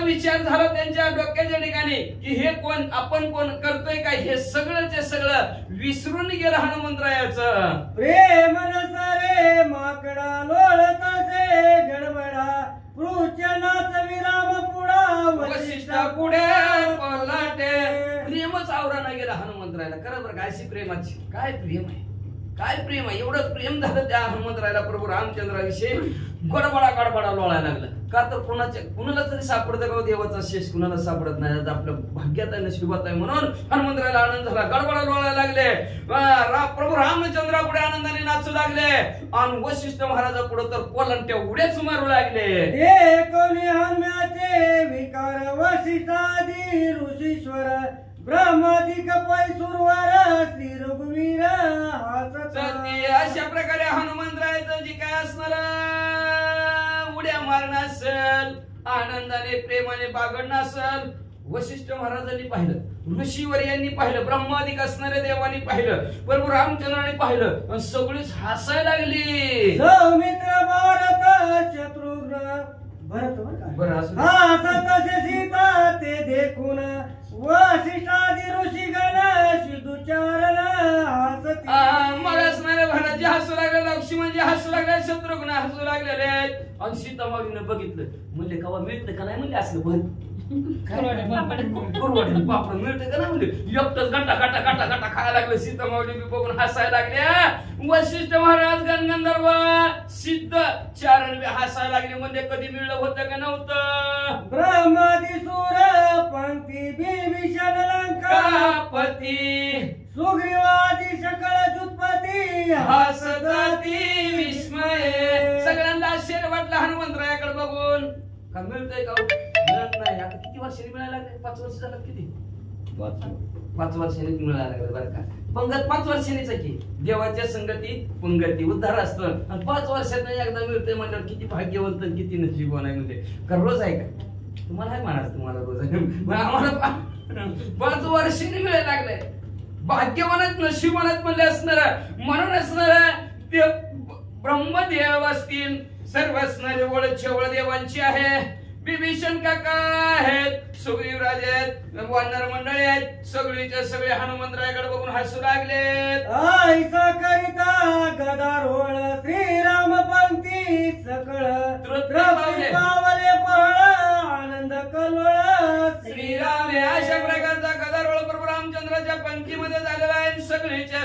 विचार झाला त्यांच्या डोक्याच्या ठिकाणी की हे कोण, आपण कोण, करतोय काय, हे सगळं विसरून गेलं हनुमंतरायाचं. प्रेम नसरे माकडा लोळतसे गडबडा पृचनाच विराम पुढा वशिष्ठा पुढे पलाटे. प्रेमच आवराना गेला हनुमंतरायाला. खरं बरं काय अशी प्रेमाची काय प्रेम आहे. एवढं प्रेम झालं त्या हनुमंतरायाला प्रभू रामचंद्राविषयी. गडबडा लोळायला लागलं. का तर कुणाला तरी सापडतं का देवाचा शेष, कुणाला सापडत नाही. आपलं भाग्यात आहे, नशिबात आहे म्हणून हनुमंतरायाला आनंद झाला. गडबडा लोळायला लागले. प्रभू रामचंद्रा पुढे आनंदाने नाचू लागले, आणि वशिष्ठ महाराजा पुढे तर कोलंट्या उड्याच मारू लागले. कोणी हनुम्याचे विकार वशिष्ठादी ऋषीश्वर ब्रह्मादिक पैसुरवर श्री रघुवीर हासत. अशा प्रकारे हनुमंतरायाचं जे काय असणार उड्या मारणं असेल, आनंदाने प्रेमाने बागडणं असेल, वशिष्ठ महाराजांनी पाहिलं, ऋषीवर्यांनी पाहिलं, ब्रह्मादिक असणाऱ्या देवांनी पाहिलं, प्रभू रामचंद्राने पाहिलं, आणि सगळीच हसायला लागली. सौमित्र भारत शत्रुघ्न भरत हासत सीता ते देखून वशिष्ठादी ऋषीगण सिद्धुचारण हसती. मग असणारे भरतजी हसू लागले, लक्ष्मणजी हसू लागले, शत्रुघ्न हसू लागलेले. आणि सीतामाऊलीनं बघितलं, म्हणले कवा मिळतं का नाही, म्हणले असलं भरत पापड मिळतं का नाही, म्हणले एकटच गटा खायला लागले. सीतामाऊली बघून हसायला लागल्या. वशिष्ठ महाराज गणगंधर्व सिद्ध चारण हसायला लागले. म्हणजे कधी मिळलं होतं का नव्हतं. ब्रह्मादी सूर पंक्ती बिभीषण लंकापती सुग्रीवादी सकळ जुत्पती हसताती विस्मये. सगळ्यांना आश्चर्य वाटलं हनुमंतरायाकडे बघून. का मिळतंय का मिळत नाही. आता किती वर्षांनी मिळायला लागले, 5 वर्ष झालं. किती 5 वर्षांनी मिळायला लागलं बरं का. पंगत 5 वर्षांनीच की देवाच्या संगती पंगती उद्धार असतं, आणि 5 वर्षात एकदा मिळतंय म्हणल्यावर किती भाग्यवंत किती नशीबवान आहे. म्हणजे का रोज आहे का तुम्हाला आहे म्हणाच, तुम्हाला रोज आहे आम्हाला 5 वर्षांनी मिळायला लागलंय. भाग्यवानात नशीबवानात म्हणले असणार, म्हणून असणार ते ब्रह्मदेव असतील, सर्व असणारे वळ देवांची आहे. विभीषण काका आहेत, सुग्रीव राजे आहेत, वानर मंडळी आहेत, सगळे हनुमंतरायाकडे बघून हसू लागलेत. ऐसा करिता गदारोळ श्रीराम पंक्ती सकळ पावले पहळ आनंद कल्वळ श्रीराम. अशा प्रकारचा गदारोळ प्रभू रामचंद्राच्या पंक्तीमध्ये झालेला आहे.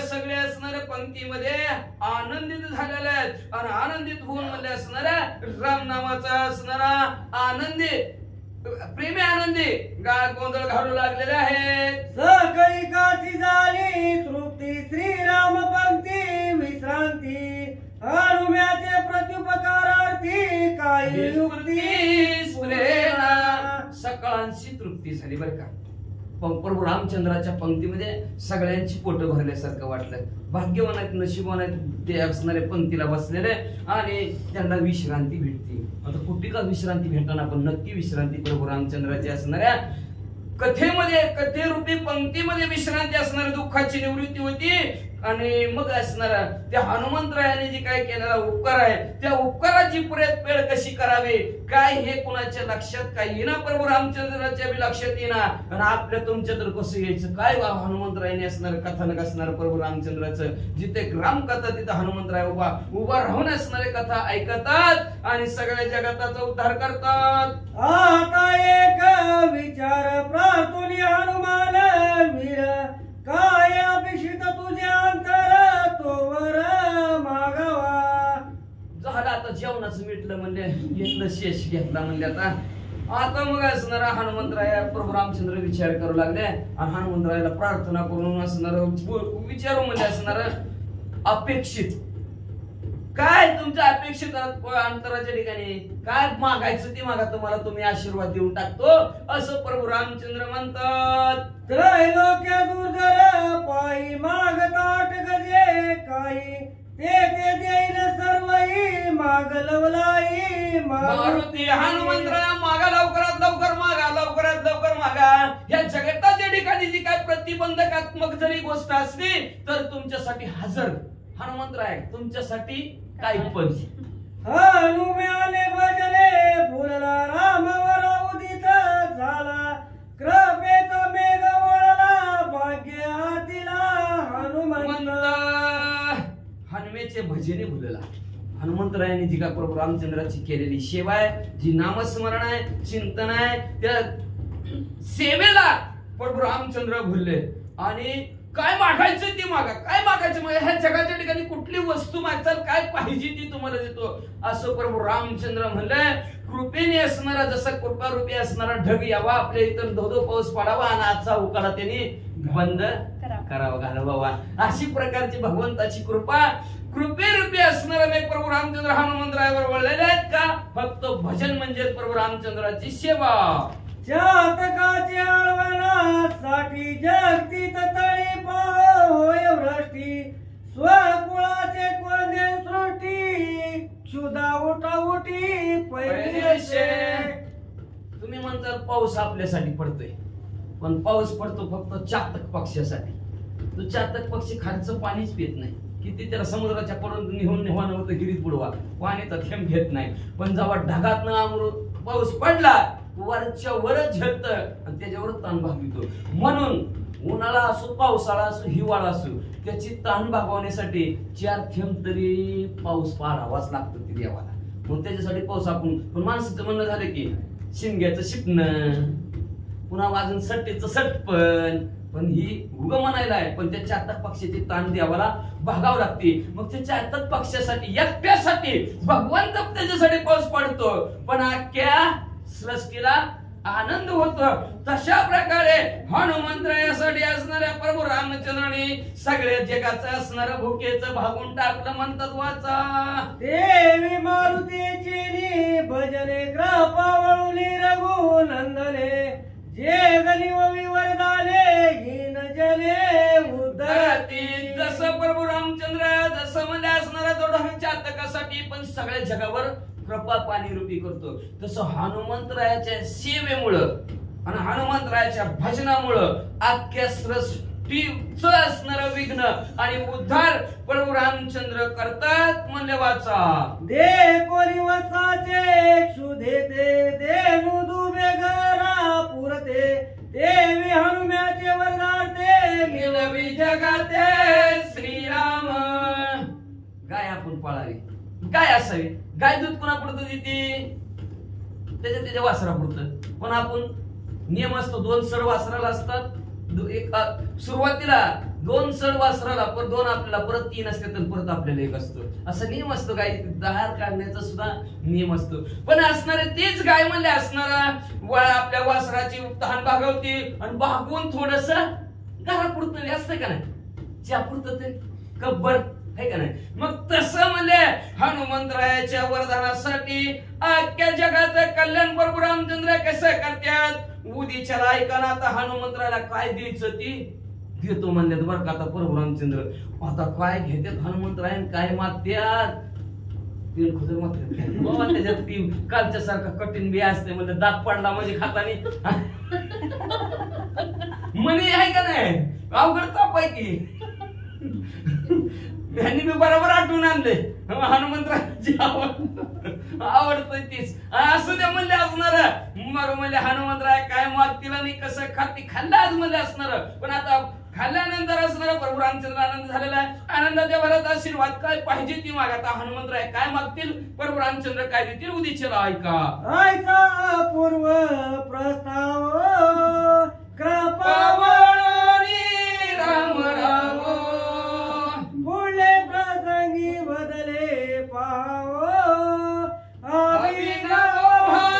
सगळे असणाऱ्या पंक्तीमध्ये आनंदित झालेले आहेत, आणि आनंदित होऊन मध्ये असणाऱ्या राम नामाचा असणारा आनंदी प्रेमी आनंदी गोंधळ घालू लागलेले आहेत. सकळी काशी झाली तृप्ती श्रीराम पंक्ती विश्रांती हनुम्याचे प्रत्युपकारार्थी काही युक्ती प्रेरणा. सकाळची तृप्ती झाली बरं का. प्रभू रामचंद्राच्या पंक्तीमध्ये सगळ्यांची पोट भरल्यासारखं वाटलं. भाग्यवान आहेत, नशीबवान आहेत ते असणारे पंक्तीला बसलेले, आणि त्यांना विश्रांती भेटते. आता कुठे का विश्रांती भेटणार, पण नक्की विश्रांती प्रभू रामचंद्राची असणाऱ्या कथेरूपी पंक्तीमध्ये विश्रांती असणारी दुःखाची निवृत्ती होती. आणि मग असणारा त्या हनुमंतरायाने जे काय केलेला उपकार आहे, त्या उपकाराची परतफेड कशी करावी, काय हे कुणाच्या लक्षात काय येईना, प्रभू रामचंद्राच्या बी लक्षात येईना. आणि आपल्या तुमच्या तर कसं यायचं काय. हनुमंतरायाने असणार कथानक असणार प्रभू रामचंद्राचं, जिथे रामकथा तिथे हनुमंतराय उभा राहून असणारे कथा ऐकतात, आणि सगळ्या जगताचा उद्धार करतात. आता एक विचार प्रार्थुनी हनुमान वीर काय अभिषित तुझे अंतर तोवर मागावा. झालं आता जेवणाचं मिटलं, म्हणजे घेतलं शेष. घेतला म्हणले आता मग असणारा हनुमंतराया प्रभू रामचंद्र विचार करू लागले आणि हनुमंतरायाला प्रार्थना करून असणार विचारू म्हणजे असणार अपेक्षित काय तुमच्या अपेक्षित अंतराच्या ठिकाणी काय मागायचं ते मागा, तुम्हाला तुम्ही आशीर्वाद देऊन टाकतो असं प्रभू रामचंद्र म्हणतात. त्रैलोक्य दुर्धर पायी मागतात गजे काही ते देईल सर्वही माग लवलाई मारुती हनुमंतराया मागा, लवकरात लवकर मागा, लवकरात लवकर मागा. या जगताच्या ठिकाणी जी काय प्रतिबंधकात्मक जरी गोष्ट असली तर तुमच्यासाठी हजर हनुमंतराय, तुमच्यासाठी काही पण. हनुम्याने भजले फुलला रामवर उदित झाला कृपेचा मेघ वळला भाग्य हातीला हनुमंत. हनुमेचे भजने भुलला. हनुमंतरायाने जी का प्रभू रामचंद्राची केलेली सेवा आहे, जी नामस्मरण आहे, चिंतन आहे, त्या सेवेला प्रभू रामचंद्र भुलले. आणि काय मागायचं ती मागा, काय मागायचं मागा. ह्या जगाच्या ठिकाणी कुठली वस्तू मागचाल, काय पाहिजे ती तुम्हाला देतो असं प्रभू रामचंद्र म्हणलंय. कृपेने असणारा, जसा कृपारूपी असणारा ढग यावा आपल्या इथं, धोधो पाऊस पडावा आणि आजचा उकाडा त्यांनी बंद करावा घालवावा. अशी प्रकारची भगवंताची कृपा कृपेरूपी असणारा मी प्रभू रामचंद्र हनुमंतरायावर वळलेले आहेत का. फक्त भजन म्हणजे प्रभू रामचंद्राची सेवा. चातकाचे आळवणासाठी जगती तळी होय भ्रष्टी स्वकुळाचे कोंदे सृष्टी क्षुधा उठाउटी पैसे. तुम्ही म्हणता पाऊस आपल्यासाठी पडतोय, पण पाऊस पडतो फक्त चातक पक्षासाठी. तो चातक पक्षी खालचं पाणीच पित नाही. किती त्याला समुद्राच्या कडून निव्हान होतं गिरीत बुडवा, पाण्याचा थेंब घेत नाही. पण जेव्हा ढगातनं अमृत पाऊस पडला वरच्या वरच झेलत आणि त्याच्यावर ताण भागवितो. म्हणून उन्हाळा असो, पावसाळा असो, हिवाळा असो, त्याची ताण भागवण्यासाठी 4 थेंब तरी पाऊस पाडावाच लागतो ती देवाला. मग त्याच्यासाठी पाऊस आपण. पण माणसाचं म्हणणं झालं की शिमग्याचं शिपणं, पुन्हा वाजून सट्टेचं सटपण. पण ही उग म्हणायला आहे, पण त्या चातक पक्षाची ताण देवाला भागावं लागते. मग त्या चातक पक्षासाठी एकट्यासाठी भगवंत त्याच्यासाठी पाऊस पडतो, पण अख्ख्या सृष्टीला आनंद होतो. तशा प्रकारे हनुमंतरायासाठी असणाऱ्या प्रभू रामचंद्राने सगळ्या जगाचं असणारं भुकेचं भागून टाकलं. म्हणतात वाचा देवी मारुतीची भजने कृपा वळुली रघुनंदने जे गलिववी वरदाने हीन जले उद्धरती. जसं प्रभू रामचंद्र जसं म्हणजे असणारा तो ढग चातकासाठी पण सगळ्या जगावर कृपा पाणी रूपी करतो, तसं हनुमंतरायाच्या सेवेमुळं आणि हनुमंतरायाच्या भजनामुळं अख्ख्या सृष्टीचं असणारं विघ्न आणि उद्धार प्रभू रामचंद्र करतात. म्हणले वाचा दे कोणी वसाचे क्षुधे देनु दुबे घरा पुरते देवी हनुम्याचे वरदाते मिळवी जगाते श्रीराम. गाय आपण पाळावी, गाय असावी. गाय दूध कोणा पुरतं देते, त्याच्या वासरा पुरतं. पण आपण नियम असतो, 2 सड वासराला असतात. एक सुरुवातीला 2 सड वासराला, परत 2 आपल्याला, परत 3 असते तर परत आपल्याला 1 असतो. असा नियम असतो. गाय धार काढण्याचा सुद्धा नियम असतो. पण असणारे तेच गाय म्हणले असणारा आपल्या वासराची तहान भागवती आणि भागवून थोडस घरापुरतं असतं का नाही, ज्यापुरतं ते कब्बर आहे का नाही. मग तसं म्हणले हनुमंतरायाच्या वरदानासाठी अख्ख्या जगाचं कल्याण प्रभू रामचंद्र कसं करतात. उदीच्या ऐकाना आता हनुमंतरायाला काय द्यायचं ती देतो म्हणल्यात बरं का. आता प्रभू रामचंद्र आता काय घेतात हनुमंतरायन, काय मागत्यात, तीन खुदर मागतात. त्याच्यात ती कालच्या सारखा कठीण बी असते म्हणजे दात पडला म्हणजे खातानी म्हणे आहे का नाही, अवघड ताप आहे की. यांनी मी बरोबर आठवून आणले हनुमंतरायाची आवडत तीच असू द्या म्हणले असणार. मग म्हणजे हनुमंतराय काय मागतील आणि कसं खाती खाल्लं आज म्हणजे असणार. पण आता खाल्ल्यानंतर असणार प्रभू रामचंद्र आनंद झालेला आहे. आनंदाच्या भरात आशीर्वाद काय पाहिजे ती माग. आता हनुमंतराय काय मागतील, प्रभू रामचंद्र काय देतील, उदीचेला ऐका. पूर्व प्रस्ताव कृपा राम राम पुढले प्रसंगी बदले पाव अभिनव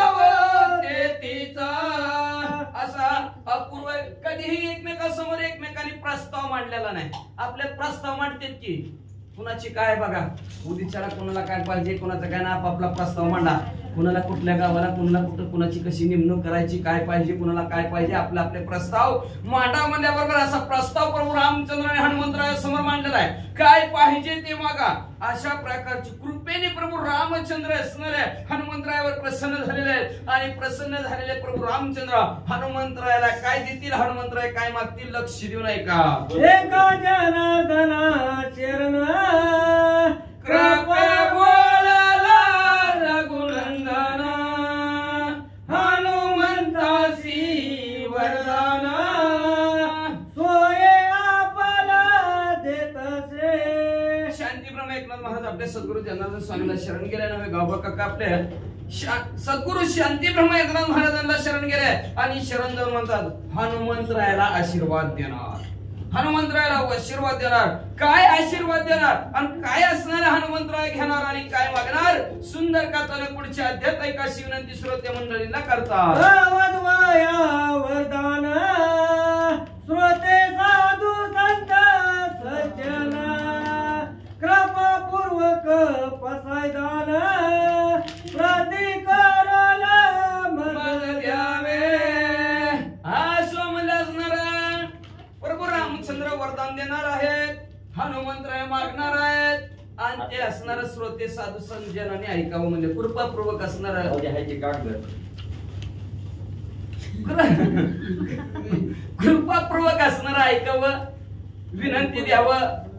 मांडलेला नाही. आपल्यात प्रस्ताव मांडतात की कुणाची काय बघा उद्याच्याला कोणाला काय पाहिजे कोणाचा काय ना आपापला प्रस्ताव मांडा. कुणाला कुठल्या गावाला कुणाला कुठं कुणाची कशी नेमणूक करायची काय पाहिजे कुणाला काय पाहिजे आपले आपले प्रस्ताव मांडा म्हणल्याबरोबर असा प्रस्ताव प्रभू रामचंद्र आणि हनुमंतराया समोर मांडलेला आहे. काय पाहिजे ते मागा. अशा प्रकारची कृपेने प्रभू रामचंद्र असणारे हनुमंतरायावर प्रसन्न झालेले आहेत आणि प्रसन्न झालेले प्रभू रामचंद्र हनुमंतरायाला काय देतील हनुमंतराय काय मागतील लक्ष देऊ नये का. एका जनार्दना चरण कृपा बोलाला रघुनंदन हनुमंतासी वरदान सोये आपला देतसे. शांतीप्रमाणे एकनाथ महाराज आपल्या सद्गुरु जनार्दन स्वामीला शरण गेले नव्हे गावबा काका आपल्या सद्गुरु शांतीब्रह्म एकनाथ महाराजांना शरण गेले आणि शरण जाऊन म्हणतात हनुमंतरायाला आशीर्वाद देणार. हनुमंतरायाला आशीर्वाद देणार. काय आशीर्वाद देणार आणि काय असणार हनुमंतराय घेणार आणि काय मागणार सुंदर कथाने पुढच्या अध्यात्म एकाशी विनंती श्रोते मंडळींना करतात. वरदान श्रोते साधू संत सज्जन कृपापूर्वक पसायदान प्रतिकराला मदत द्यावे. हा सोमला असणार प्रभू रामचंद्र वरदान देणार आहेत हनुमंतराय मागणार आहेत आणि ते असणार श्रोते साधू संत जनांनी ऐकावं म्हणजे कृपापूर्वक असणार कृपापूर्वक असणार ऐकावं विनंती द्यावं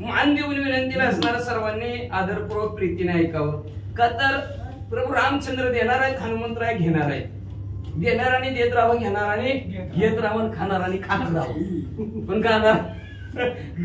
मान देऊन विनंतीला असणार सर्वांनी आदरपूर्वक प्रीतीने ऐकावं. का तर प्रभू रामचंद्र देणार आहेत हनुमंतराय घेणार आहेत. देणार आणि देत राहावं घेणार आणि घेत राहावं खाणार आणि खात राहावं पण गाणार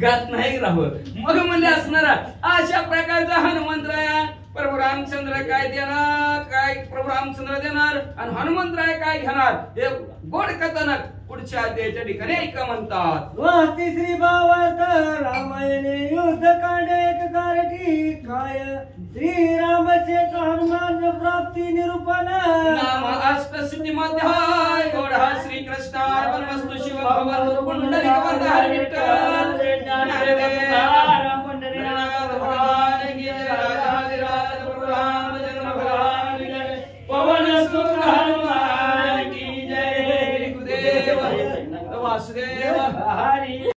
गात नाही राहावं. मग म्हणजे असणारा अशा प्रकारचा हनुमंतराय प्रभू रामचंद्र काय देणार काय प्रभू रामचंद्र देणार आणि हनुमंतराय काय घेणार हे गोड कथानक पुढच्या अध्यायाच्या ठिकाणी ऐका म्हणतात. वास्ती श्री भावार्थ रामायणे युद्ध कांड एक गारठी काय श्रीरामचे हनुमान प्राप्ती निरूपण नाम अष्टसिद्धी मध्याय गोड श्री कृष्ण वस्तु शिव भगवान पुंडलिक वरदान विठ्ठल